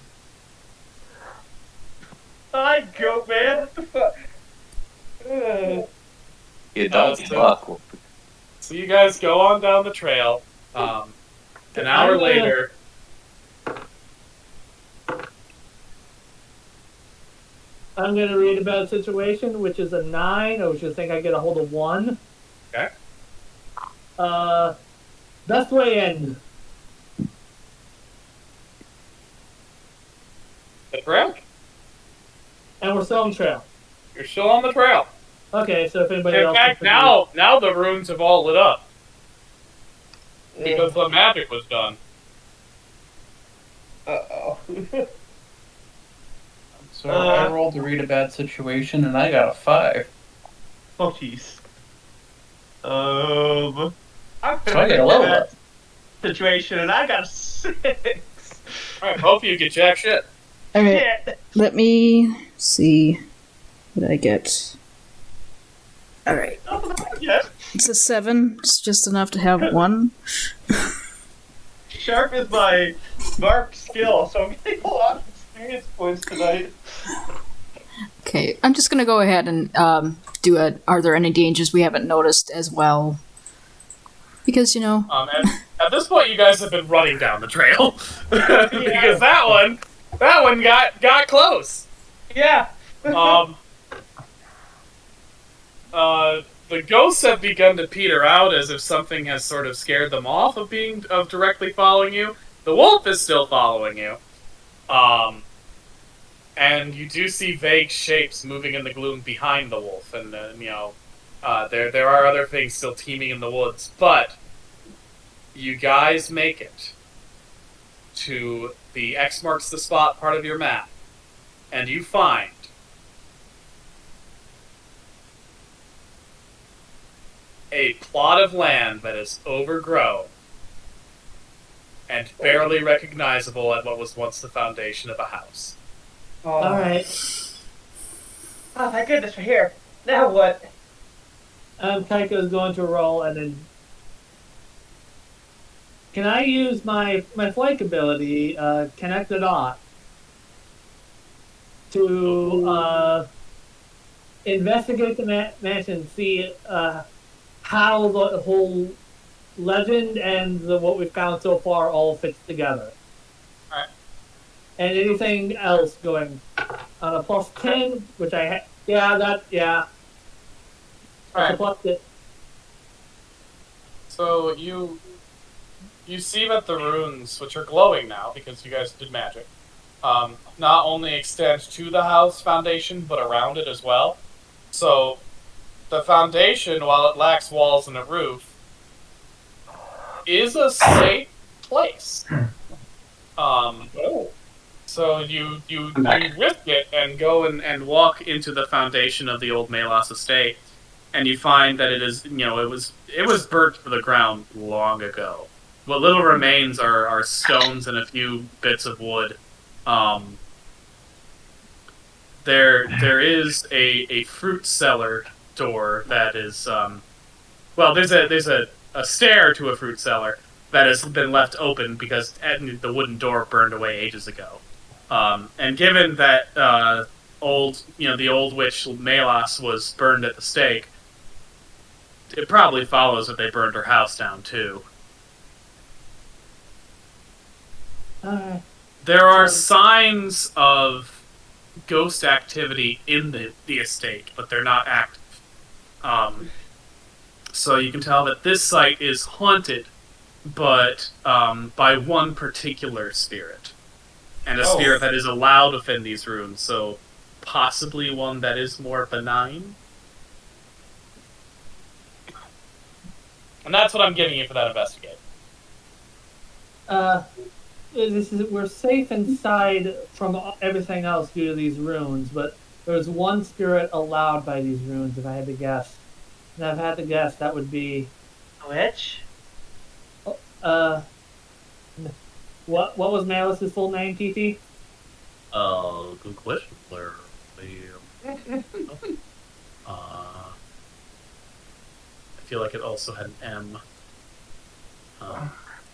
Hi, goat man. What the fuck? You don't so- fuck. So you guys go on down the trail. An hour I'm gonna- later, I'm gonna read about a situation, which is a 9, which I think I get a hold of 1. Okay. Best way in. the trail. And we're still on trail. You're still on the trail. Okay, so if anybody In else... fact, now the runes have all lit up because the magic was done. Uh-oh. So I rolled to read a bad situation, and I got a 5. Oh, jeez. I'm So I get a level up. situation, and I got a 6. All right, both of you get jack shit. Okay. Yeah. Let me see what I get. Alright. Yeah. It's a 7. It's just enough to have 1. Sharp is my mark skill, so I'm getting a lot of experience points tonight. Okay, I'm just gonna go ahead and do a are there any dangers we haven't noticed as well. Because, you know. At this point, you guys have been running down the trail because that one got close. Yeah. The ghosts have begun to peter out as if something has sort of scared them off of directly following you. The wolf is still following you. And you do see vague shapes moving in the gloom behind the wolf, and there are other things still teeming in the woods. But you guys make it to the X marks the spot part of your map, and you find a plot of land that is overgrown and barely recognizable at what was once the foundation of a house. Alright. Oh, thank goodness we're here. Now what? Kaiko's going to roll, and then... Can I use my flank ability, Connect the Dot, to investigate the mansion, see how the whole legend and what we've found so far all fits together? Alright. And anything else going on a plus 10, which I That's Alright. a plus 10. So you see that the runes, which are glowing now because you guys did magic, not only extend to the house foundation but around it as well. So the foundation, while it lacks walls and a roof, is a safe place. So you risk it and go and walk into the foundation of the old Malos estate, and you find that it is, it was burnt to the ground long ago. What little remains are stones and a few bits of wood. There is a fruit cellar door that is there's a stair to a fruit cellar that has been left open because the wooden door burned away ages ago. And given that the old witch Malos was burned at the stake, it probably follows that they burned her house down too. There are signs of ghost activity in the estate, but they're not active. So you can tell that this site is haunted, but by one particular spirit. And a spirit that is allowed within these rooms, so possibly one that is more benign. And that's what I'm giving you for that investigate. We're safe inside from everything else due to these runes, but there's one spirit allowed by these runes, if I had to guess. And I've had to guess that would be... Which? Uh, what was Malice's full name, TT? Good question, Blair. I feel like it also had an M.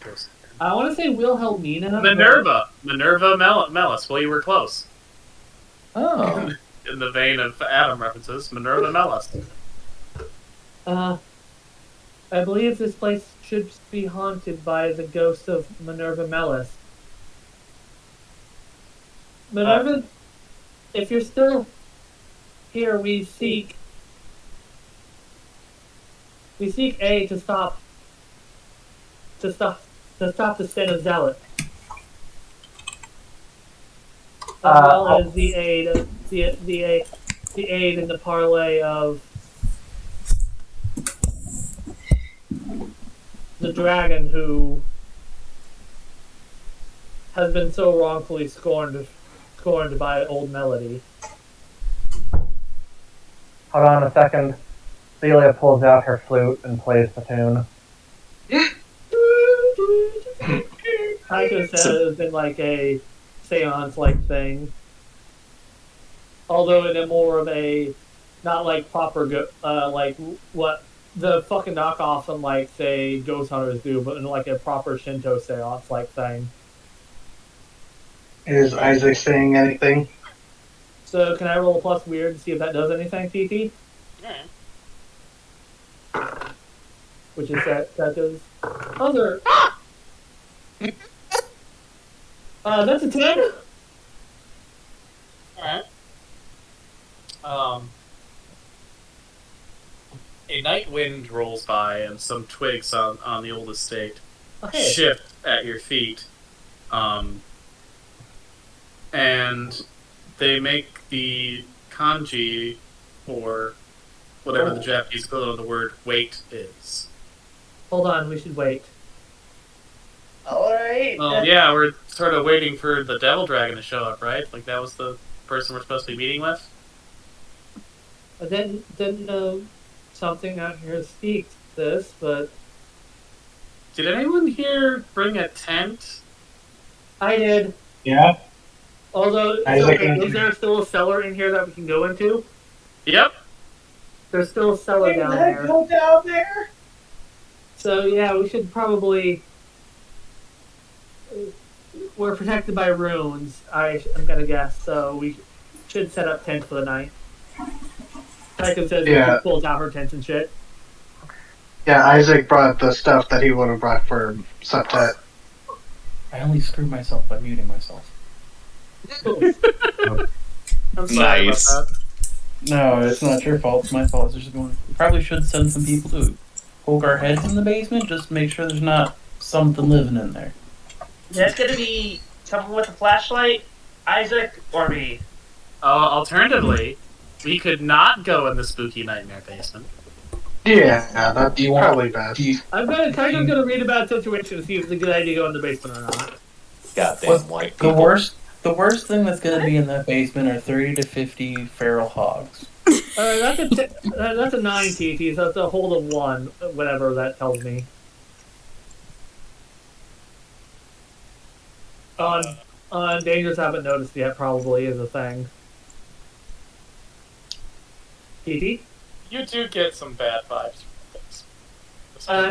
Goes I want to say Wilhelmina. but- Minerva Mellis. Well, you were close. Oh. In the vein of Adam references, Minerva Mellis. I believe this place should be haunted by the ghost of Minerva Mellis. Minerva, if you're still here, we seek A to stop the sin of zealot, as well as the aid in the parlay of the dragon who has been so wrongfully scorned by old Melody. Hold on a second. Celia pulls out her flute and plays the tune. Taiko said it has been like a seance-like thing. Although in a more of a, not like proper, like what the fucking knockoffs on like, say, Ghost Hunters do, but in like a proper Shinto seance-like thing. Is Isaac saying anything? So can I roll a plus weird to see if that does anything, TT? Yeah. Which is that does other. That's a 10. Alright. A night wind rolls by and some twigs on the old estate Okay. shift at your feet. And they make the kanji for whatever the Japanese equivalent of the word wait is. Hold on, we should wait. Alright. Well, yeah, we're sort of waiting for the devil dragon to show up, right? Like that was the person we're supposed to be meeting with? I didn't know something out here speaks this, but Did anyone here bring a tent? I did. Yeah. Although, Isaac, is there still a cellar in here that we can go into? Yep. There's still a cellar down there. Go down there. So yeah, we should probably. We're protected by runes. I'm gonna guess, so we should set up tents for the night. Taiko says Yeah. she pulls out her tents and shit. Yeah, Isaac brought the stuff that he would have brought for Septet. I only screwed myself by muting myself. I'm sorry Nice. about that. No, it's not your fault. It's my fault. It's just going. We probably should send some people to poke our heads in the basement, just to make sure there's not something living in there. That's gonna be someone with a flashlight, Isaac, or me. Alternatively, we could not go in the spooky nightmare basement. Yeah, that's Do you want- probably best. Taiko's gonna read about the situation to see if it's a good idea to go in the basement or not. Goddamn white The people. worst thing that's gonna be in that basement are 30 to 50 feral hogs. That's a 9 TT, so it's a hold of 1, whatever that tells me. On Dangerous Haven't Noticed Yet probably is a thing. TT? You do get some bad vibes from this.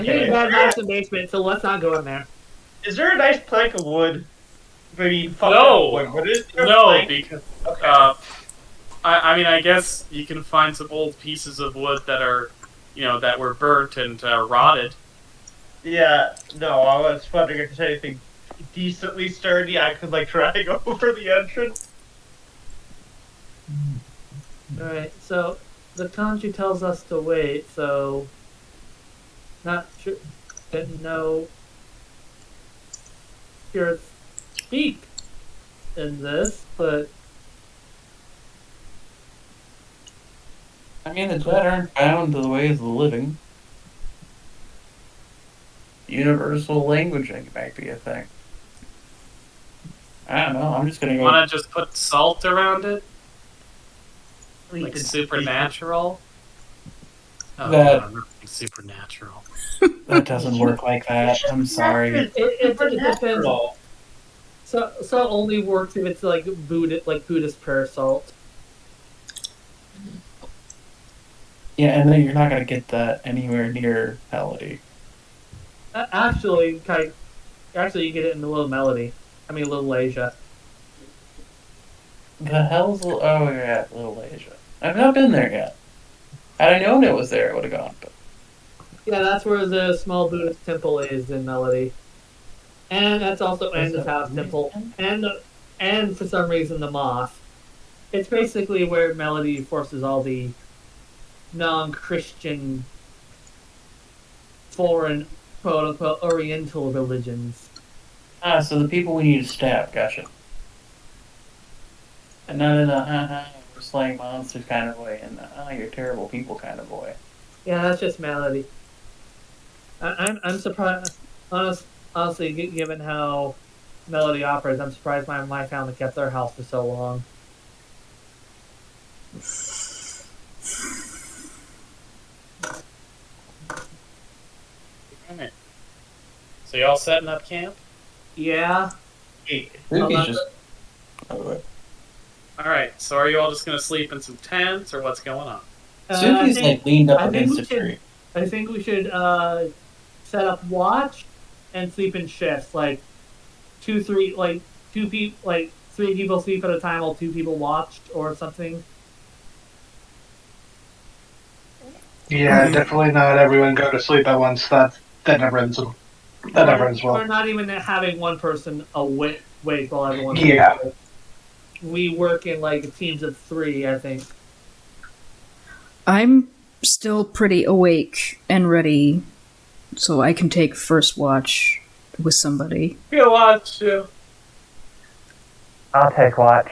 You get bad vibes in the basement, so let's not go in there. Is there a nice plank of wood? Maybe No. wood. What is there? No, plank? because Okay. I mean, I guess you can find some old pieces of wood that are, that were burnt and rotted. Yeah. No, I was wondering if there's anything decently sturdy I could drag over the entrance. Alright, so the kanji tells us to wait, so not sure, didn't know spirits speak in this, but I mean, the dead aren't bound to the ways of the living. Universal languaging might be a thing. I don't know. I'm just gonna go. Want to just put salt around it, We like could- supernatural? Oh, That- no, I'm referencing supernatural. That doesn't work like that. I'm sorry. It depends. So it only works if it's like Buddhist prayer salt. Yeah, and then you're not gonna get that anywhere near Melody. Actually, you get it in the Little Melody. I mean, Little Asia. The hell's oh yeah, Little Asia. I've not been there yet. Had I known it was there, I would have gone. But Yeah, that's where the small Buddhist temple is in Melody, and that's also Anda's house temple, and for some reason the mosque. It's basically where Melody forces all the non-Christian, foreign, quote-unquote, Oriental religions. so the people we need to stab, gotcha. And not in a we're slaying monsters kind of way, and you're terrible people kind of way. Yeah, that's just Melody. I'm surprised, honestly, given how Melody operates, I'm surprised my family kept their house for so long. Alright. So y'all setting up camp? Yeah. Spooky's just. Alright, so are you all just gonna sleep in some tents, or what's going on? Suki's like leaned up against a tree. I think we should set up watch and sleep in shifts, like three people sleep at a time while 2 people watch or something. Yeah, definitely not everyone go to sleep at once. That never ends. That never ends well. We're not even having one person awake while everyone's Yeah. awake. We work in like teams of 3, I think. I'm still pretty awake and ready, so I can take first watch with somebody. We'll watch you. I'll take watch.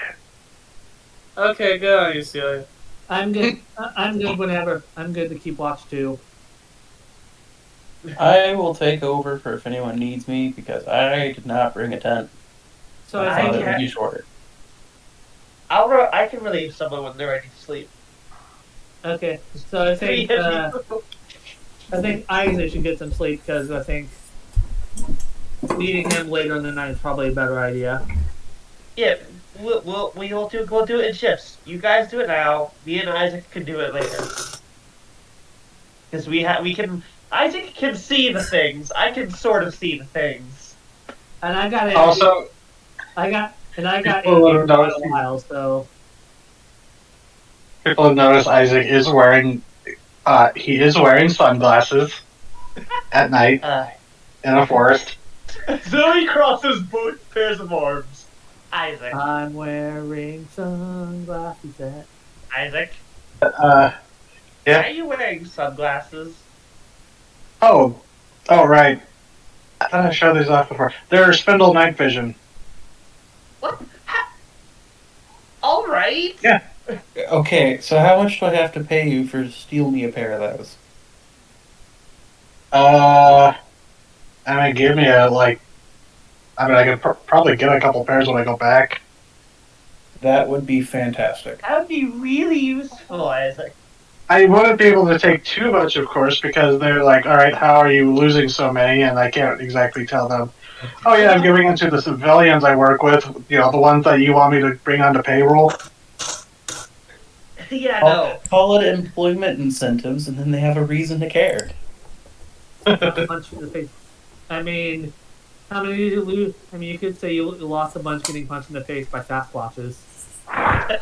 Okay, good on you, Celia. I'm good. I'm good whenever. I'm good to keep watch too. I will take over for if anyone needs me because I did not bring a tent. So I I thought think it would be shorter. I can relieve someone when they're ready to sleep. okay. So I think Isaac should get some sleep because I think leading him later in the night is probably a better idea. Yeah, we'll do it in shifts. You guys do it now. Me and Isaac can do it later. Because we can. Isaac can see the things. I can sort of see the things. And I got it. Also, I got it People for have quite noticed- a while. So people have noticed Isaac is wearing. He is wearing sunglasses at night in a forest. Zoe crosses both pairs of arms. Isaac. I'm wearing sunglasses. Isaac. Yeah. Why are you wearing sunglasses? Oh, right. I thought I showed these off before. They're Spindle Night Vision. What? All right. Yeah. Okay, so how much do I have to pay you for steal me a pair of those? I mean, give me I could probably get a couple pairs when I go back. That would be fantastic. That would be really useful, Isaac. I wouldn't be able to take too much, of course, because they're like, all right, how are you losing so many? And I can't exactly tell them, oh yeah, I'm giving it to the civilians I work with, the ones that you want me to bring onto payroll. Yeah, no. Call it employment incentives, and then they have a reason to care. punch in the face. I mean, how many did you lose? I mean, you could say you lost a bunch getting punched in the face by Sasquatches. I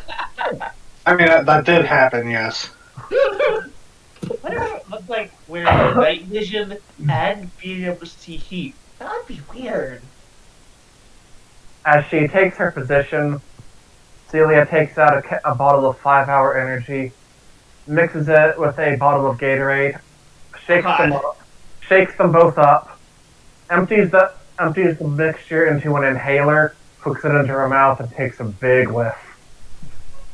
mean, that did happen, yes. What if it looked like wearing night vision and being able to see heat? That would be weird. As she takes her position, Celia takes out a bottle of 5-hour energy, mixes it with a bottle of Gatorade, shakes them both up, empties the mixture into an inhaler, hooks it into her mouth, and takes a big whiff.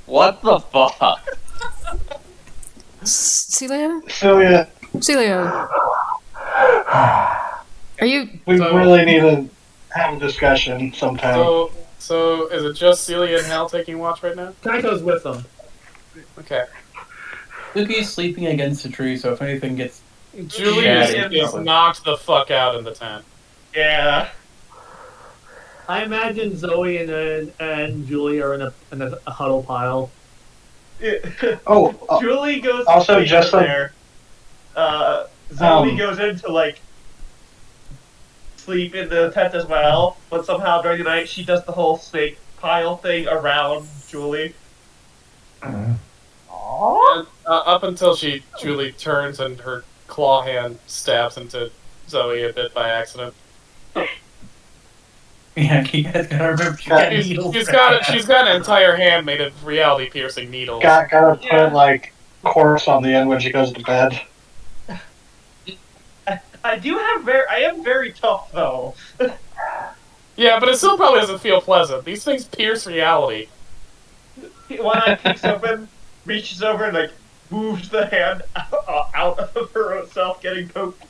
What the fuck? Celia? Celia, Are you... we So- really need to have a discussion sometime. So is it just Celia and Hal taking watch right now? Kaito's with them. Okay. Suki's sleeping against a tree, so if anything gets Julie Yeah, is knocked the fuck out in the tent. Yeah. I imagine Zoe and Julie are in a huddle pile. Oh, Julie goes also, to sleep just in like- there. Zoe Um, goes into like sleep in the tent as well, but somehow during the night she does the whole snake pile thing around Julie. And, up until Julie turns and her claw hand stabs into Zoe a bit by accident. Yeah, you guys gotta remember she's got needles. She's got an entire hand made of reality piercing needles. Gotta put Yeah. like corpse on the end when she goes to bed. I am very tough though. Yeah, but it still probably doesn't feel pleasant. These things pierce reality. One eye peeks open, reaches over and like moves the hand out of her own self, getting poked.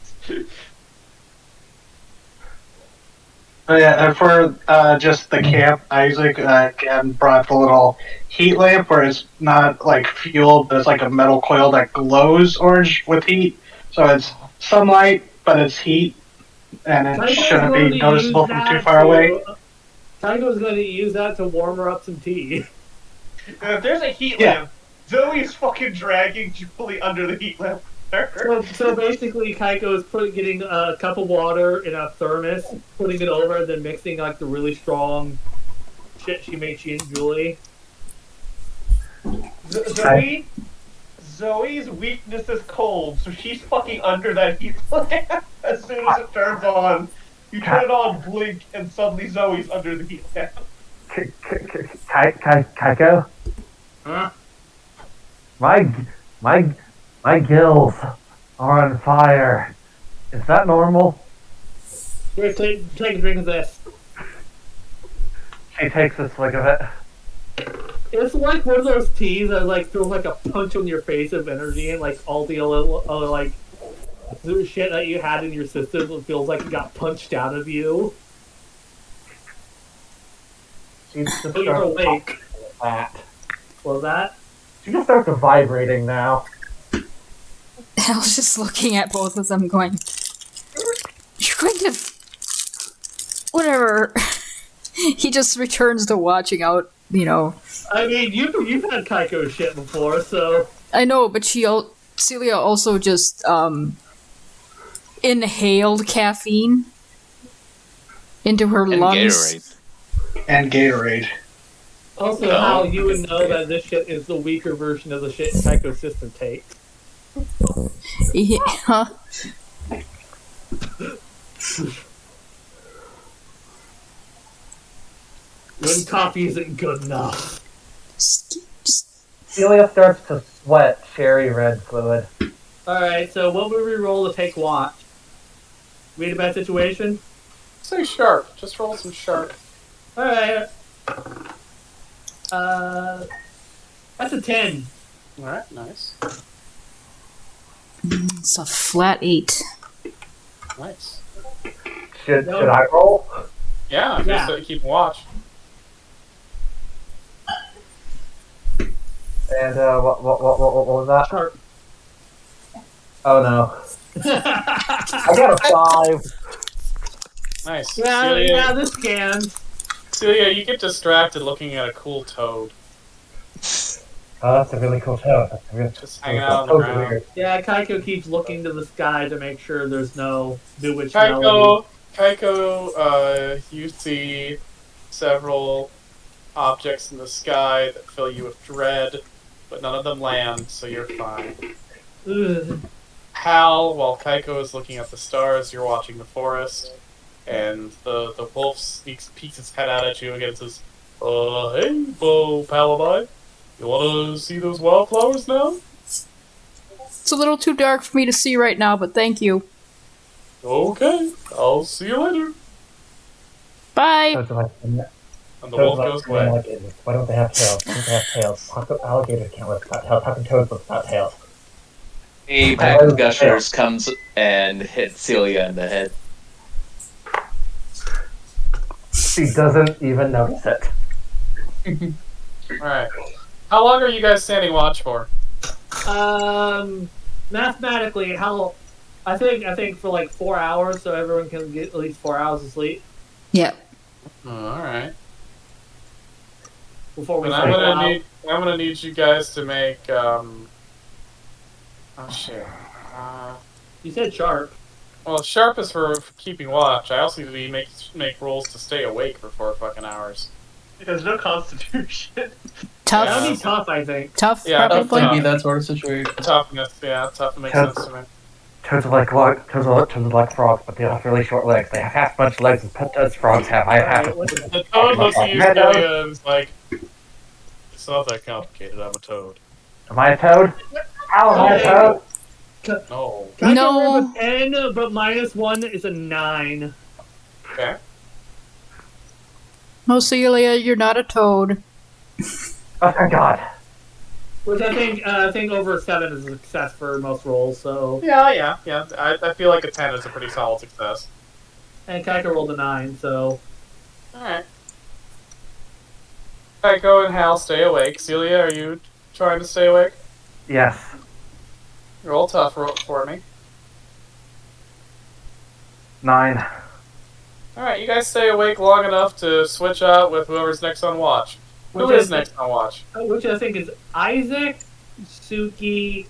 Oh, yeah, and for just the camp, Isaac again brought the little heat lamp where it's not like fuel, but it's like a metal coil that glows orange with heat. So it's sunlight, but it's heat, and it Tycho's shouldn't going be to noticeable use from that too far away. Tycho's going to use that to warm her up some tea. If there's a heat Yeah. lamp, Zoe's fucking dragging Julie under the heat lamp. So basically, Kaiko is getting a cup of water in a thermos, putting it over, and then mixing like the really strong shit she made she and Julie. Zoe's weakness is cold, so she's fucking under that heat lamp as soon as it turns on. You turn it on, blink, and suddenly Zoe's under the heat lamp. Kaiko? Huh? My gills are on fire. Is that normal? Here, take a drink of this. She takes a swig of it. It's like one of those teas that like feels like a punch on your face of energy, and like all the other like the shit that you had in your system it feels like it got punched out of you. She just But you're starts awake. that. Was that? She just starts vibrating now. I was just looking at both of them going, you're going to... Whatever. He just returns to watching out, you know. I mean, you've had Kaiko shit before, so... I know, but Celia also just, inhaled caffeine into her And lungs. Gatorade. And Gatorade. Also, Oh. how you would know that this shit is the weaker version of the shit Kaiko's system takes. Yeah. When coffee isn't good enough. Celia starts to sweat cherry red fluid. Alright, so what would we roll to take watch? Read a bad situation? Say sharp. Just roll some sharp. Alright. That's a 10. Alright, nice. It's a flat 8. Nice. Should I roll? Yeah, Yeah. just keep watch. And what was that? Sharp. Oh no. I got a 5. Nice. Yeah, this scans. Celia, you get distracted looking at a cool toad. Oh, that's a really cool toad. That's a really Just hanging out on the toad's ground. weird. Yeah, Kaiko keeps looking to the sky to make sure there's no bewitched melody. Kaiko, you see several objects in the sky that fill you with dread, but none of them land, so you're fine. Ugh. Hal, while Kaiko is looking at the stars, you're watching the forest, and the wolf peeks its head out at you again and says, hey, Bo Palabi, you wanna see those wildflowers now? It's a little too dark for me to see right now, but thank you. Okay, I'll see you later. Bye! Toads are like, And the toads wolf are goes like away. alligators. Why don't they have tails? Why don't they have tails? How come alligators can't live without tails? How come toads live without tails? A pack of gushers comes and hits Celia in the head. She doesn't even notice it. Alright. How long are you guys standing watch for? Mathematically, how I think for like 4 hours, so everyone can get at least 4 hours of sleep Yeah. Oh, all right. before we But I'm cycle gonna out. need you guys to make Oh shit. You said sharp. Well, sharp is for keeping watch. I also need to make rolls to stay awake for 4 fucking hours. There's no constitution. Tough. That would be tough, I think. Tough, Yeah, Tough probably. to be that sort of situation. Toughness, yeah, tough makes Tough. sense to me. Toads are like frogs, but they have really short legs. They have half as much legs as frogs have. I have half. Alright, The toad looks at you, Celia, and is like, it's not that complicated, I'm a toad. Am I a toad? How am I a toad? No. No. With 10, but -1 is a 9. Okay. No, Celia, you're not a toad. Oh thank God. Which I think over a 7 is a success for most rolls. So Yeah. I feel like a 10 is a pretty solid success. and Kaika rolled a 9, so Alright. Tycho and Hal stay awake. Celia, are you trying to stay awake? Yes. Roll tough for me. 9. Alright, you guys stay awake long enough to switch out with whoever's next on watch. Who is next on watch? which I think is Isaac, Suki,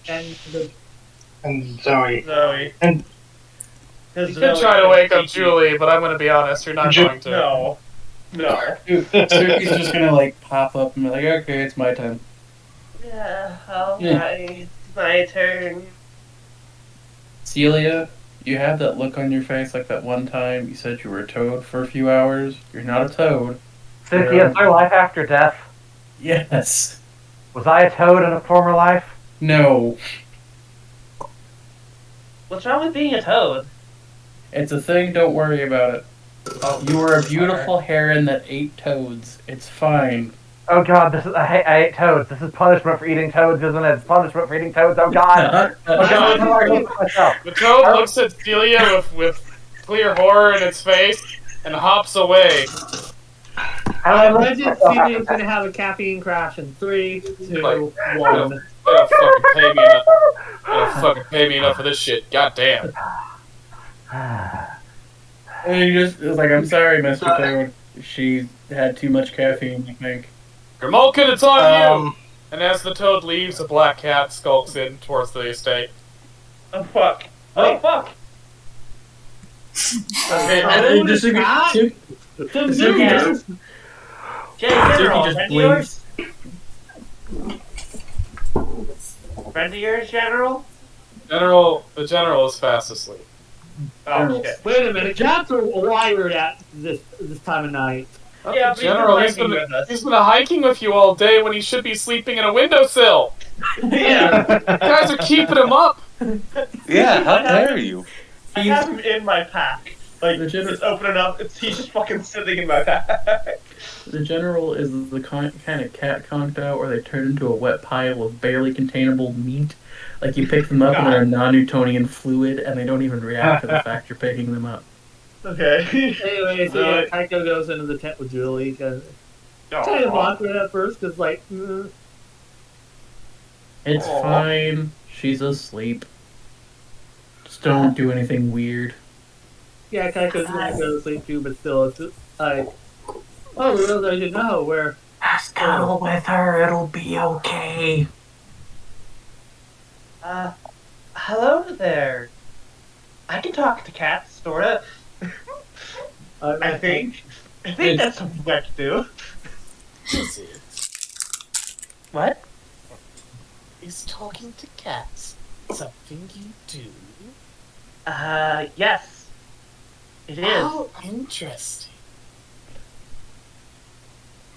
And Zoe. Zoe. And- Because You could try to wake up Julie, but I'm gonna be honest, you're not going to. No. Suki's just gonna like pop up and be like, okay, it's my time. Yeah, alright. My turn. Celia, you have that look on your face like that one time you said you were a toad for a few hours. You're not a toad. Suki, is there life after death? Yes. Was I a toad in a former life? No. What's wrong with being a toad? It's a thing, don't worry about it. You were a beautiful heron that ate toads. It's fine. Oh God, I ate toads. This is punishment for eating toads, isn't it? It's punishment for eating toads. Oh God. Oh God, how do I look at myself? The toad looks at Celia with clear horror in its face and hops away. How do I look at Legend myself? Celia's gonna have a caffeine crash in 3, 2, Like, 1. They don't fucking pay me enough. They don't fucking pay me enough for this shit. God damn. And he just was like, I'm sorry, Mr. Toad. She had too much caffeine, I think. Grimulkin, it's on you! And as the toad leaves, a black cat skulks in towards the estate. Oh fuck. Oh fuck. Okay, Oh, Just cat? Suki Suki just Jay, General, just friend of blinks. yours? Friend of yours, General? the general is fast asleep. Oh shit. Wait a minute, cats are wired at this time of night. Yeah, The general, he's been hiking with us. he's been hiking with you all day when he should be sleeping in a windowsill. Yeah. You guys are keeping him up. Yeah, how dare you? I have him in my pack. Like, Legit- it's opening up. He's just fucking sitting in my pack. The general is the kind of cat conked out where they turn into a wet pile of barely containable meat. Like you pick them up and they're a non-Newtonian fluid and they don't even react to the fact you're picking them up. Okay. Anyway, so yeah, Kaiko goes into the tent with Julie because kind of awkward at first because It's Aw. fine. She's asleep. Just don't do anything weird. yeah, Kaiko's gonna go to sleep too, but still, it's like, oh, little I didn't know where. Just cuddle with her, it'll be okay. Hello there. I can talk to cats, sorta. I think. I think that's something I can do. What? He's talking to cats. Something you do? Yes. It is. How interesting.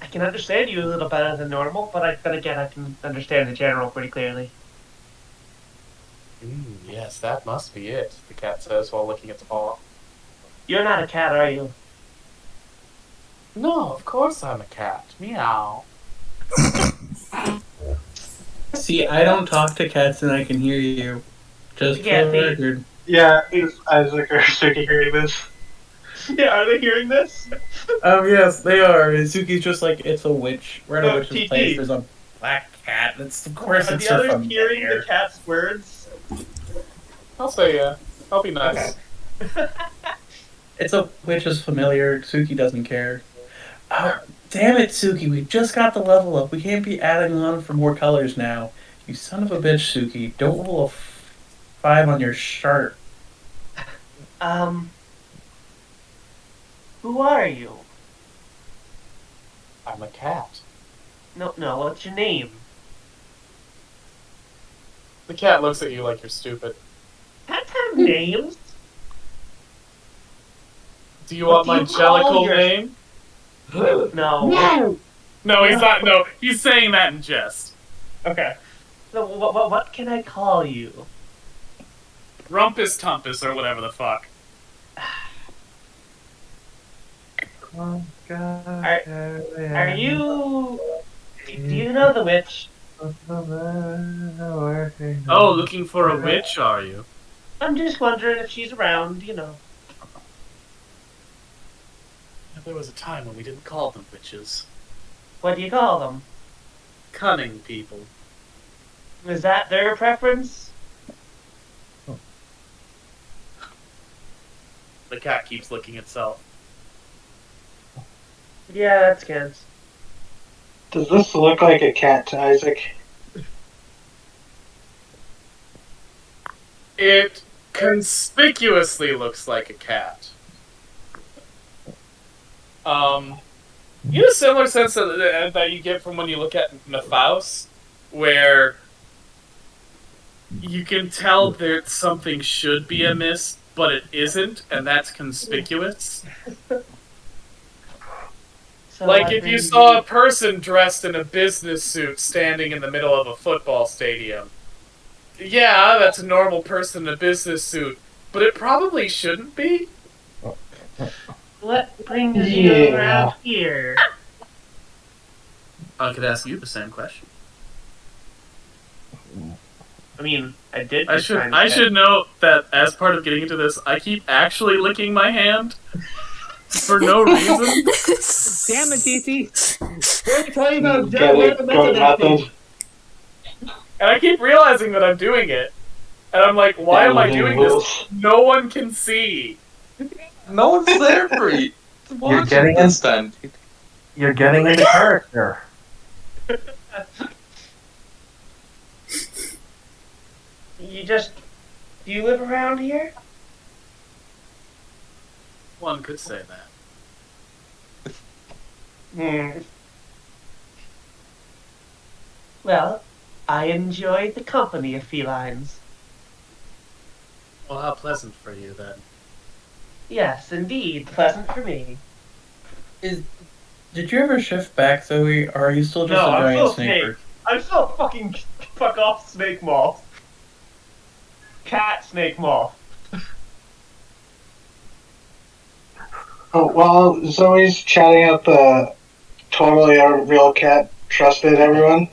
I can understand you a little better than normal, but then again, I can understand the general pretty clearly. Yes, that must be it, the cat says while looking at the paw. You're not a cat, are you? No, of course I'm a cat. Meow. See, I don't talk to cats and I can hear you. Just for Yeah, the see? record. Yeah, is Isaac or Suki hearing this? Yeah, are they hearing this? Yes, they are. And Suki's just like, it's a witch. We're at a No, witch's TT. place. There's a black cat. Of course Are it's the her others from hearing there. the cat's words? I'll say yeah. I'll be nice. It's a witch is familiar. Suki doesn't care. Oh, damn it, Suki. We just got the level up. We can't be adding on for more colors now. You son of a bitch, Suki. Don't roll a 5 on your sharp. Who are you? I'm a cat. No, what's your name? The cat looks at you like you're stupid. Cats have names? Do you What want do my you call jellicle your- name? No. No, he's not. No, he's saying that in jest. Okay. So what can I call you? Rumpus Tumpus or whatever the fuck. Are you? Do you know the witch? Oh, looking for a witch, are you? I'm just wondering if she's around. There was a time when we didn't call them witches. What do you call them? Cunning people. Is that their preference? The cat keeps licking itself. Yeah, that's good. Does this look like a cat to Isaac? It conspicuously looks like a cat. You know, a similar sense that you get from when you look at Nephaus, where you can tell that something should be amiss, but it isn't, and that's conspicuous. So Like if you saw a person dressed in a business suit standing in the middle of a football stadium. Yeah, that's a normal person in a business suit, but it probably shouldn't be. What brings you Yeah. around here? I could ask you the same question. I mean, I did. I should note that as part of getting into this, I keep actually licking my hand for no reason. Damn it, DT. Let me tell you about Get it? Good method. And I keep realizing that I'm doing it. And I'm like, why am I doing this? No one can see. No one's there for you. You're getting this time. You're getting into character. Do you live around here? One could say that. Well, I enjoyed the company of felines. Well, how pleasant for you then. Yes, indeed, pleasant for me. Did you ever shift back, Zoe, or are you still just No, a I'm giant still snaker? I'm still fuck off snake moth. Cat snake moth. Oh, while Zoe's chatting up the totally a real cat trusted everyone,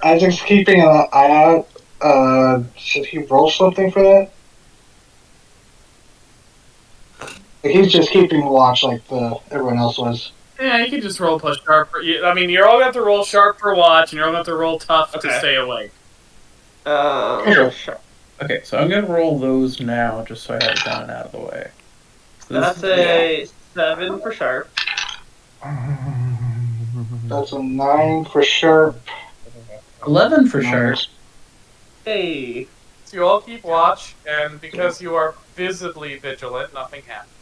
Isaac's keeping an eye out. Should he roll something for that? Like, he's just keeping watch like everyone else was. Yeah, you can just roll plus sharp. I mean, you're all going to have to roll sharp for watch, and you're all going to have to roll tough to stay awake. Sure. Okay, so I'm gonna roll those now, just so I have it done and out of the way. So That's a 7 for sharp. That's a 9 for sharp. 11 for sharp. Hey. So you all keep watch, and because you are visibly vigilant, nothing happens.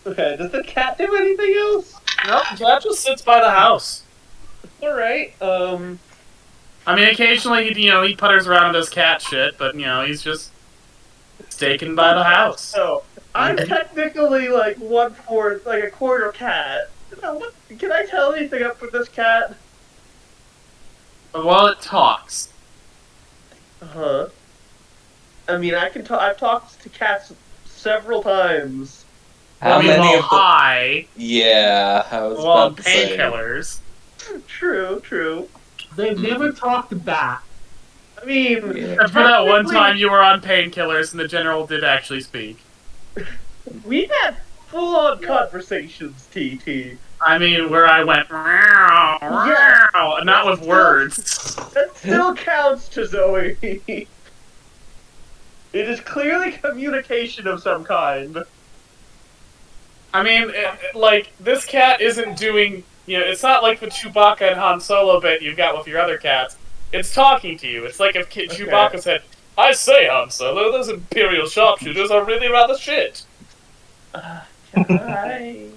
Okay, does the cat do anything else? Nope, the cat just sits by the house. Alright, I mean, occasionally, he putters around and does cat shit, but, he's just staking by the house. So, I'm technically like 1/4, like a quarter cat. Can I tell anything up with this cat? But while it talks, Uh-huh. I mean, I've talked to cats several times. How while many of them? high, Yeah, I was while on about to say. painkillers. True. They've never talked back. I mean, Yeah. Except for that one technically, time you were on painkillers and the general did actually speak. we've had full-on conversations, TT. I mean, where I went, "Meow, meow," not with words. That still counts to Zoe. It is clearly communication of some kind. I mean, like, this cat isn't doing... it's not like the Chewbacca and Han Solo bit you've got with your other cats. It's talking to you. It's like if Chewbacca said, I say, Han Solo, those Imperial sharpshooters are really rather shit. Can I...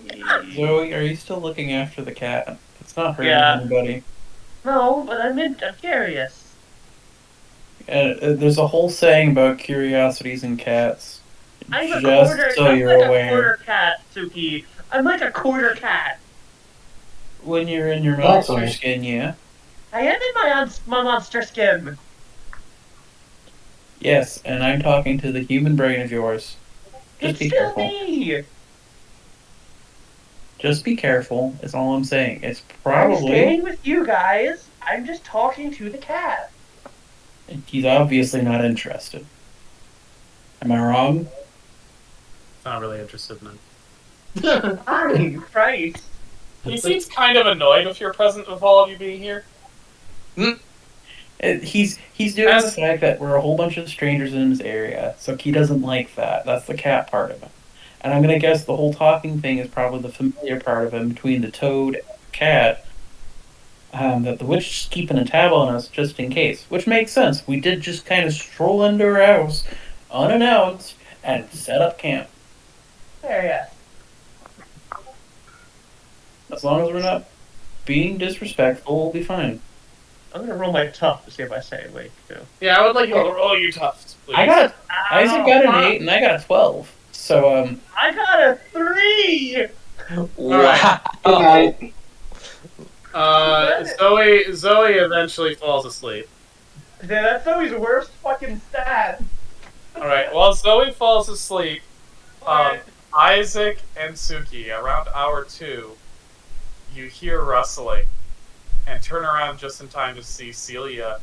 Zoe, are you still looking after the cat? It's not hurting Yeah. anybody. No, but I'm curious. And there's a whole saying about curiosities in cats. I'm a Just quarter. so I'm you're like aware. a quarter cat, Suki. I'm like a quarter cat. When you're in your monster Exactly. skin, yeah. I am in my monster skin. Yes, and I'm talking to the human brain of yours. Just It's be still careful. me. Just be careful, is all I'm saying. It's I'm probably... staying with you guys. I'm just talking to the cat. He's obviously not interested. Am I wrong? Not really interested in him. Fine, Christ. He seems kind of annoyed with your presence, with all of you being here. He's doing the fact that we're a whole bunch of strangers in his area, so he doesn't like that. That's the cat part of it. And I'm gonna guess the whole talking thing is probably the familiar part of him between the toad and the cat. That the witch is keeping a tab on us just in case, which makes sense. We did just kind of stroll into her house unannounced and set up camp. There, yes. As long as we're not being disrespectful, we'll be fine. I'm gonna roll my tough to see if I say wait. Go. Yeah, I would like you to roll your tufts, please. Isaac got an 8 and I got a 12. So I got a 3. Alright. Good night. Zoe eventually falls asleep. Yeah, that's Zoe's worst fucking stat. Alright, while Zoe falls asleep, Isaac and Suki, around hour 2, you hear rustling, and turn around just in time to see Celia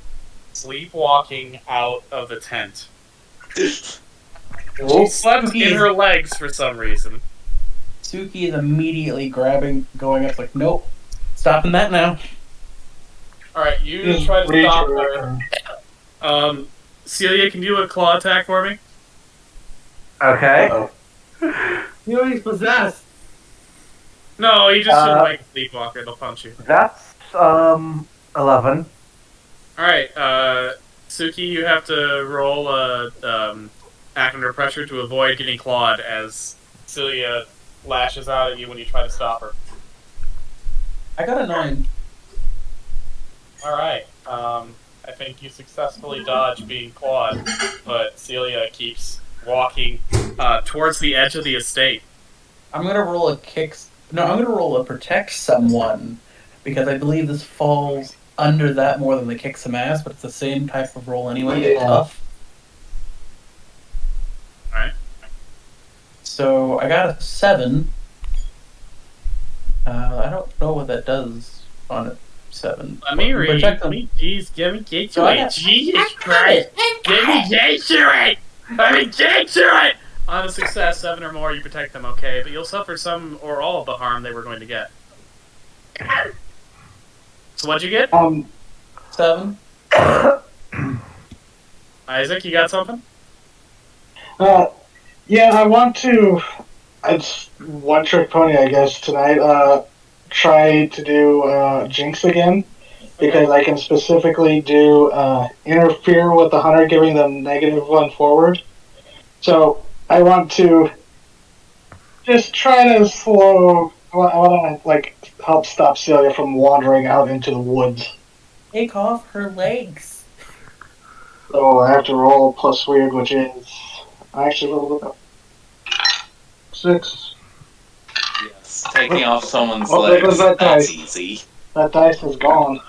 sleepwalking out of the tent. She slept in her legs for some reason. Suki is immediately going up like, nope, stopping that now. Alright, you try to stop her. Celia, can you do a claw attack for me? Okay. You know he's possessed. No, you just shouldn't wake a sleepwalker, they'll punch you. That's 11. Alright, Suki, you have to roll act under pressure to avoid getting clawed as Celia lashes out at you when you try to stop her. I got a 9. Alright, I think you successfully dodge being clawed, but Celia keeps walking towards the edge of the estate. I'm gonna roll a I'm gonna roll a protect someone, because I believe this falls under that more than the kick some ass, but it's the same type of roll anyway. Yeah. Tough. Alright. So I got a 7. I don't know what that does on a 7. Let me read. Protect Let them. me, geez, get me get So to I it. got- Jesus Christ! Get me get to it! Let me get to it! On a success, 7 or more, you protect them, okay, but you'll suffer some or all of the harm they were going to get. So what'd you get? 7. Isaac, you got something? Yeah, I want to. It's one trick pony, I guess, tonight. Try to do Jinx again. Because I can specifically do interfere with the hunter, giving them -1 forward. So I want to just try to slow. I want to help stop Celia from wandering out into the woods. Take off her legs. So I have to roll plus weird, which is I actually rolled it up 6. Yes, taking off someone's Oh, there goes legs, that that's dice. easy. That dice is gone.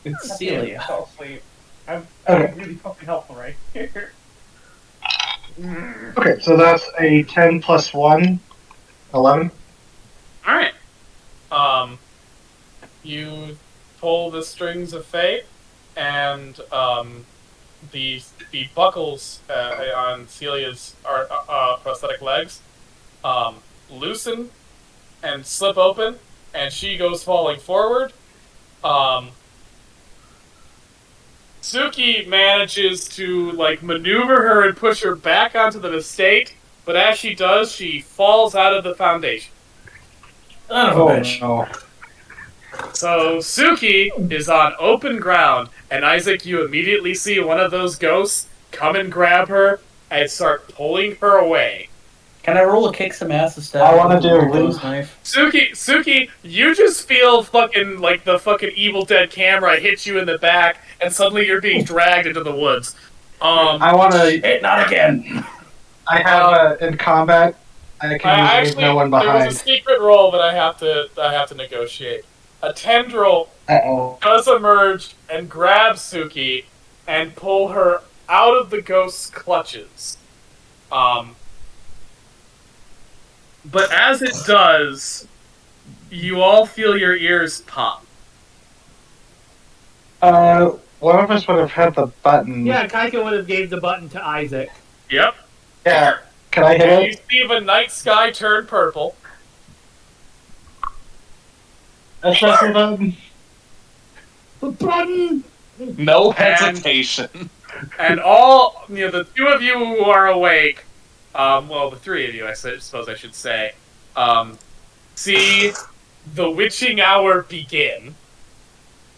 It's Celia. I fell asleep. I'm Okay. really fucking helpful right here. Okay, so that's a 10 plus 1, 11. Alright. You pull the strings of fate, and the buckles on Celia's prosthetic legs loosen and slip open, and she goes falling forward. Suki manages to like maneuver her and push her back onto the estate, but as she does, she falls out of the foundation. Son of a bitch. no. So Suki is on open ground, and Isaac, you immediately see one of those ghosts come and grab her and start pulling her away. Can I roll a kick some ass to stab? I wanna with a do weird loose. ghost knife? Suki, you just feel fucking like the fucking Evil Dead camera hit you in the back, and suddenly you're being dragged into the woods. I want to. Hey, not again. I have in combat. I can use no one there was a behind. secret roll that I have to negotiate. A tendril Uh-oh. does emerge and grab Suki and pull her out of the ghost's clutches. But as it does, you all feel your ears pop. One of us would have had the button. Yeah, Kaika would have gave the button to Isaac. Yep. Yeah. Can I hit And you it? see the night sky turn purple. That's press the button. The button! No hesitation. And all, the two of you who are awake, well, the three of you, I suppose I should say, see the witching hour begin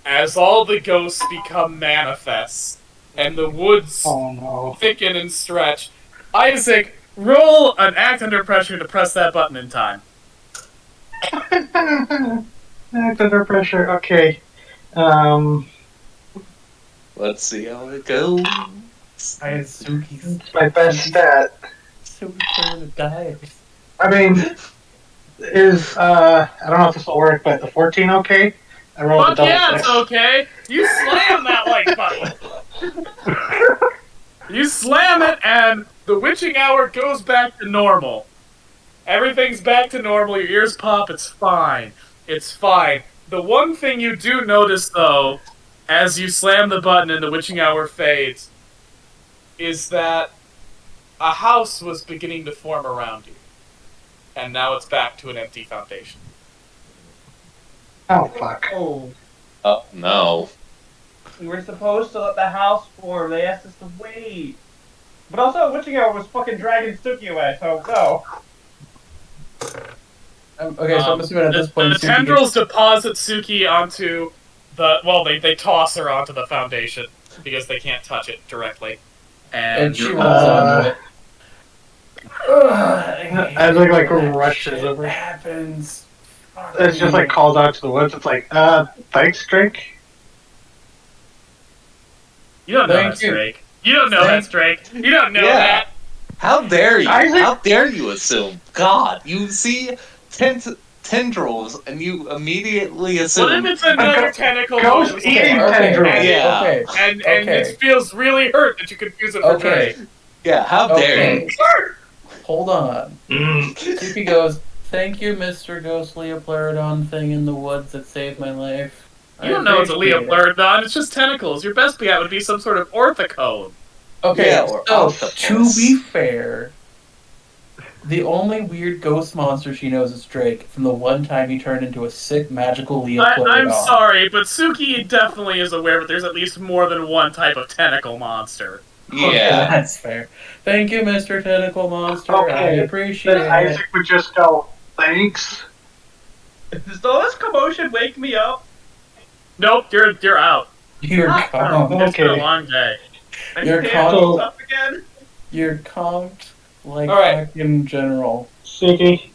as all the ghosts become manifest and the woods Oh no. thicken and stretch. Isaac, roll an act under pressure to press that button in time. Act under pressure. Okay. Let's see how it goes. I had Suki's It's my best stat. Suki dies. I mean, is I don't know if this will work, but the 14 okay? I rolled a Fuck double yeah, six. it's okay! You slam that like button! You slam it, and the witching hour goes back to normal. Everything's back to normal, your ears pop, it's fine. It's fine. The one thing you do notice, though, as you slam the button and the witching hour fades, is that a house was beginning to form around you. And now it's back to an empty foundation. Oh fuck. Oh, Oh no. we were supposed to let the house form. They asked us to wait. But also, Witching Hour was fucking dragging Suki away, so go. Okay, so I'm assuming at this point the Suki tendrils deposit Suki onto the... Well, they toss her onto the foundation because they can't touch it directly. and she you're- rolls onto it. As it like rushes over. It happens. It's just like calls out to the woods. It's like, thanks, Drake. You don't know Thank that's you. Drake. You don't know Thank- that's Drake. You don't know Yeah. that. How dare you? Isaac? How dare you assume? God, you see tendrils and you immediately What assume. if it's another go- tentacle? ghost that was eating there? tendril. Yeah. Okay. And Okay. it feels really hurt that you confuse it for Okay. Drake. Yeah, how dare you? Okay. Hold on. Mm. Suki goes, "Thank you, Mr. Ghost Leopleurodon thing in the woods that saved my life." You don't know it's a appreciate it." Leopleurodon, it's just tentacles. Your best bet would be some sort of orthicone. Okay, Yeah, or so octopus. to be fair, the only weird ghost monster she knows is Drake from the one time he turned into a sick magical Leopleurodon. I'm sorry, but Suki definitely is aware that there's at least more than one type of tentacle monster. Okay, Yeah. that's fair. Thank you, Mr. Tentacle Monster. I Okay, appreciate then it. Isaac would just go, thanks. Does all this commotion wake me up? Nope, you're out. You're calm. It's been a Okay. long day. I You're can't calm. wake up again. You're conked like Alright. fucking general. Suki,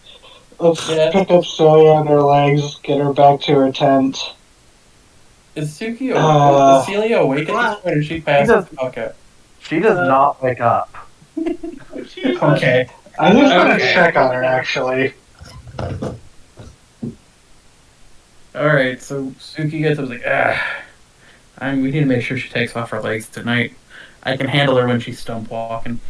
let's Yeah. pick up Celia on her legs, get her back to her tent. Is Suki Uh, is Celia awake at this point, or she passed? does- Okay. She does not wake up. Jesus. Okay. I'm just gonna Okay. check on her, actually. Alright, so Suki gets up, like, we need to make sure she takes off her legs tonight. I can handle her when she's stump walking.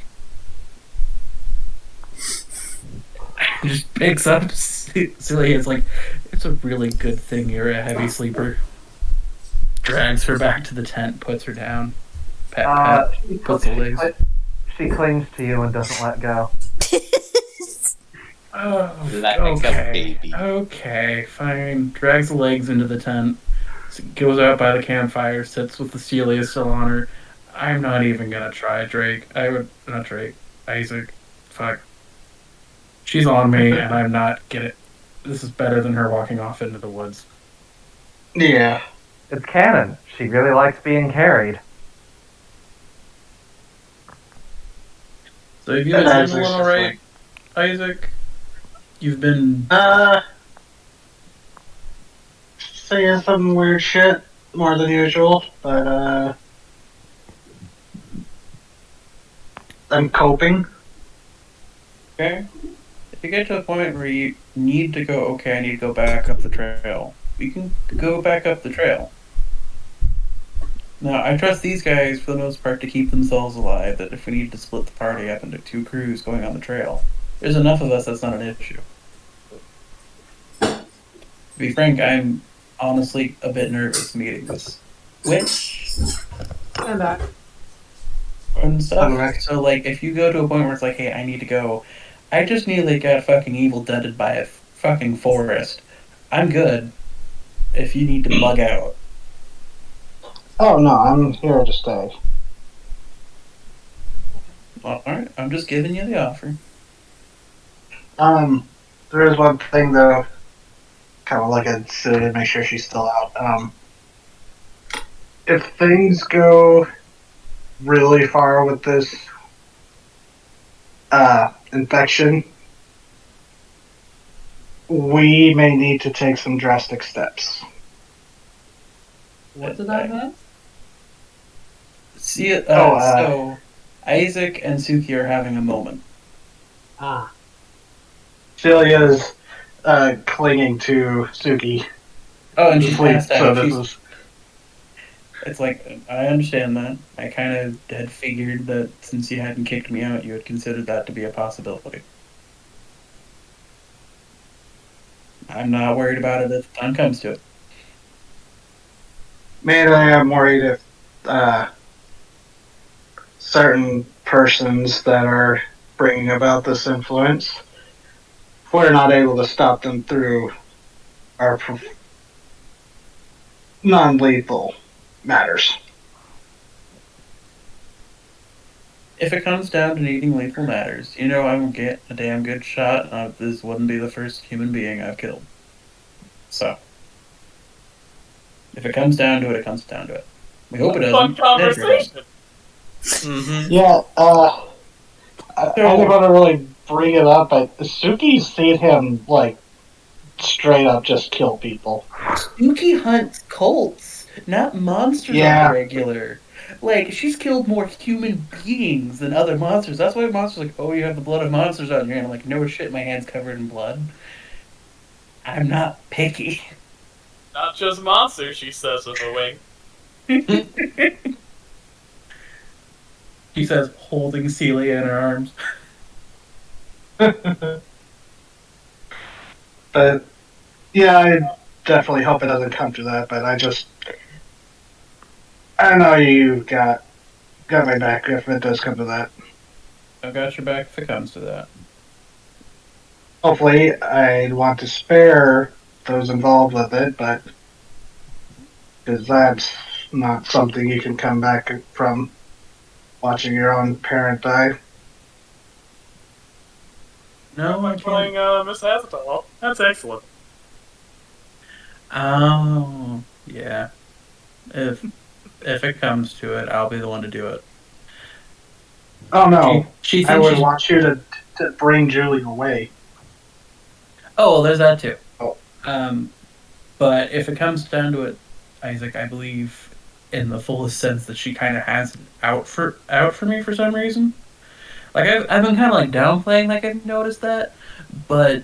Just picks up Celia's like, it's a really good thing you're a heavy sleeper. Drags her back to the tent, puts her down. Pat, pat, puts the legs. She clings to you and doesn't let go. Oh, Like a okay. baby. Okay, fine. Drags the legs into the tent. Goes out by the campfire, sits with the Celia still on her. I'm not even gonna try, Drake. I would not Drake. Isaac. Fuck. She's on me, and I'm not getting. This is better than her walking off into the woods. Yeah. It's canon. She really likes being carried. So have you And been Isaac's handling all just right, Isaac? You've been. Saying some weird shit more than usual, but I'm coping. Okay. If you get to a point where you need to go, okay, I need to go back up the trail, we can go back up the trail. Now, I trust these guys, for the most part, to keep themselves alive, that if we need to split the party up into 2 crews going on the trail, there's enough of us that's not an issue. To be frank, I'm honestly a bit nervous meeting this witch And that. and stuff. Alright. So, like, if you go to a point where it's like, hey, I need to go, I just nearly got fucking evil deaded by a fucking forest. I'm good. If you need to bug out. Oh no, I'm here to stay. Well, alright, I'm just giving you the offer. There is one thing though, kind of like a silly to make sure she's still out. If things go really far with this infection, we may need to take some drastic steps. What did I miss? See it. Oh, So Isaac and Suki are having a moment. Ah. Celia's clinging to Suki. Oh, and she Sleep, passed so out. this She's. is It's like I understand that. I kind of had figured that since you hadn't kicked me out, you had considered that to be a possibility. I'm not worried about it if the time comes to it. mainly I'm worried if certain persons that are bringing about this influence, if we're not able to stop them through our non-lethal matters. If it comes down to needing lethal matters, you know I'm get a damn good shot. This wouldn't be the first human being I've killed. So, if it comes down to it, it comes down to it. We hope it Fun doesn't. conversation. Mm-hmm. Yeah, I don't want to really bring it up, but Suki's seen him, like, straight up just kill people. Suki hunts cults, not monsters Yeah. on the regular. Like, she's killed more human beings than other monsters. That's why monsters are like, oh, you have the blood of monsters on your hand. I'm like, no shit, my hand's covered in blood. I'm not picky. Not just monsters, she says with a wink. She says, holding Celia in her arms. But, yeah, I definitely hope it doesn't come to that, but I know you got my back if it does come to that. I've got your back if it comes to that. Hopefully, I'd want to spare those involved with it, but because that's not something you can come back from watching your own parent die. No, I I'm playing can't. Miss Hazatal. That's excellent. Oh, yeah. If it comes to it, I'll be the one to do it. Oh no, She I thinks would she's. want you to bring Julie away. Oh, well, there's that too. Oh. But if it comes down to it, Isaac, I believe in the fullest sense that she kind of has it out for me for some reason. Like I've been kind of like downplaying, like I've noticed that, but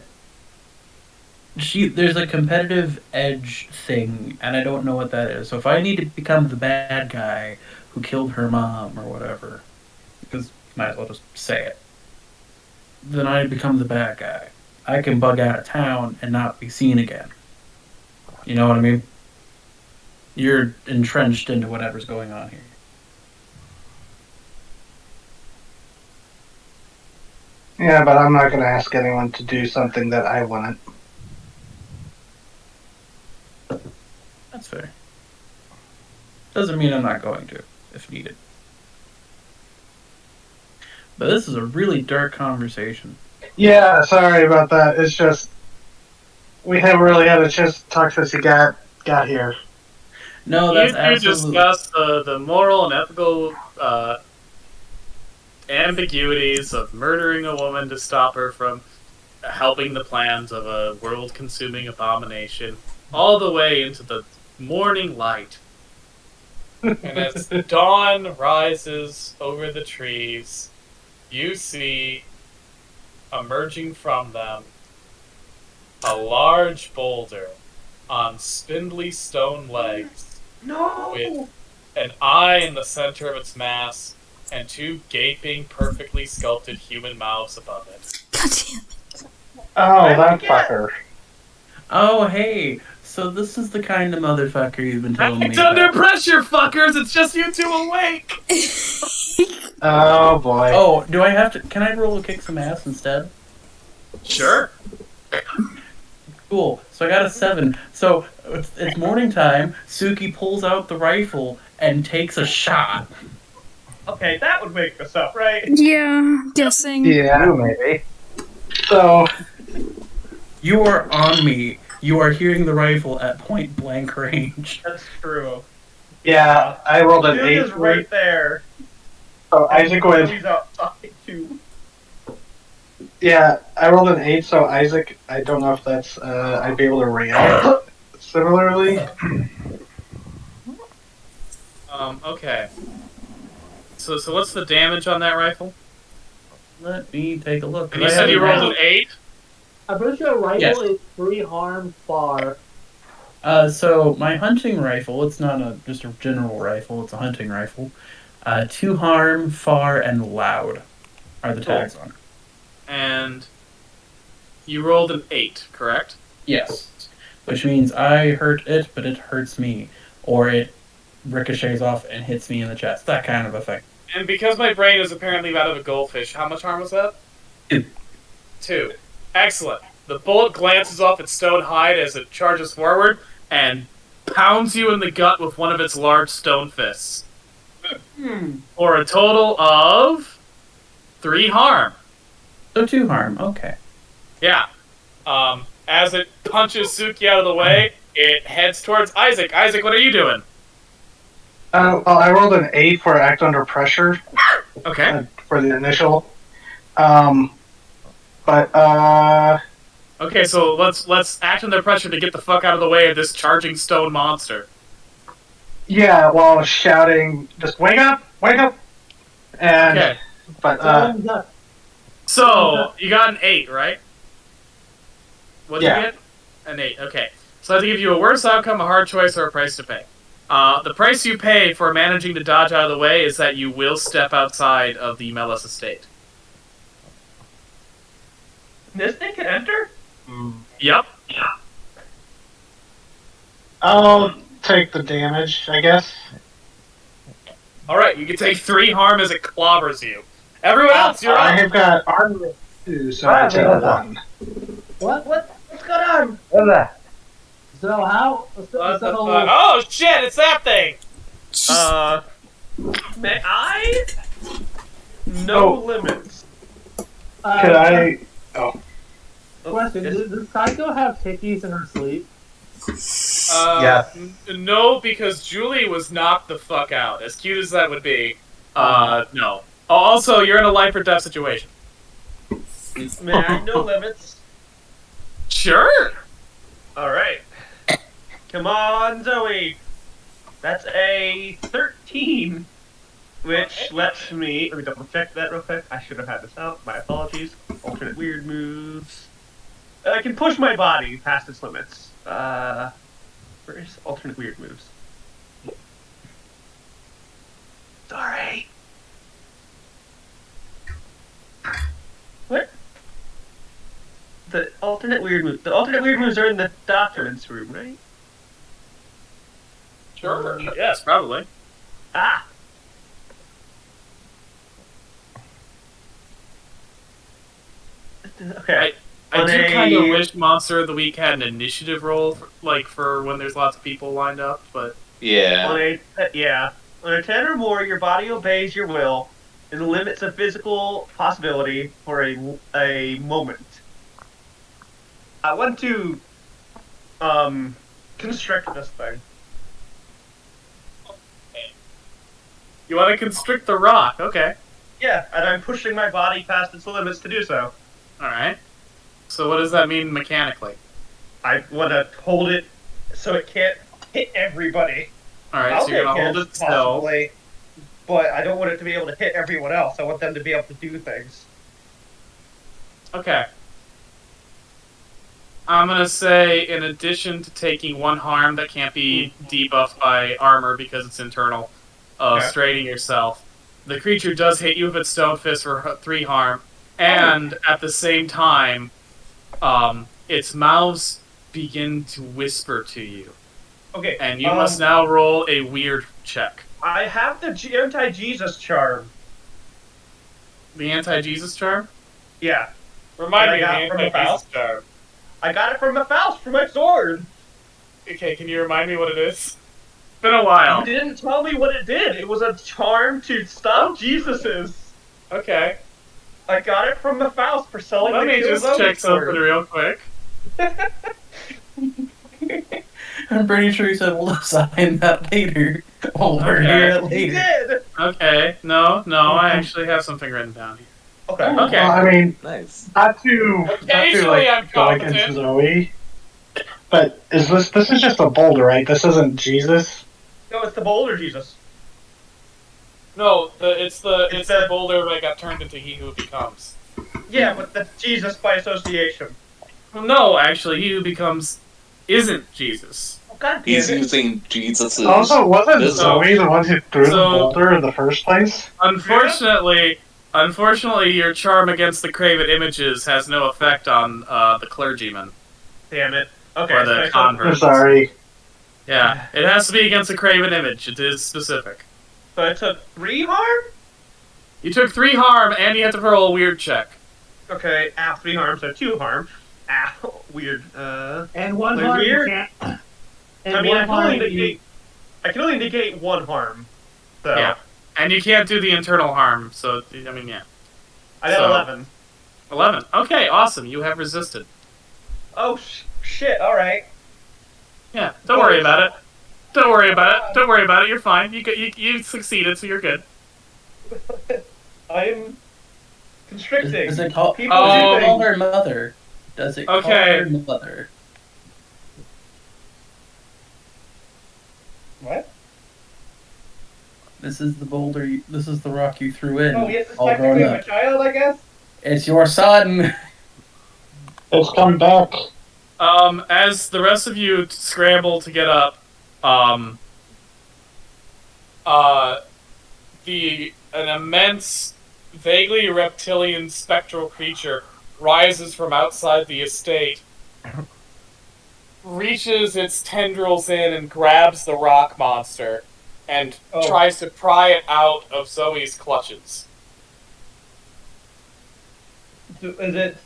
there's a competitive edge thing, and I don't know what that is. So if I need to become the bad guy who killed her mom or whatever, because might as well just say it, then I become the bad guy. I can bug out of town and not be seen again. You know what I mean? You're entrenched into whatever's going on here. Yeah, but I'm not going to ask anyone to do something that I wouldn't. That's fair. Doesn't mean I'm not going to, if needed. But this is a really dark conversation. Yeah, sorry about that. It's just we haven't really had a chance to talk since you got here. No, You that's two absolutely... discuss the moral and ethical ambiguities of murdering a woman to stop her from helping the plans of a world-consuming abomination, all the way into the morning light. And as dawn rises over the trees, you see, emerging from them, a large boulder on spindly stone legs No! with an eye in the center of its mass and two gaping, perfectly sculpted human mouths above it. God damn it. Oh, I that forget. fucker. Oh, hey, so this is the kind of motherfucker you've been telling me It's under about. pressure, fuckers! It's just you two awake! Oh boy. Oh, do I have to... Can I roll to kick some ass instead? Sure. Cool. So I got a 7. So it's morning time. Suki pulls out the rifle and takes a shot. Okay, that would wake us up, right? Yeah, guessing. Yeah. You maybe. So You are on me. You are hearing the rifle at point blank range. That's true. yeah, I rolled an Dude 8. is right there. So Isaac would. He's outside too. Yeah, I rolled an 8. So Isaac, I don't know if that's I'd be able to react similarly. Okay. So what's the damage on that rifle? Let me take a look. And you said you rolled an 8? I'm pretty sure rifle Yes. is 3 harm far. So my hunting rifle, it's not just a general rifle, it's a hunting rifle. 2 harm, far, and loud are the tags on it. And you rolled an 8, correct? Yes. Which means I hurt it, but it hurts me. Or it ricochets off and hits me in the chest. That kind of a thing. And because my brain is apparently out of a goldfish, how much harm was that? 2. 2. Excellent. The bullet glances off its stone hide as it charges forward and pounds you in the gut with one of its large stone fists. For a total of 3 harm. So 2 harm, okay. Yeah. As it punches Suki out of the way, it heads towards Isaac. Isaac, what are you doing? Well, I rolled an 8 for act under pressure Okay. for the initial. But Okay, so let's act under pressure to get the fuck out of the way of this charging stone monster. yeah, while shouting, just wake up, and Okay. but So you got an 8, right? What'd Yeah. you get? An 8. Okay. So I have to give you a worse outcome, a hard choice, or a price to pay. The price you pay for managing to dodge out of the way is that you will step outside of the Melis estate. This thing can enter? Yep. I'll take the damage, I guess. Alright, you can take 3 harm as it clobbers you. Everyone else, you're I up! have got armor 2, so I take 1. What's going on? What's that? So how? What the fuck? Oh shit, it's that thing! May I? No Oh. limits. Could I? Oh, Question: Does Psycho have hickeys in her sleep? Yes. No, because Julie was knocked the fuck out. As cute as that would be, no. Also, you're in a life or death situation. May I? No limits. Sure! Alright. Come on, Zoe. That's a 13. Which lets me... Let me double check that real quick. I should have had this out. My apologies. Alternate weird moves. I can push my body past its limits. Where is alternate weird moves? Sorry. What? The alternate weird moves. The alternate weird moves are in the documents room, right? Sure. Yes, probably. Ah! Okay. I On do a- kind of wish Monster of the Week had an initiative roll, for when there's lots of people lined up, but Yeah. On a 10 or more, your body obeys your will in the limits of physical possibility for a moment. I want to constrict this thing. You want to constrict the rock? Okay. Yeah, and I'm pushing my body past its limits to do so. All right. So what does that mean mechanically? I want to hold it so it can't hit everybody. All right. I'll So you're take gonna hold hits, it still. possibly, but I don't want it to be able to hit everyone else. I want them to be able to do things. Okay. I'm gonna say, in addition to taking 1 harm that can't be debuffed by armor because it's internal, Okay. straining yourself, the creature does hit you with its stone fist for 3 harm, and at the same time, its mouths begin to whisper to you, Okay. and you must now roll a weird check. I have the anti-Jesus charm. The anti-Jesus charm? Yeah. Remind That I me got of from the a anti-Jesus Faust? charm. I got it from the Faust for my sword. Okay, can you remind me what it is? It's been a while. You didn't tell me what it did. It was a charm to stop Jesus's. Okay. I got it from the Faust for selling Let the me Kill just Zoe check sword. something real quick. I'm pretty sure he said we'll assign that later. We'll learn Okay. here at He later. did. Okay, no, I actually have something written down here. Okay. Okay. Well, I mean, Nice. not to Occasionally I'm go against competent. Zoe, but is this is just a boulder, right? This isn't Jesus. No, it's the boulder Jesus. No, it's the the- boulder that got turned into He Who Becomes. Yeah, but that's Jesus by association. No, actually, He Who Becomes isn't Jesus. Oh, God damn He's it. using Jesus's. Also, wasn't this- Zoe the one who threw the So- boulder in the first place? Unfortunately, your charm against the Craven Images has no effect on the clergyman Damn it. Okay, or so the I- I'm convert. sorry. Yeah, it has to be against the Craven Image. It is specific. so I took 3 harm? You took 3 harm, and you have to roll a weird check. Okay, 3 harm, so 2 harm. Weird. And one Like harm you weird? can't. I And mean, one harm you. I can only negate 1 harm. So, Yeah. And you can't do the internal harm, so, I mean, yeah. I got So- 11. 11. Okay, awesome. You have resisted. Oh, shit, alright. Yeah, don't worry about it. Don't worry about it. Don't worry about it. You're fine. You succeeded, so you're good. I'm constricting. Does it call, People Oh. does do it call things. her mother? Does it Okay. call her mother? What? This is the boulder. This is the rock you threw in. Oh, yes, it's all grown technically my up. child, I guess? It's your son. It's come back. As the rest of you scramble to get up, an immense, vaguely reptilian spectral creature rises from outside the estate, reaches its tendrils in and grabs the rock monster, and tries to pry it out of Zoe's clutches. Is it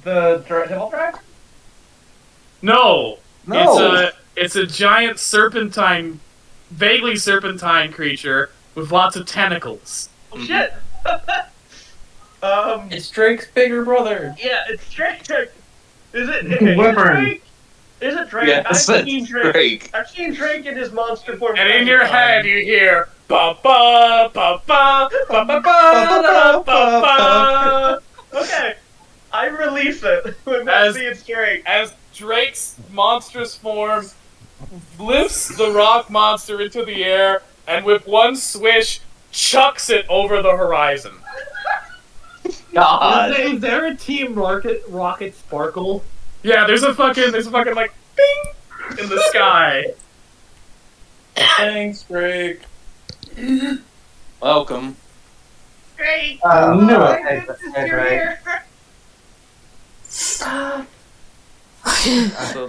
the Devil Dragon? No! No. It's a giant serpentine, vaguely serpentine creature with lots of tentacles. Oh, shit! It's Drake's bigger brother. Yeah, it's Drake. Is it? Okay, Wyvern. Drake? Is it Drake? Yes, I've it's seen Drake. Drake. I've seen Drake in his monster form. And in your head, you hear ba ba ba ba ba ba ba ba ba. Okay, I release it when I As- see it's Drake. As Drake's monstrous form lifts the rock monster into the air, and with one swish, chucks it over the horizon. God. Is there a Team Rocket Sparkle? Yeah, there's a fucking like bing in the sky. Thanks, Drake. Welcome. Drake! I knew Oh, it. my goodness, Hey, you're Drake. here. So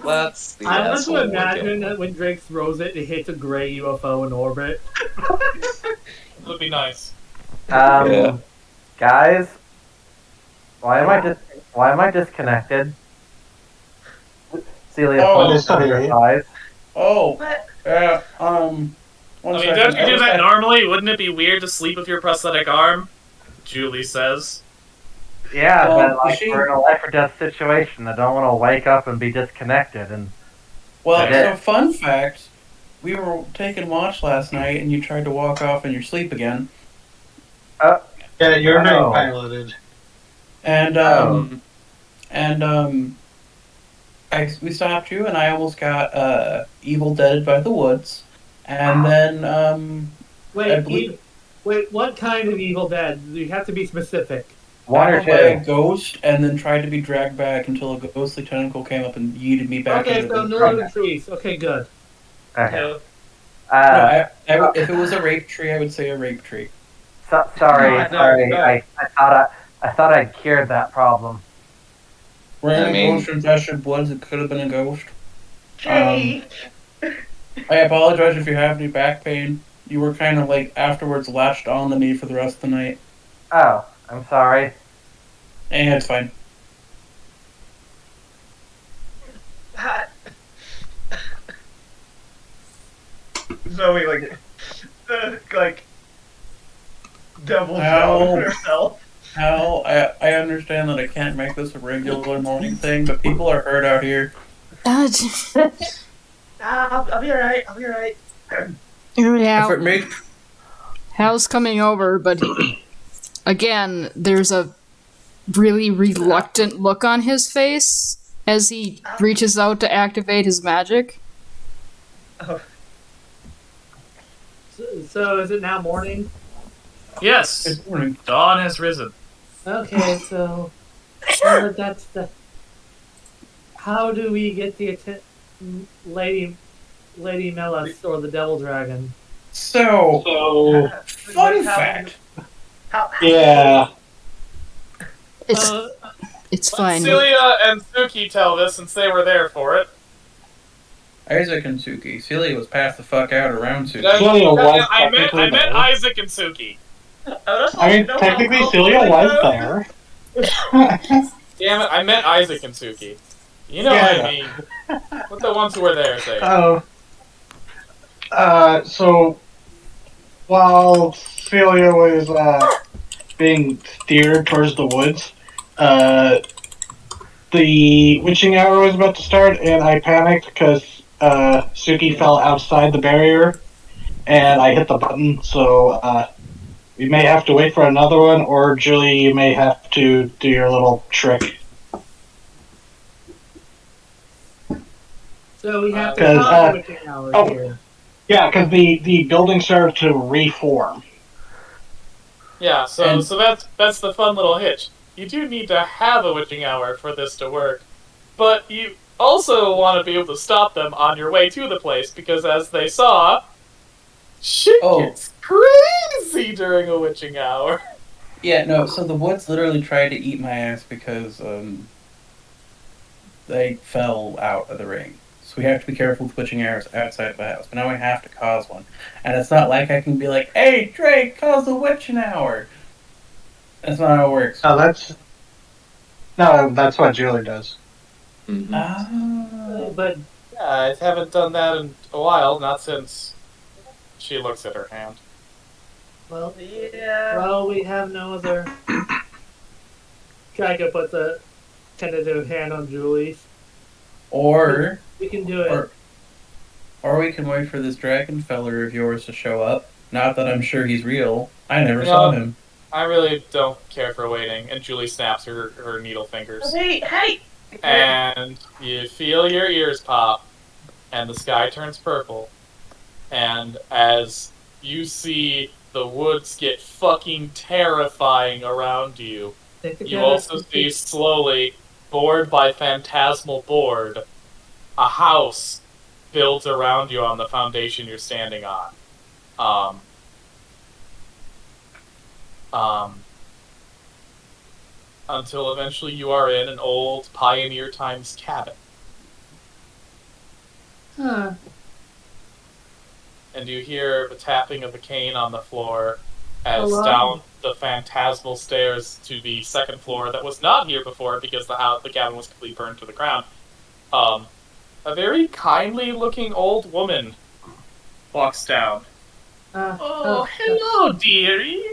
that's the I want asshole to we're imagine dealing that when Drake throws it, it hits a gray UFO in orbit. Would be nice. Yeah. Guys, why am I disconnected? Celia, Oh, point it's not to your here. eyes. Oh, What? yeah. One I mean, second. don't you I do just that had- normally? Wouldn't it be weird to sleep with your prosthetic arm? Julie says. Yeah, Well, but the like we're in a life or death situation. I don't want to wake up and be disconnected. And Well, I did. so fun fact: we were taking watch last night, and you tried to walk off in your sleep again. Yeah, you're being Oh. piloted. And Oh. we stopped you, and I almost got evil deaded by the woods, and then I Wait, believe wait, what kind of Evil Dead? You have to be specific. One or tackled by a two. ghost, and then tried to be dragged back until a ghostly tentacle came up and yeeted me back. Okay, into so the northern trees. Okay, good. Okay. No. No, Uh, if it was a rape tree, I would say a rape tree. sorry, No, sorry. no. I thought I'd cured that problem. We're in I a mean- ghost infested woods. It could have been a ghost. Jay! I apologize if you have any back pain. You were kind of like afterwards latched on to me for the rest of the night. Oh, I'm sorry. And it's fine. Zoe, like, double Ow. down herself. Hal, I understand that I can't make this a regular morning thing, but people are hurt out here. I'll be alright. I'll be alright. If it makes Hal's coming over, but again, there's a really reluctant look on his face as he reaches out to activate his magic. So is it now morning? Yes, it's morning. dawn has risen. Okay, so that's the. How do we get the Lady Melis or the Devil Dragon? So, fun What fact. Yeah. It's Uh, it's Let fine. Celia and Suki tell this since they were there for it. Isaac and Suki. Celia was passed the fuck out around Suki. Celia was I meant technically there. Isaac and Suki. I mean, technically Celia was there. Damn it, I meant Isaac and Suki. You know what I mean. What the ones who were there say. Oh. So, while Celia was being steered towards the woods, the witching hour was about to start, and I panicked because Suki fell outside the barrier, and I hit the button, so we may have to wait for another one, or Julie, you may have to do your little trick. so we have to Because, stop the witching hour oh. here. Yeah, because the building started to reform. Yeah, so And- that's the fun little hitch. You do need to have a witching hour for this to work, but you also want to be able to stop them on your way to the place because, as they saw, shit gets crazy during a witching hour. Yeah, no, so the woods literally tried to eat my ass because they fell out of the ring. So we have to be careful with witching hours outside of the house. But now I have to cause one. And it's not like I can be like, hey, Drake, cause a witching hour. That's not how it works. That's what Julie does. Mhm. But Yeah, I haven't done that in a while, not since she looks at her hand. well, Yeah. well, we have no other. Drago puts a tentative hand on Julie's. Or We can do it. or we can wait for this dragon feller of yours to show up. Not that I'm sure he's real. I never No. saw him. I really don't care for waiting, and Julie snaps her needle fingers. Hey! And you feel your ears pop, and the sky turns purple, and as you see the woods get fucking terrifying around you, Stick you together. also see slowly, board by phantasmal board, a house built around you on the foundation you're standing on. Until eventually you are in an old Pioneer Times cabin. Huh. And you hear the tapping of the cane on the floor as Hello? down the phantasmal stairs to the second floor that was not here before because the cabin was completely burned to the ground. a very kindly-looking old woman walks down. Oh, hello, dearie.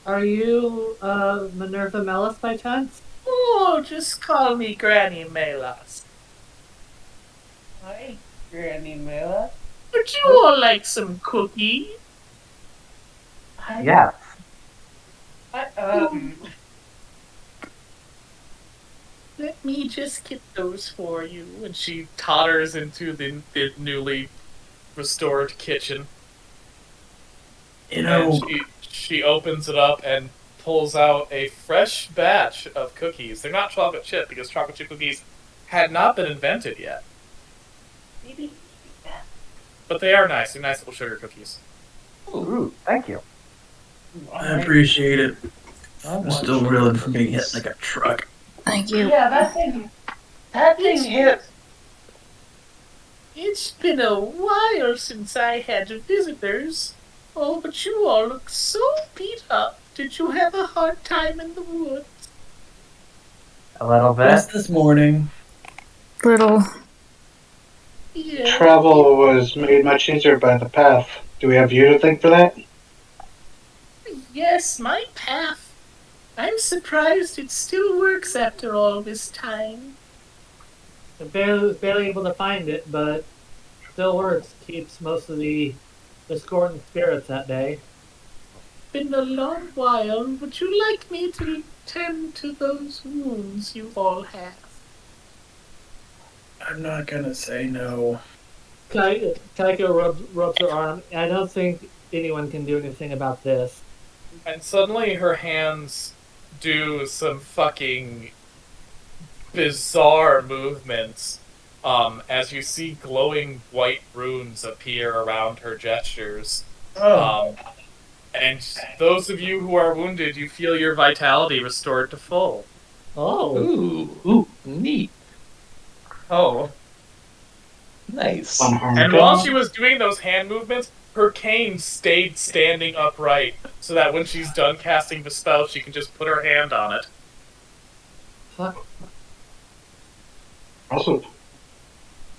Are you Minerva Mellis by chance? Oh, just call me Granny Melas. Hi, Granny Mela. Would you all like some cookie? Yes. Let me just get those for you. And she totters into the newly restored kitchen. You And know, she opens it up and pulls out a fresh batch of cookies. They're not chocolate chip because chocolate chip cookies had not been invented yet. Maybe. But they are nice. They're nice little sugar cookies. Ooh, thank you. I appreciate it. I I'm want still sugar reeling from being cookies. hit like a truck. Thank you. Yeah, that thing hit. It's been a while since I had visitors. Oh, but you all look so beat up. Did you have a hard time in the woods? A little bit. Just this morning. Little. Yeah. Travel was made much easier by the path. Do we have you to thank for that? Yes, my path. I'm surprised it still works after all this time. I'm barely able to find it, but still works. Keeps most of the discordant spirits at bay. Been a long while. Would you like me to tend to those wounds you all have? I'm not gonna say no. Kaiko rubs her arm. I don't think anyone can do anything about this. And suddenly her hands do some fucking bizarre movements as you see glowing white runes appear around her gestures. And those of you who are wounded, you feel your vitality restored to full. Oh, Ooh, neat. Oh. Nice. Unharmed. And while she was doing those hand movements, her cane stayed standing upright so that when she's done casting the spell, she can just put her hand on it. fuck. Awesome.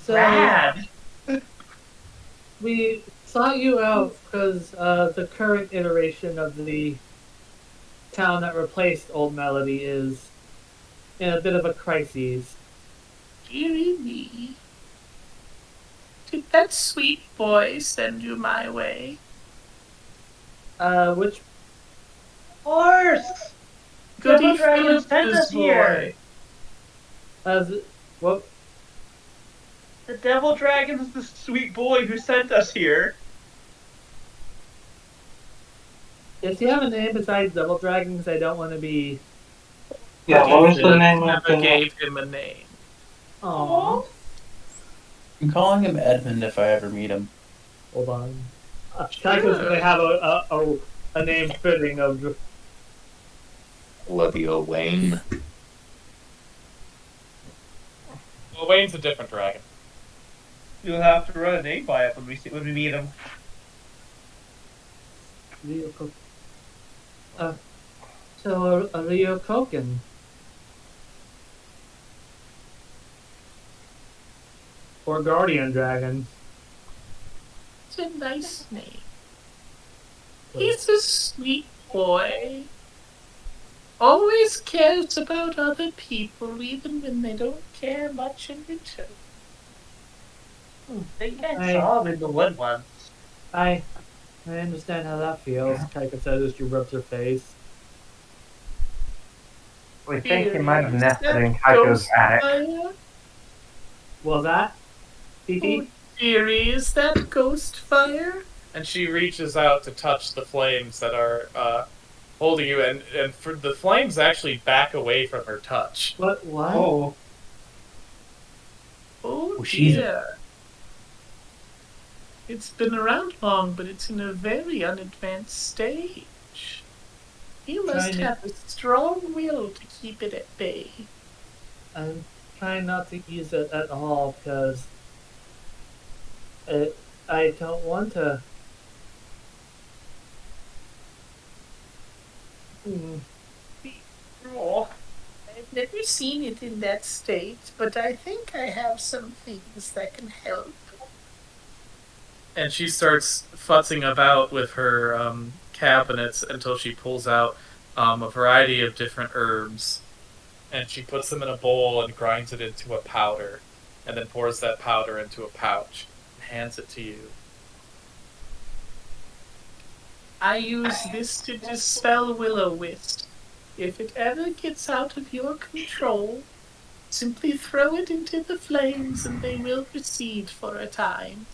So Rad. we sought you out because the current iteration of the town that replaced Old Melody is in a bit of a crisis. Dearie me. Did that sweet boy send you my way? Which Horse! Goody Devil Dragon Philip sent this us here. boy. what? The Devil Dragon's the sweet boy who sent us here. Does he have a name besides Double Dragon? Because I don't want to be. Yeah, what was the Philip name of never the... gave him a name. Aww. I'm calling him Edmund if I ever meet him. Hold on. Kaiko's gonna have a name fitting of. Olivia Wayne. Well, Wayne's a different dragon. You'll have to run a name by it when we meet him. So a Leo Koken. Or Guardian Dragon. It's a nice name. He's a sweet boy. Always cares about other people, even when they don't care much in return. I think I Hey. saw him in the wood once. I understand how that feels, Kaiko says as she rubs her face. We think he Here, might have is nested that in Kaiko's ghost attic. fire? Was that? TT? Oh, dearie, is that ghost fire? And she reaches out to touch the flames that are holding you, and for the flames actually back away from her touch. What? Oh. Oh she's- dear. It's been around long, but it's in a very unadvanced stage. You must Trying to- have a strong will to keep it at bay. I'm trying not to use it at all because I don't want to. Oh. never seen it in that state, but I think I have some things that can help. And she starts futzing about with her cabinets until she pulls out a variety of different herbs. And she puts them in a bowl and grinds it into a powder. And then pours that powder into a pouch and hands it to you. I use this to dispel Will-O-Wisp. If it ever gets out of your control, simply throw it into the flames and they will recede for a time.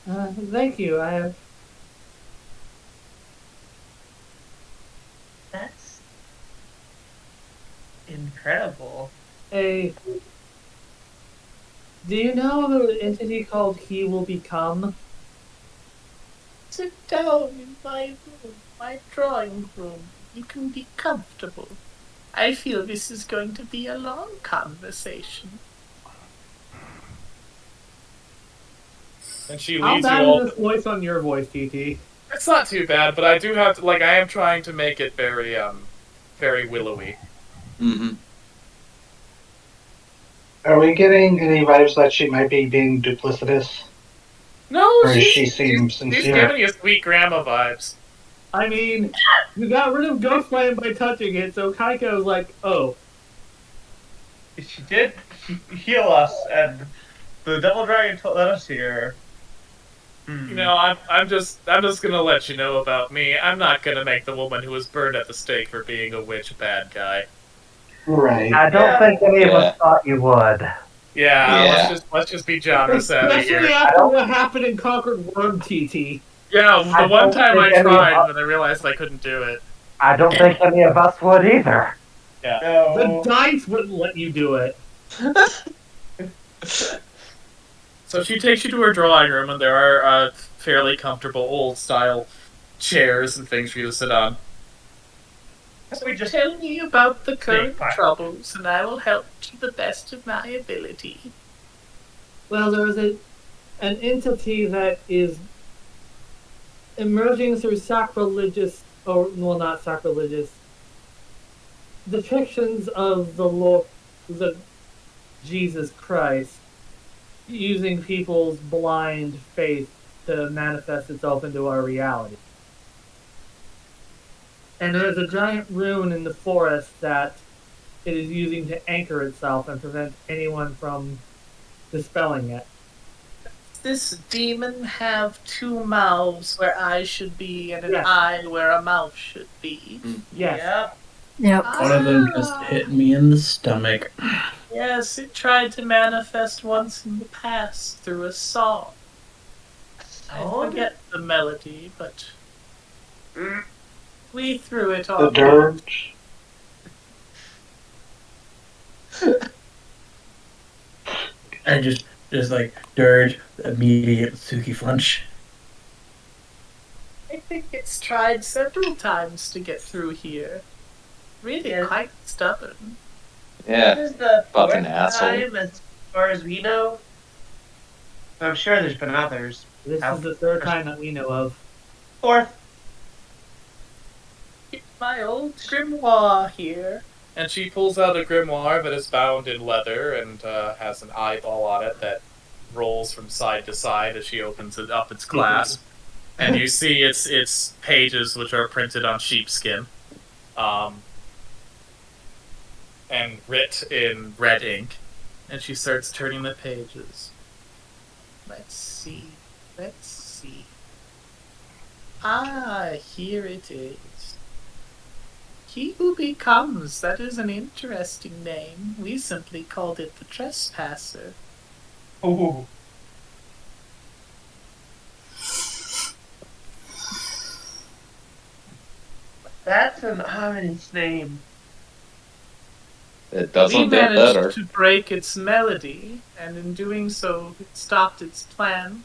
Thank you. That's incredible. Do you know of an entity called He Will Become? Sit down in my room, my drawing room. You can be comfortable. I feel this is going to be a long conversation. And she How leads you bad all. is this voice on your voice, TT? It's not too bad, but I do have to, I am trying to make it very, very willowy. Mm-hmm. Are we getting any vibes that she might be being duplicitous? No, Or does she she's seem she's sincere? giving you sweet grandma vibes. I mean, you got rid of Ghostland by touching it, so Kaiko was like, oh. She did heal us, and the Devil Dragon let us here. You know, I'm just gonna let you know about me. I'm not gonna make the woman who was burned at the stake for being a witch a bad guy. Right. I don't think any of us thought you would. Yeah, Yeah. let's just be genre savvy Especially here. after what happened in Conquered Worm, TT. Yeah, I the one don't time I think any of tried, us- but I realized I couldn't do it. I don't think any of us would either. Yeah. No. The dice wouldn't let you do it. So she takes you to her drawing room, and there are fairly comfortable old-style chairs and things for you to sit on. So we just Tell me about the current fine. troubles, and I will help to the best of my ability. Well, there is an entity that is emerging through sacrilegious, or well, not sacrilegious, depictions of the Lord, the Jesus Christ, using people's blind faith to manifest itself into our reality. And there's a giant rune in the forest that it is using to anchor itself and prevent anyone from dispelling it. This demon have two mouths where eyes should be and an Yes. eye where a mouth should be. Yes. Yep. Yep. One of them just hit me in the stomach. Yes, it tried to manifest once in the past through a song. I forget the melody, but we threw it The on. dirge. And just like dirge, immediate Suki flinch. I think it's tried several times to get through here. Really Yeah. quite stubborn. Yeah. This is the Fucking fourth asshole. time, as far as we know. I'm sure there's been others. This How- is the third time that we know of. Fourth. My old grimoire here. And she pulls out a grimoire that is bound in leather and has an eyeball on it that rolls from side to side as she opens it up its clasp. And you see its pages, which are printed on sheepskin, and writ in red ink. And she starts turning the pages. Let's see. Ah, here it is. He who becomes, that is an interesting name. We simply called it the Trespasser. Ooh. That's an ominous name. It We doesn't get managed better. to break its melody, and in doing so, it stopped its plan.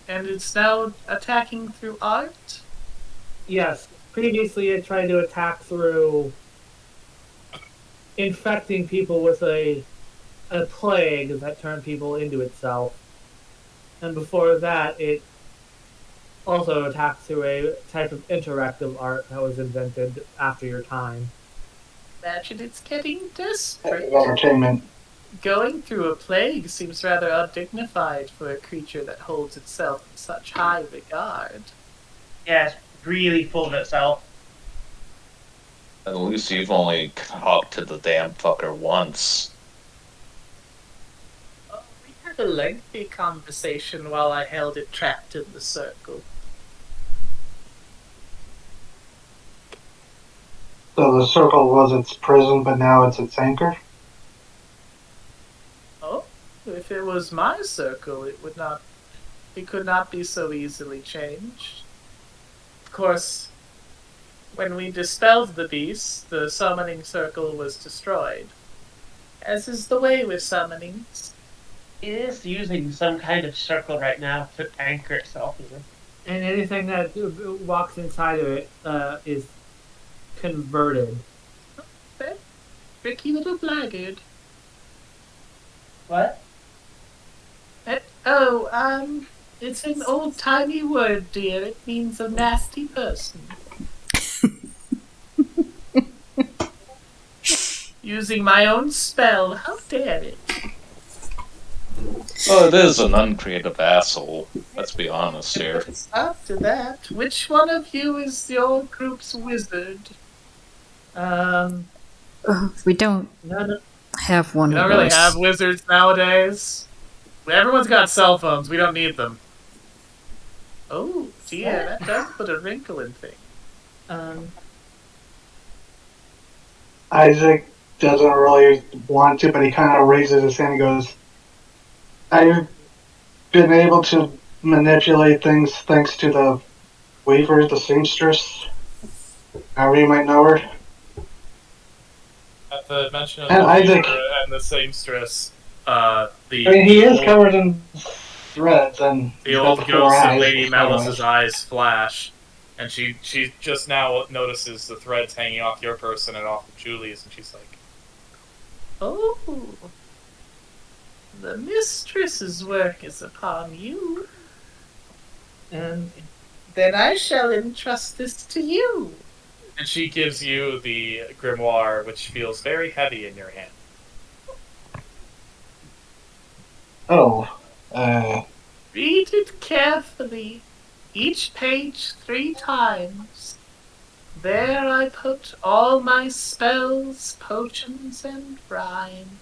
And it's now attacking through art? Yes, previously it tried to attack through infecting people with a plague that turned people into itself. And before that, it also attacked through a type of interactive art that was invented after your time. imagine it's getting desperate. Entertainment. Going through a plague seems rather undignified for a creature that holds itself in such high regard. Yeah, it's really full of itself. At least you've only talked to the damn fucker once. Oh, we had a lengthy conversation while I held it trapped in the circle. So the circle was its prison, but now it's its anchor? Oh, if it was my circle, it could not be so easily changed. Of course, when we dispelled the beast, the summoning circle was destroyed. As is the way with summonings. It is using some kind of circle right now to anchor itself in. And anything that walks inside of it is converted. That tricky little blackguard. What? It's an old-timey word, dear. It means a nasty person. Using my own spell, how dare it? Well, it is an uncreative asshole. Let's be honest here. After that, which one of you is your group's wizard? We don't None. have one We of don't really those. have wizards nowadays. Everyone's got cell phones. We don't need them. Oh, dear, that does put a wrinkle in things. Isaac doesn't really want to, but he kind of raises his hand and goes, I've been able to manipulate things thanks to the Weaver, the seamstress, however you might know her. At the mention of And the Isaac- Weaver and the seamstress, I mean, he is covered in threads, and the he's got old the ghost four of eyes. Lady Melis's eyes flash, and she just now notices the threads hanging off your person and off of Julie's, and she's like, Oh, the mistress's work is upon you. And Then I shall entrust this to you. and she gives you the grimoire, which feels very heavy in your hand. Oh, Read it carefully, each page 3 times. There I put all my spells, potions, and rhyme.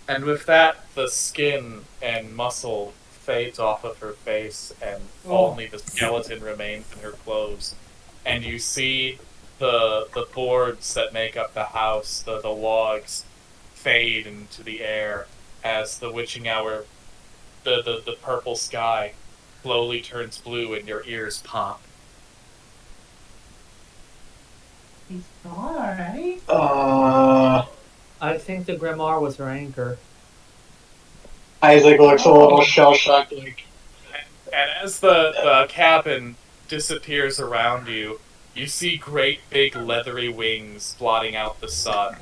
And with that, the skin and muscle fades off of her face, and only the skeleton remains in her clothes. And you see the boards that make up the house, the logs, fade into the air as the witching hour, the purple sky, slowly turns blue, and your ears pop. He's alright. I think the Grimoire was her anchor. Isaac looks a little shell-shocked, like, And as the cabin disappears around you, you see great big leathery wings blotting out the sun.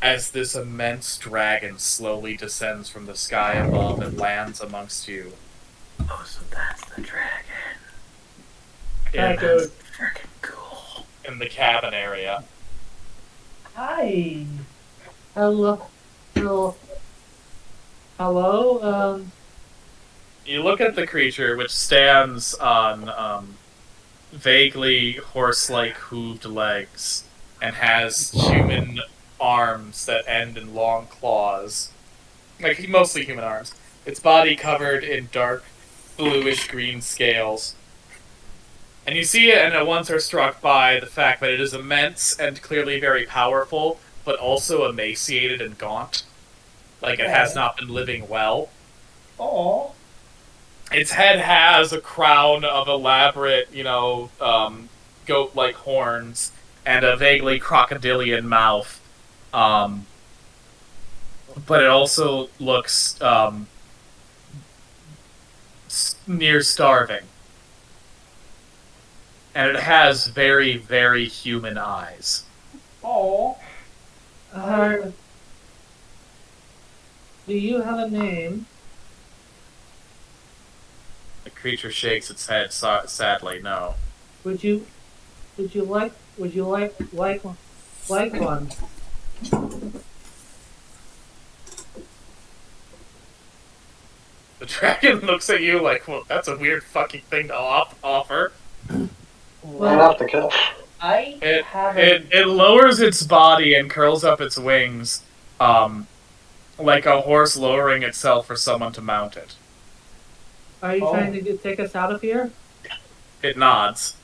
As this immense dragon slowly descends from the sky above and lands amongst you. Oh, so that's the dragon. In, Freaking cool. in the cabin area. Hi. Hello. Hello. You look at the creature, which stands on vaguely horse-like hooved legs and has human arms that end in long claws. Like, mostly human arms. Its body covered in dark bluish-green scales. And you see it and at once are struck by the fact that it is immense and clearly very powerful, but also emaciated and gaunt. Like it has not been living well. Oh. Its head has a crown of elaborate, goat-like horns and a vaguely crocodilian mouth. But it also looks near starving. And it has very, very human eyes. Oh. Do you have a name? The creature shakes its head sadly, no. Would you like like one. The dragon looks at you like, well, that's a weird fucking thing to offer. Right off the cuff. I It, haven't. it lowers its body and curls up its wings, like a horse lowering itself for someone to mount it. Are you trying to take us out of here? It nods.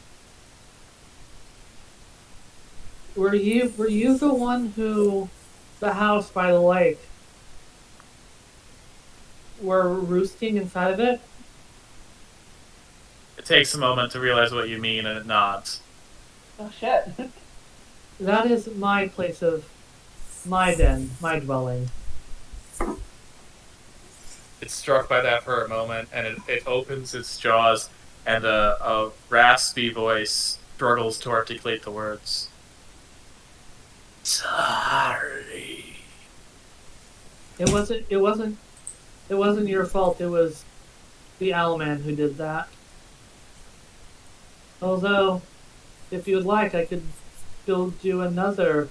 Were you the one who, the house by the lake, were roosting inside of it? It takes a moment to realize what you mean, and it nods. Oh shit. That is my place of, my den, my dwelling. It's struck by that for a moment, and it opens its jaws, and a raspy voice struggles to articulate the words. Sorry. It wasn't your fault. It was the owlman who did that. Although, if you'd like, I could build you another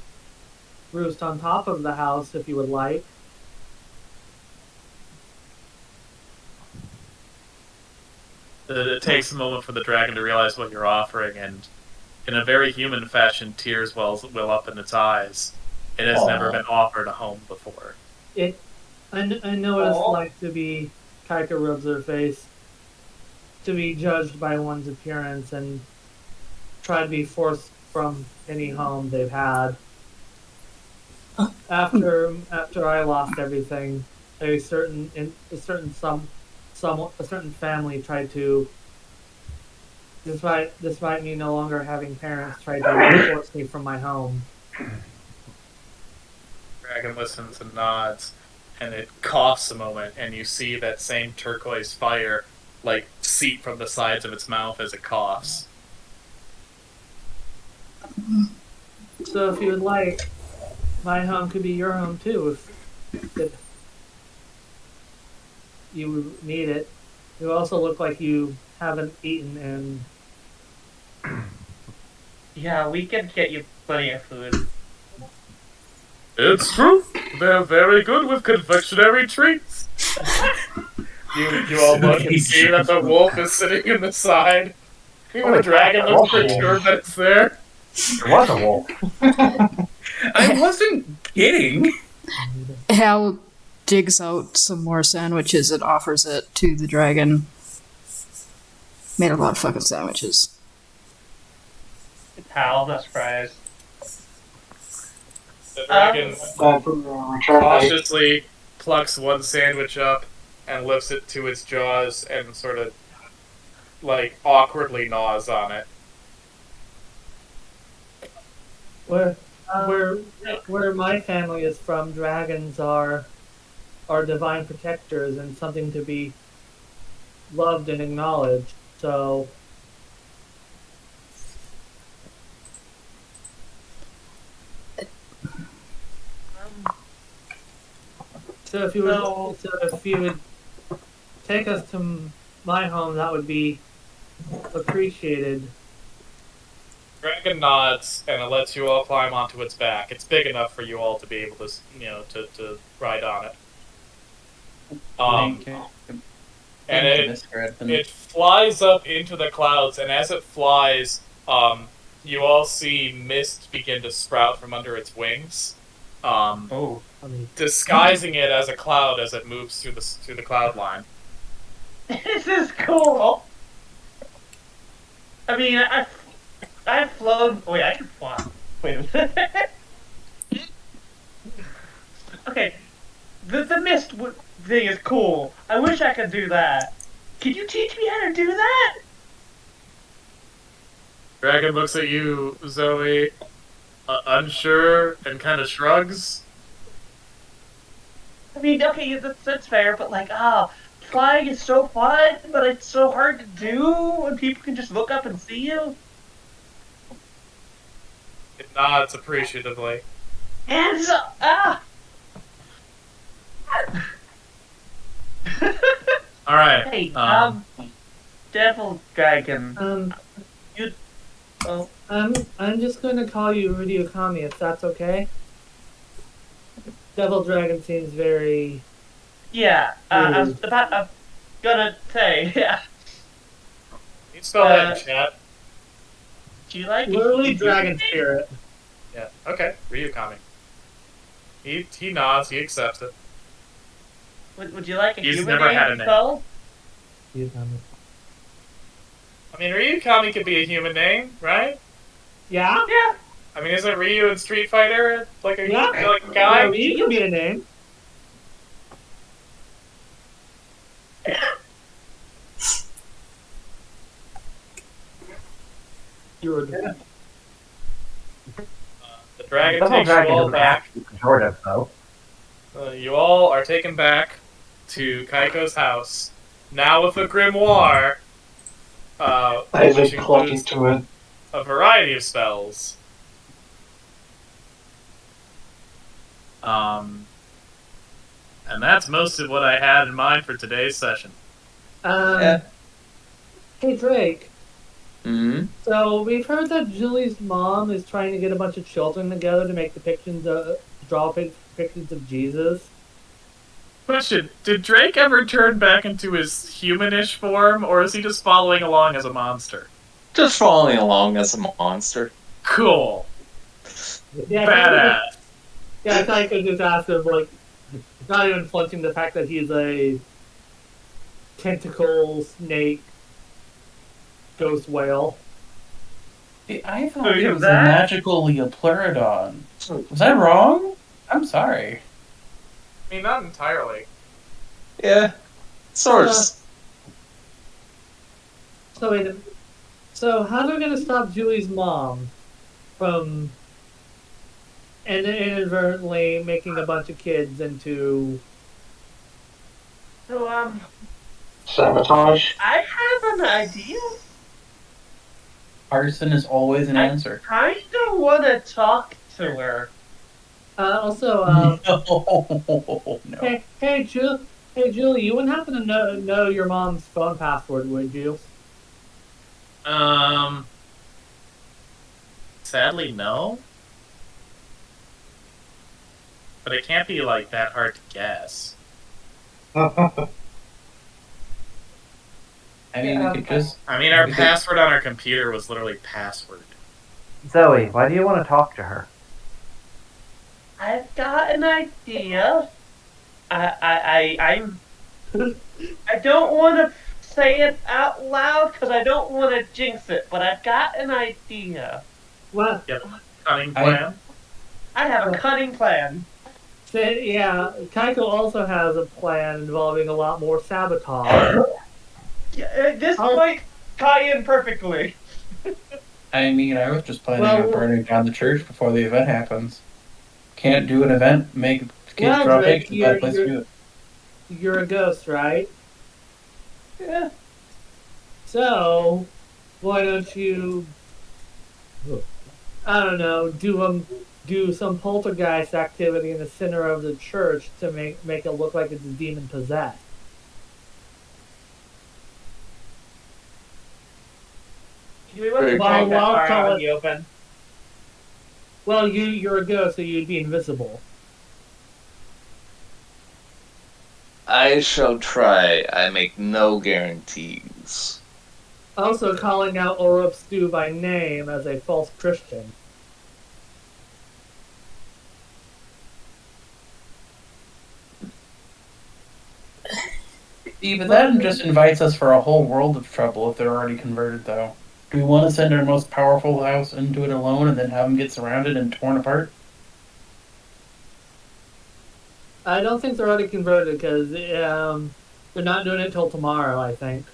roost on top of the house if you would like. It takes a moment for the dragon to realize what you're offering, and in a very human fashion, tears well up in its eyes. It has never been offered a home before. I know what it's like to be, Kaika rubs her face, to be judged by one's appearance and try to be forced from any home they've had. After I lost everything, a certain family tried to, despite me no longer having parents, tried to force me from my home. Dragon listens and nods, and it coughs a moment, and you see that same turquoise fire, like, seep from the sides of its mouth as it coughs. So if you would like, my home could be your home too, if you need it. You also look like you haven't eaten in. Yeah, we can get you plenty of food. It's true. They're very good with confectionery treats. You all look and see that the wolf is sitting in the side. The dragon looks perturbed that it's there. There was a wolf. I wasn't kidding. Hal digs out some more sandwiches and offers it to the dragon. Made a lot of fucking sandwiches. Hal, not surprised. The dragon Return cautiously plucks one sandwich up and lifts it to its jaws and sort of, like, awkwardly gnaws on it. Where my family is from, dragons are divine protectors and something to be loved and acknowledged. So if you would take us to my home, that would be appreciated. Dragon nods and it lets you all climb onto its back. It's big enough for you all to be able to, to ride on it. And it flies up into the clouds, and as it flies, you all see mist begin to sprout from under its wings, disguising it as a cloud as it moves through the cloud line. This is cool. I mean, I've flown. Wait, I can fly. Wait a minute. Okay, the mist thing is cool. I wish I could do that. Can you teach me how to do that? Dragon looks at you, Zoe, unsure, and kind of shrugs. I mean, okay, that's fair, but like, flying is so fun, but it's so hard to do when people can just look up and see you. It nods appreciatively. And All right. Hey, Devil Dragon. Well, I'm just going to call you Rudy Okami if that's okay. Devil Dragon seems very. Yeah, I was Rude. about. I'm gonna say, yeah. You spell that in chat. Do you like Literally a Dragon human name? Spirit. Yeah. Okay. Ryukami. He nods. He accepts it. Would you like a He's human never name had a to name. spell? I mean, Ryukami could be a human name, right? Yeah? Yeah. I mean, isn't Ryu in Street Fighter like a Yeah. like a guy? Yeah, Ryu could be a name. You're The dragon Devil takes you Dragon all doesn't back. have to be pejorative, though. You all are taken back to Kaiko's house, now with a grimoire, which Isaac clung includes to it. a variety of spells. And that's most of what I had in mind for today's session. Yeah. Hey Drake. Hmm. So we've heard that Julie's mom is trying to get a bunch of children together to make depictions of Jesus. Question: did Drake ever turn back into his humanish form, or is he just following along as a monster? Just following along as a monster. Cool. Yeah, Badass. Yeah, I thought I could just ask him, like, not even flinching the fact that he's a tentacle snake ghost whale. I thought Who's it was a that? magical Leopleurodon. Was I wrong? I'm sorry. I mean, not entirely. Yeah. Sort of. So wait, so how are we gonna stop Julie's mom from inadvertently making a bunch of kids into? So Sabotage. I have an idea. Arson is always an answer. I don't want to talk to her. Also, No. hey, Julie, you wouldn't happen to know your mom's phone password, would you? Sadly, no. But it can't be, like, that hard to guess. I mean, we could just. I mean, our password on our computer was literally password. Zoe, why do you want to talk to her? I've got an idea. I don't want to say it out loud because I don't want to jinx it, but I've got an idea. Well, Yep. Cunning plan. I have a cunning plan. yeah, Kaiko also has a plan involving a lot more sabotage. Yeah, this might tie in perfectly. I mean, I was just planning on burning down the church before the event happens. Can't do an event, make kids draw Drake, pictures, bad place to do it. You're a ghost, right? Yeah. So, why don't you, I don't know, do some poltergeist activity in the center of the church to make it look like it's demon possessed? We want to Very walk that well, far tell out in it- the open. Well, you're a ghost, so you'd be invisible. I shall try. I make no guarantees. Also, calling out Orup Stu by name as a false Christian. But that just invites us for a whole world of trouble if they're already converted, though. Do we want to send our most powerful house into it alone and then have them get surrounded and torn apart? I don't think they're already converted because they're not doing it till tomorrow, I think.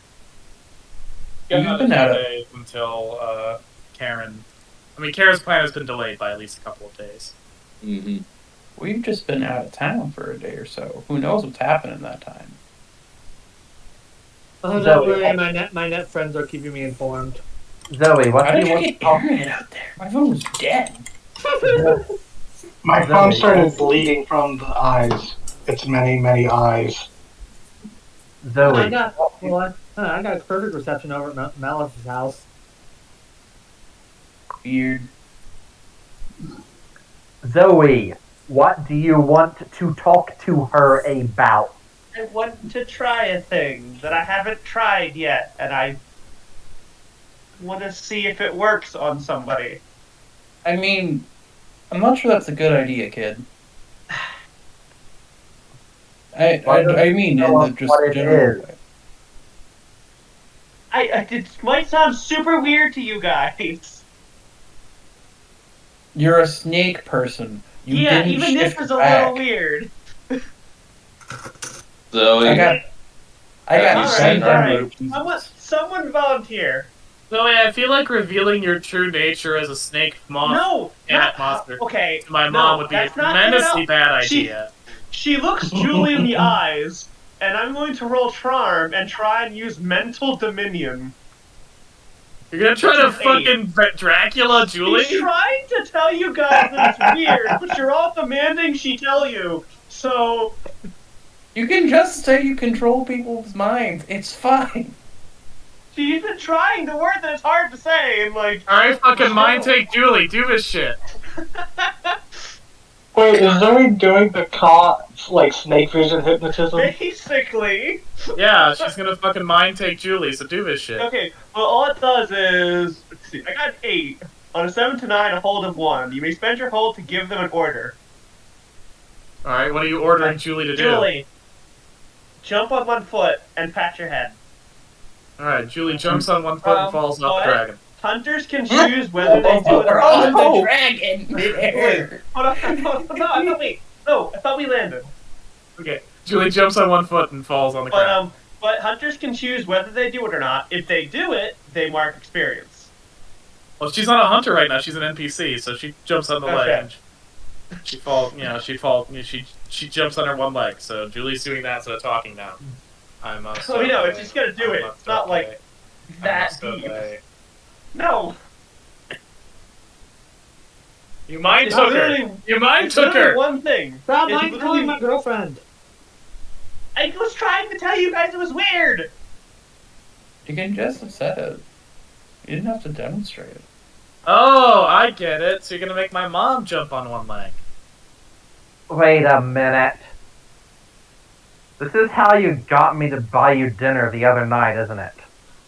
Got You've another been out 2 of- days until Karen. I mean, Karen's plan has been delayed by at least a couple of days. Mm-hmm. We've just been out of town for a day or so. Who knows what's happening that time? Oh, don't Zoe. worry, my net friends are keeping me informed. Zoe, what How do did you you want get to talk internet out there? My phone was dead. My Zoe. phone started bleeding from the eyes. It's many, many eyes. Zoe, I got perfect reception over at Malice's house. Weird. Zoe, what do you want to talk to her about? I want to try a thing that I haven't tried yet, and I want to see if it works on somebody. I mean, I'm not sure that's a good idea, kid. I mean, in the just what it general is. way. It might sound super weird to you guys. You're a snake person. You Yeah, didn't even this shift is a back. little weird. Zoe, I got have you all seen right, our all right. group? I want someone volunteer. Zoe, I feel like revealing your true nature as a snake moth No, cat not monster okay. to my no, mom would be a that's not tremendously gonna- bad she- idea. She looks Julie in the eyes, and I'm going to roll charm and try and use mental dominion. You're gonna try to Which is eight. fucking Dracula Julie? She's trying to tell you guys that it's weird, but you're all demanding she tell you. So You can just say you control people's minds. It's fine. she's been trying the word that it's hard to say, and like. Alright, fucking mind take Julie, do this shit. Wait, is Zoe doing the like snake vision hypnotism? Basically. Yeah, she's gonna fucking mind take Julie, so do this shit. Okay, well, all it does is. Let's see, I got an 8. On a 7 to 9, a hold of 1. You may spend your hold to give them an order. Alright, what are you ordering Julie to do? Julie, jump on 1 foot and pat your head. Alright, Julie jumps on 1 foot and falls off the what? dragon. Hunters can choose whether they do it or on not. the dragon midair. Hold on, no, wait. No, I thought we landed. Okay, Julie jumps on 1 foot and falls on the ground. But hunters can choose whether they do it or not. If they do it, they mark experience. Well, she's not a hunter right now, she's an NPC, so she jumps on the Okay. leg. She falls, she jumps on her 1 leg, so Julie's doing that instead of talking now. I must So, it's just gonna do I it. must It's not obey. like I that must deep. obey. No. You mind It's took her! literally- You mind It's took literally her! one thing. Stop It's mind literally- calling my girlfriend. I was trying to tell you guys it was weird. You can just have said it. You didn't have to demonstrate it. Oh, I get it. So you're gonna make my mom jump on 1 leg. Wait a minute. This is how you got me to buy you dinner the other night, isn't it?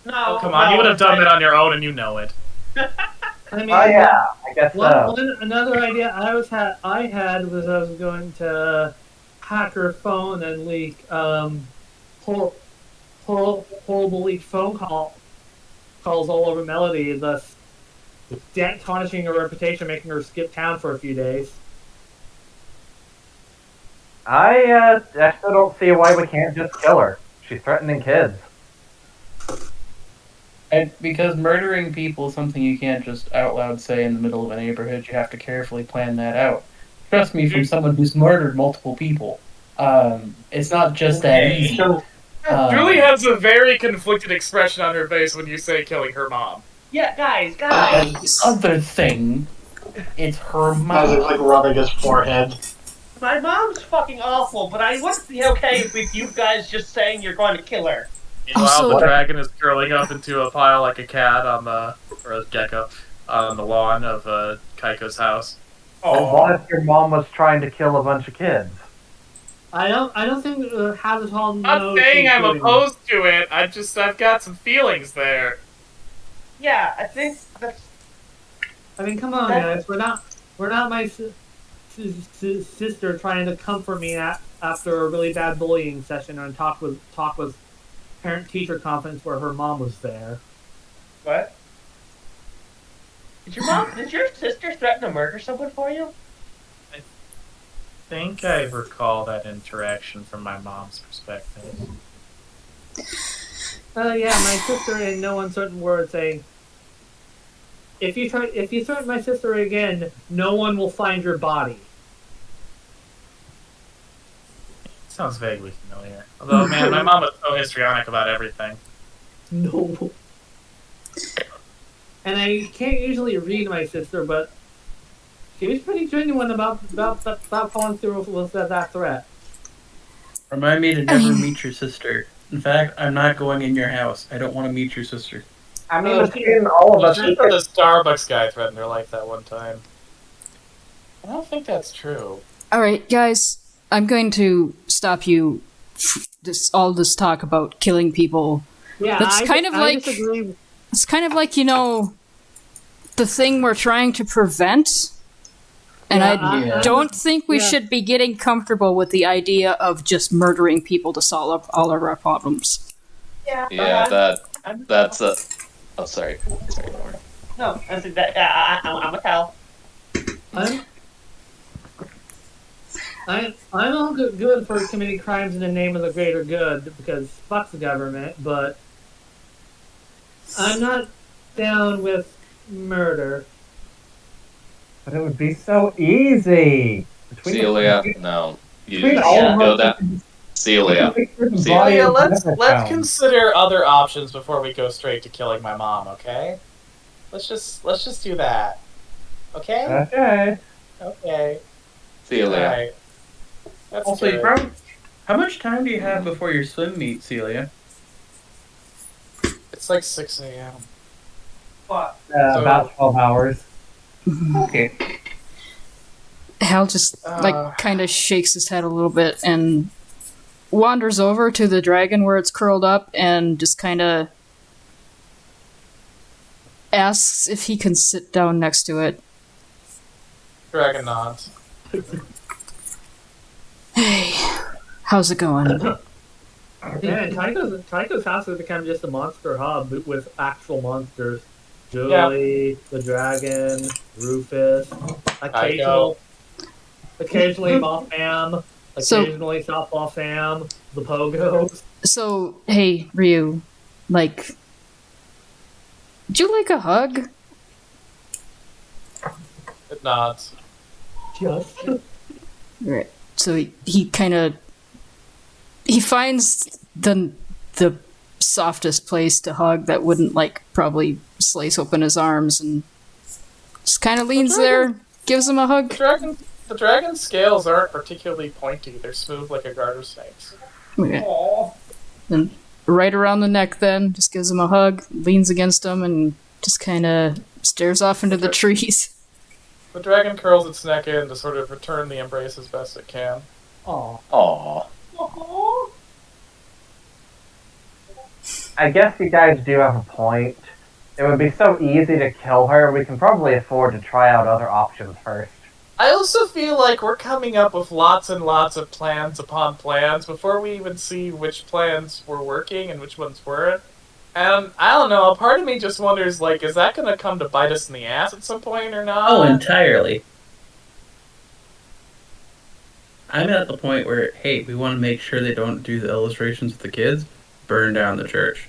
No. Oh, come on, you would have done it on your own and you know it. I mean, Oh yeah, I guess so. another idea I had was I was going to hack her phone and leak horrible leaked phone calls all over Melody, thus tarnishing her reputation, making her skip town for a few days. I still don't see why we can't just kill her. She's threatening kids. And because murdering people is something you can't just out loud say in the middle of a neighborhood, you have to carefully plan that out. Trust me, from someone who's murdered multiple people, it's not just that easy. Julie has a very conflicted expression on her face when you say killing her mom. Yeah, guys. The other thing, it's her As he's mom. like rubbing his forehead. My mom's fucking awful, but I wouldn't be okay with you guys just saying you're going to kill her. Meanwhile, Also- the dragon is curling up into a pile like a cat on the, or a gecko, on the lawn of Kaiko's house. And what if your mom was trying to kill a bunch of kids? I don't think Habital I'm not saying I'm opposed to it. I've got some feelings there. Yeah, I think that's. I mean, come on, guys. We're not my sister trying to comfort me after a really bad bullying session and talk with parent-teacher conference where her mom was there. What? Did your sister threaten to murder someone for you? I think I recall that interaction from my mom's perspective. Yeah, my sister, in no uncertain words, saying, "If you threaten my sister again, no one will find your body." Sounds vaguely familiar. Although, man, my mom was so histrionic about everything. No. And I can't usually read my sister, but she was pretty genuine about following through with that threat. Remind me to never meet your sister. In fact, I'm not going in your house. I don't want to meet your sister. I mean, Oh, between all of us, Just the Starbucks guy threatened her life that one time. I don't think that's true. All right, guys, I'm going to stop you. All this talk about killing people. Yeah, That's kind of I like disagree. it's kind of like the thing we're trying to prevent. And I don't think we should be getting comfortable with the idea of just murdering people to solve all of our problems. Yeah, that's a. Oh, sorry, Lauren. No, I said that. I'm a cow. I'm all good for committing crimes in the name of the greater good because fuck the government, but I'm not down with murder. but it would be so easy. Celia, no. You Between should all of go us, down. Celia. Celia, let's consider other options before we go straight to killing my mom, okay? Let's just do that. Okay? Okay. Okay. Celia. Alright. That's Also, good. how much time do you have before your swim meet, Celia? It's like 6 a.m. What? About 12 hours. Okay. Hal just kind of shakes his head a little bit and wanders over to the dragon where it's curled up and just kind of asks if he can sit down next to it. Dragon nods. Hey, how's it going? Yeah, Tycho's house has become just a monster hub with actual monsters. Julie, the dragon, Rufus, occasionally Mothman, occasionally Softball Sam, the Pogos. So, hey, Ryu, would you like a hug? It nods. Just. Right. So he finds the softest place to hug that wouldn't probably slice open his arms and just kind of leans there, gives him a hug. The dragon scales aren't particularly pointy. They're smooth like a garter snake's. Okay. And right around the neck then, just gives him a hug, leans against him, and just kind of stares off into the trees. The dragon curls its neck in to sort of return the embrace as best it can. Aww. I guess you guys do have a point. It would be so easy to kill her, we can probably afford to try out other options first. I also feel like we're coming up with lots and lots of plans upon plans before we even see which plans were working and which ones weren't. And I don't know, a part of me just wonders, is that going to come to bite us in the ass at some point or not? Oh, entirely. I'm at the point where, hey, we want to make sure they don't do the illustrations with the kids. Burn down the church.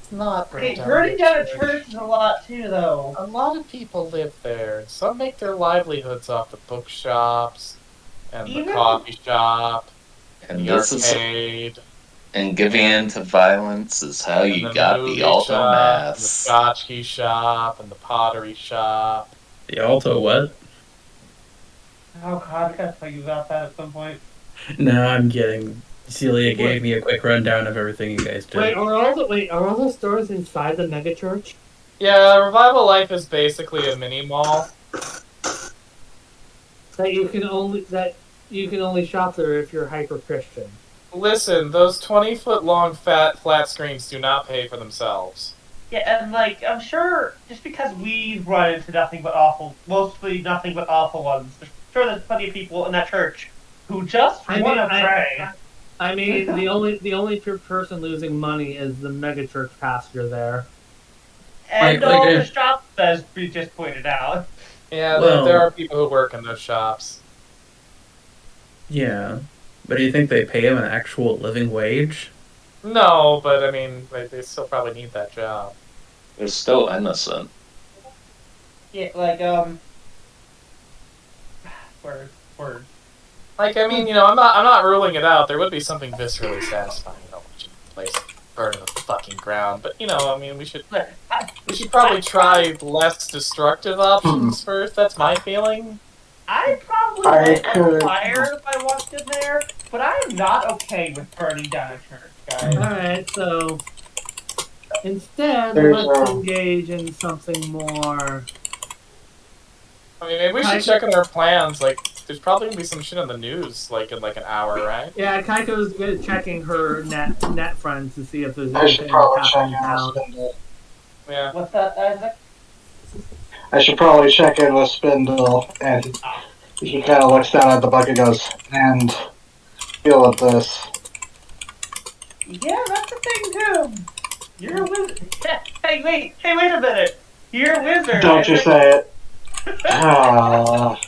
It's not burning down. Burning down a church is a lot too, though. A lot of people live there. Some make their livelihoods off the bookshops and the coffee shop and the arcade. And giving in to violence is how you got the alto mass. The tchotchke shop and the pottery shop. The alto what? Oh god, I gotta tell you about that at some point. No, I'm kidding. Celia gave me a quick rundown of everything you guys did. Are all the stores inside the megachurch? Yeah, Revival Life is basically a mini mall. That you can only shop there if you're hyper Christian. Listen, those 20-foot long flat screens do not pay for themselves. Yeah, and I'm sure just because we run into mostly nothing but awful ones, I'm sure there's plenty of people in that church who just want to pray. I mean, the only person losing money is the megachurch pastor there. And all the shops, as we just pointed out. Yeah, there are people who work in those shops. Yeah. But do you think they pay him an actual living wage? No, but I mean, they still probably need that job. They're still innocent. Yeah, word. I'm not ruling it out. There would be something viscerally satisfying about watching the place burn to the fucking ground. But we should probably try less destructive options first. That's my feeling. I probably might on fire if I walked in there, but I am not okay with burning down a church, guys. Alright, so Instead, There's, let's engage in something more. I mean, maybe we should check on our plans. Like, there's probably gonna be some shit on the news, like in like an hour, right? Yeah, Kaiko's good at checking her net friends to see if there's I should anything probably check happening in in with town. Spindle. Yeah. What's that, Isaac? I should probably check in with Spindle, and he kind of looks down at the bucket and goes, and deal with this. Yeah, that's the thing too. You're a wizard. Hey, wait a minute. You're a wizard. Don't you Isaac. say it. Ah.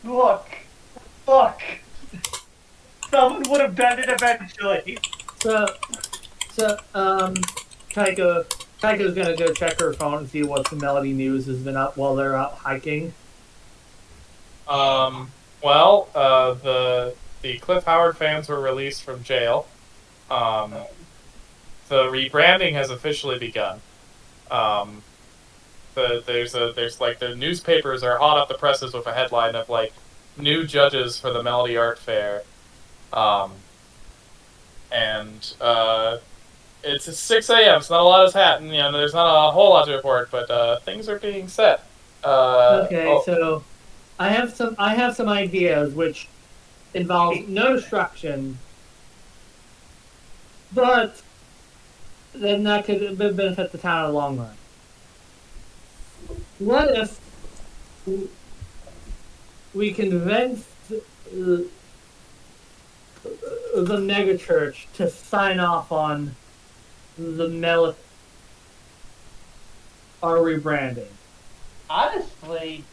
Look. Someone would have done it eventually. Kaiko's gonna go check her phone and see what the Melody News has been up while they're out hiking. Well, the Cliff Howard fans were released from jail. The rebranding has officially begun. There's the newspapers are hot off the presses with a headline of like new judges for the Melody Art Fair. It's 6 a.m. So not a lot has happened. You know, there's not a whole lot to report, but things are being set. So I have some ideas which involve no destruction, but then that could benefit the town in the long run. What if we convince the megachurch to sign off on our rebranding? Honestly,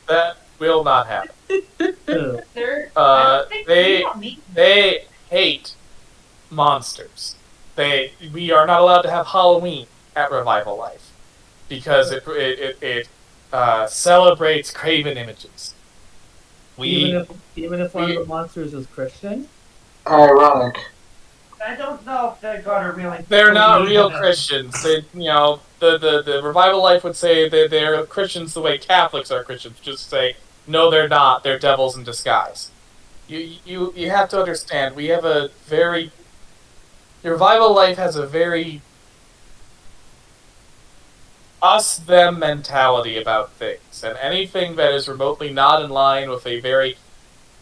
That will not happen. I think we don't need They hate monsters. We are not allowed to have Halloween at Revival Life because it celebrates craven images. Even if one of the monsters is Christian? Ironic. I don't know if they're gonna really. They're not believe real in it. Christians. The Revival Life would say they're Christians the way Catholics are Christians. Just say no, they're not. They're devils in disguise. You have to understand. We have a very Revival Life has a very us-them mentality about things, and anything that is remotely not in line with a very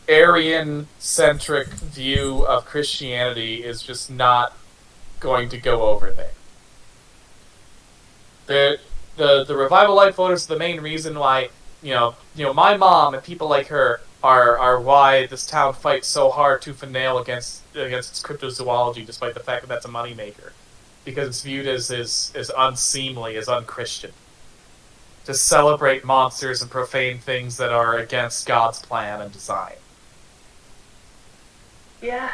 Aryan-centric view of Christianity is just not going to go over there. The Revival Life voters are the main reason why my mom and people like her are why this town fights so hard tooth and nail against its cryptozoology, despite the fact that that's a moneymaker. Because it's viewed as unseemly, as unchristian. To celebrate monsters and profane things that are against God's plan and design. Yeah.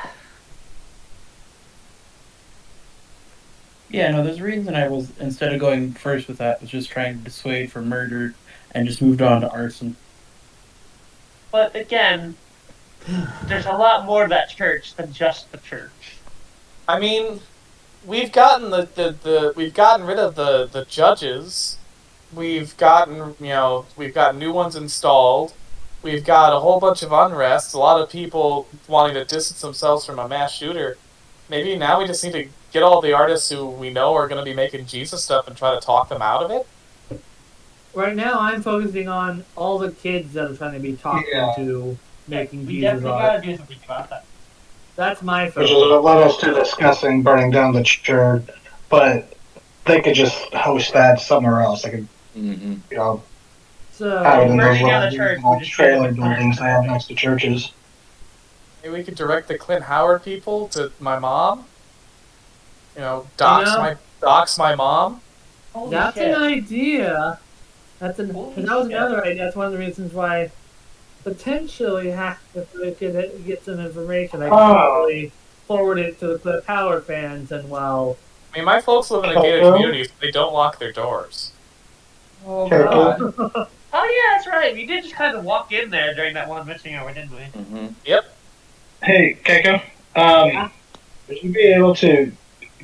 Yeah, no, there's a reason I was, instead of going first with that, was just trying to dissuade from murder and just moved on to arson. But again, there's a lot more to that church than just the church. I mean, we've gotten we've gotten rid of the judges. We've gotten new ones installed. We've got a whole bunch of unrest. A lot of people wanting to distance themselves from a mass shooter. Maybe now we just need to get all the artists who we know are going to be making Jesus stuff and try to talk them out of it. Right now, I'm focusing on all the kids that are trying to be talked into making We Jesus definitely art. gotta do something about that. That's my Which is focus. what led us to discussing burning down the church, but they could just host that somewhere else. They could, Mm-hmm. So, have it in those burning down the little church regional would just be trailer the- buildings they have next to churches. Maybe we could direct the Clint Howard people to my mom. Dox my mom. Holy that's shit. an idea. That was Holy another idea. That's one of the reasons why potentially if we could get some information, I could probably forward it to the Cliff Howard fans and I mean, my folks live in a gated community, so they don't lock their doors. Oh, Okay. God. Oh yeah, that's right. We did just kind of walk in there during that one missing hour, didn't we? Mm-hmm. Yep. Hey, Keiko, would you be able to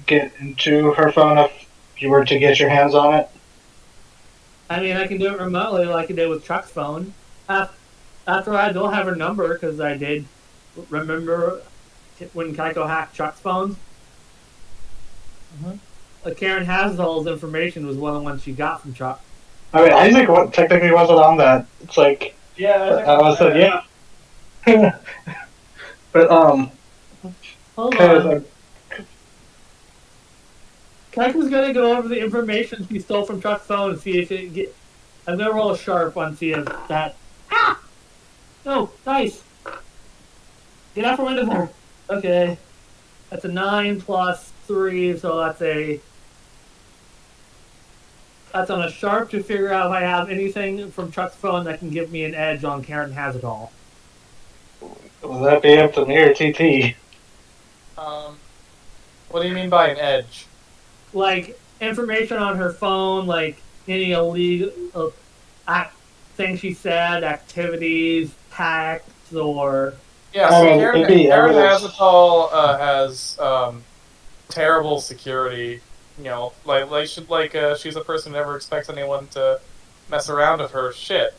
get into her phone if you were to get your hands on it? I mean, I can do it remotely like I did with Chuck's phone. After I don't have her number because I did remember when Kaiko hacked Chuck's phone. Mhm. Karen Hazel's information was one of the ones she got from Chuck. I mean, Isaac technically wasn't on that. It's like Yeah, I said, yeah. But Hold kind of on. Kaiko's gonna go over the information she stole from Chuck's phone and see if it get. I'm gonna roll a sharp on see if that. Ah! No, nice. Get out from under there. Okay, that's a 9 plus 3, so that's on a sharp to figure out if I have anything from Chuck's phone that can give me an edge on Karen Has It All. will that be up to me or TT? What do you mean by an edge? Like information on her phone, like any illegal things she said, activities, texts, or Yeah, so it'd be Karen evidence. Hazatal has terrible security. You know, she's a person who never expects anyone to mess around with her shit.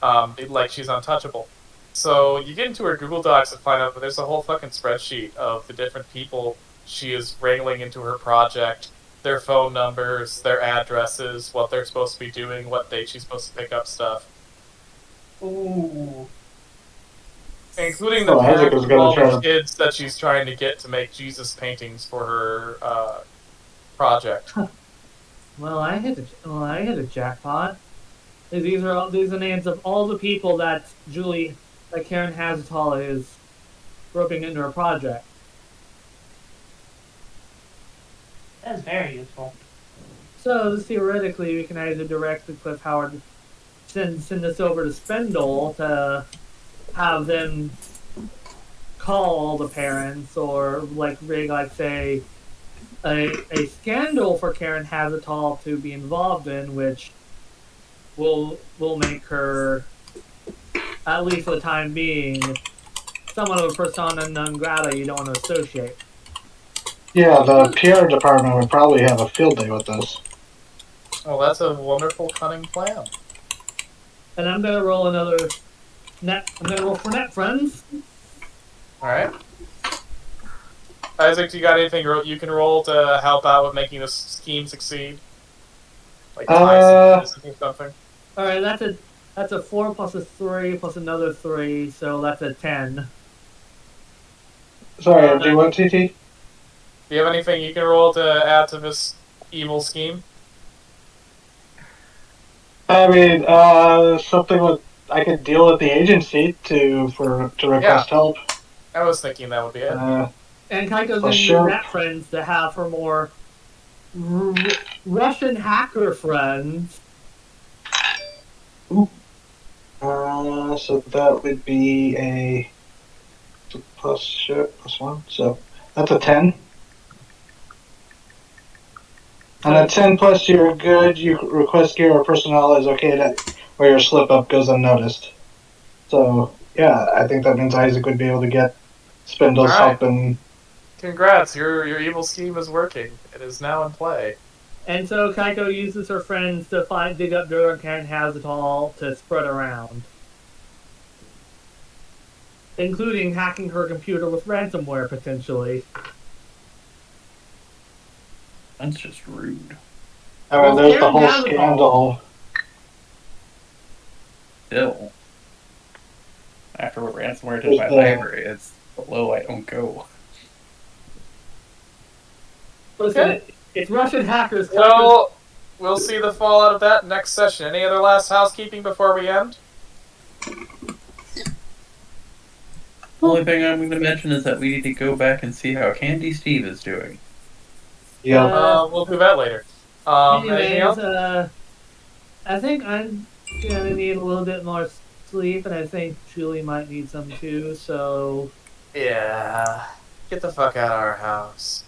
Like she's untouchable. So you get into her Google Docs and find out that there's a whole fucking spreadsheet of the different people she is wrangling into her project, their phone numbers, their addresses, what they're supposed to be doing, what date she's supposed to pick up stuff. Ooh. Including the Isaac parents was of gonna all try the to. kids that she's trying to get to make Jesus paintings for her project. well, I hit a jackpot. These are names of all the people that Karen Has It All is roping into her project. That's very useful. So theoretically, we can either directly Cliff Howard send this over to Spindle to have them call the parents, or like rig say a scandal for Karen Has It All to be involved in, which will make her, at least for the time being, somewhat of a persona non grata you don't want to associate. Yeah, the PR department would probably have a field day with this. Oh, that's a wonderful, cunning plan. And I'm gonna roll another net. I'm gonna roll for net friends. All right. Isaac, do you got anything you can roll to help out with making this scheme succeed? Like ties or something? All right, that's a 4 plus a 3 plus another 3, so that's a 10. Sorry, do you want TT? Do you have anything you can roll to add to this evil scheme? I mean, something with I could deal with the agency to request help. I was thinking that would be it. And Kaiko's going to use net friends to have her more Russian hacker friends. Ooh. So that would be a plus 1. So that's a 10. And a 10 plus you're good. You request gear or personnel is okay where your slip up goes unnoticed. So yeah, I think that means Isaac would be able to get Spindle's help and. Congrats, your evil scheme is working. It is now in play. And so Kaiko uses her friends to dig up dirt on Karen Has It All to spread around. Including hacking her computer with ransomware, potentially. That's just rude. I mean, there's the whole scandal. Still. After what ransomware did my library, it's below I don't go. Listen, it's Russian hackers. Well, we'll see the fallout of that next session. Any other last housekeeping before we end? The only thing I'm going to mention is that we need to go back and see how Candy Steve is doing. Yeah. We'll do that later. Anything else? I think I'm gonna need a little bit more sleep, and I think Julie might need some too. So yeah, get the fuck out of our house.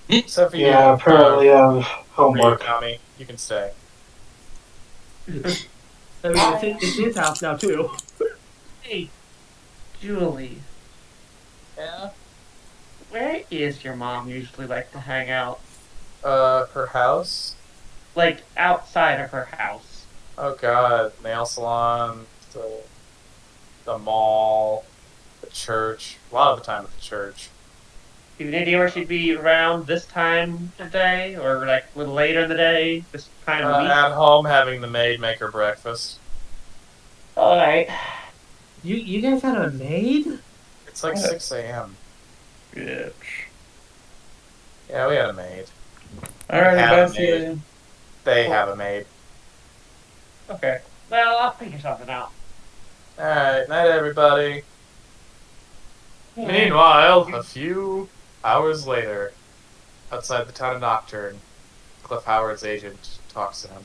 Except for yeah, apparently I have homework. Tommy, you can stay. I mean, it's his house now too. Hey, Julie. Yeah. Where is your mom usually like to hang out? Her house? Like, outside of her house. Oh god, nail salon, the mall, the church. A lot of the time at the church. Do you need where she'd be around this time of day, or like a little later in the day, this time of the week? At home, having the maid make her breakfast. All right. You guys had a maid? It's like 6 a.m. Bitch. Yeah, we had a maid. Alright, Have if I a see maid. you. They have a maid. Okay. Well, I'll figure something out. Alright, night everybody. Meanwhile, a few hours later, outside the town of Nocturne, Cliff Howard's agent talks to him.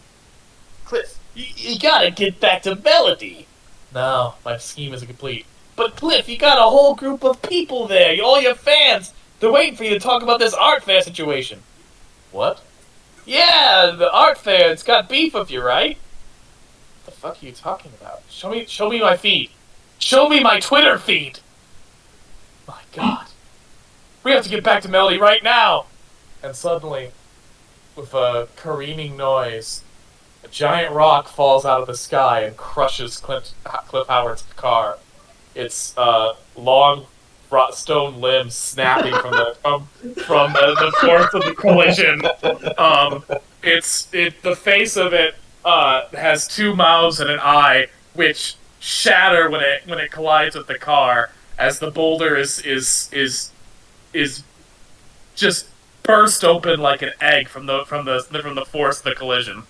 Cliff, you gotta get back to Melody. No, my scheme isn't complete. But Cliff, you got a whole group of people there, all your fans. They're waiting for you to talk about this art fair situation. What? Yeah, the art fair. It's got beef with you, right? What the fuck are you talking about? Show me my feed. Show me my Twitter feed. My God. We have to get back to Melody right now. And suddenly, with a careening noise, a giant rock falls out of the sky and crushes Cliff Howard's car. Its long stone limbs snapping from the force of the collision. The face of it has two mouths and an eye, which shatter when it collides with the car as the boulder is just burst open like an egg from the force of the collision.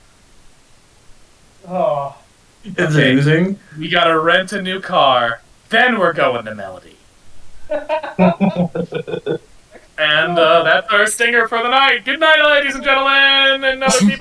Oh. It's Okay. oozing. We gotta rent a new car, then we're going to Melody. And that's our stinger for the night. Good night, ladies and gentlemen, and other people.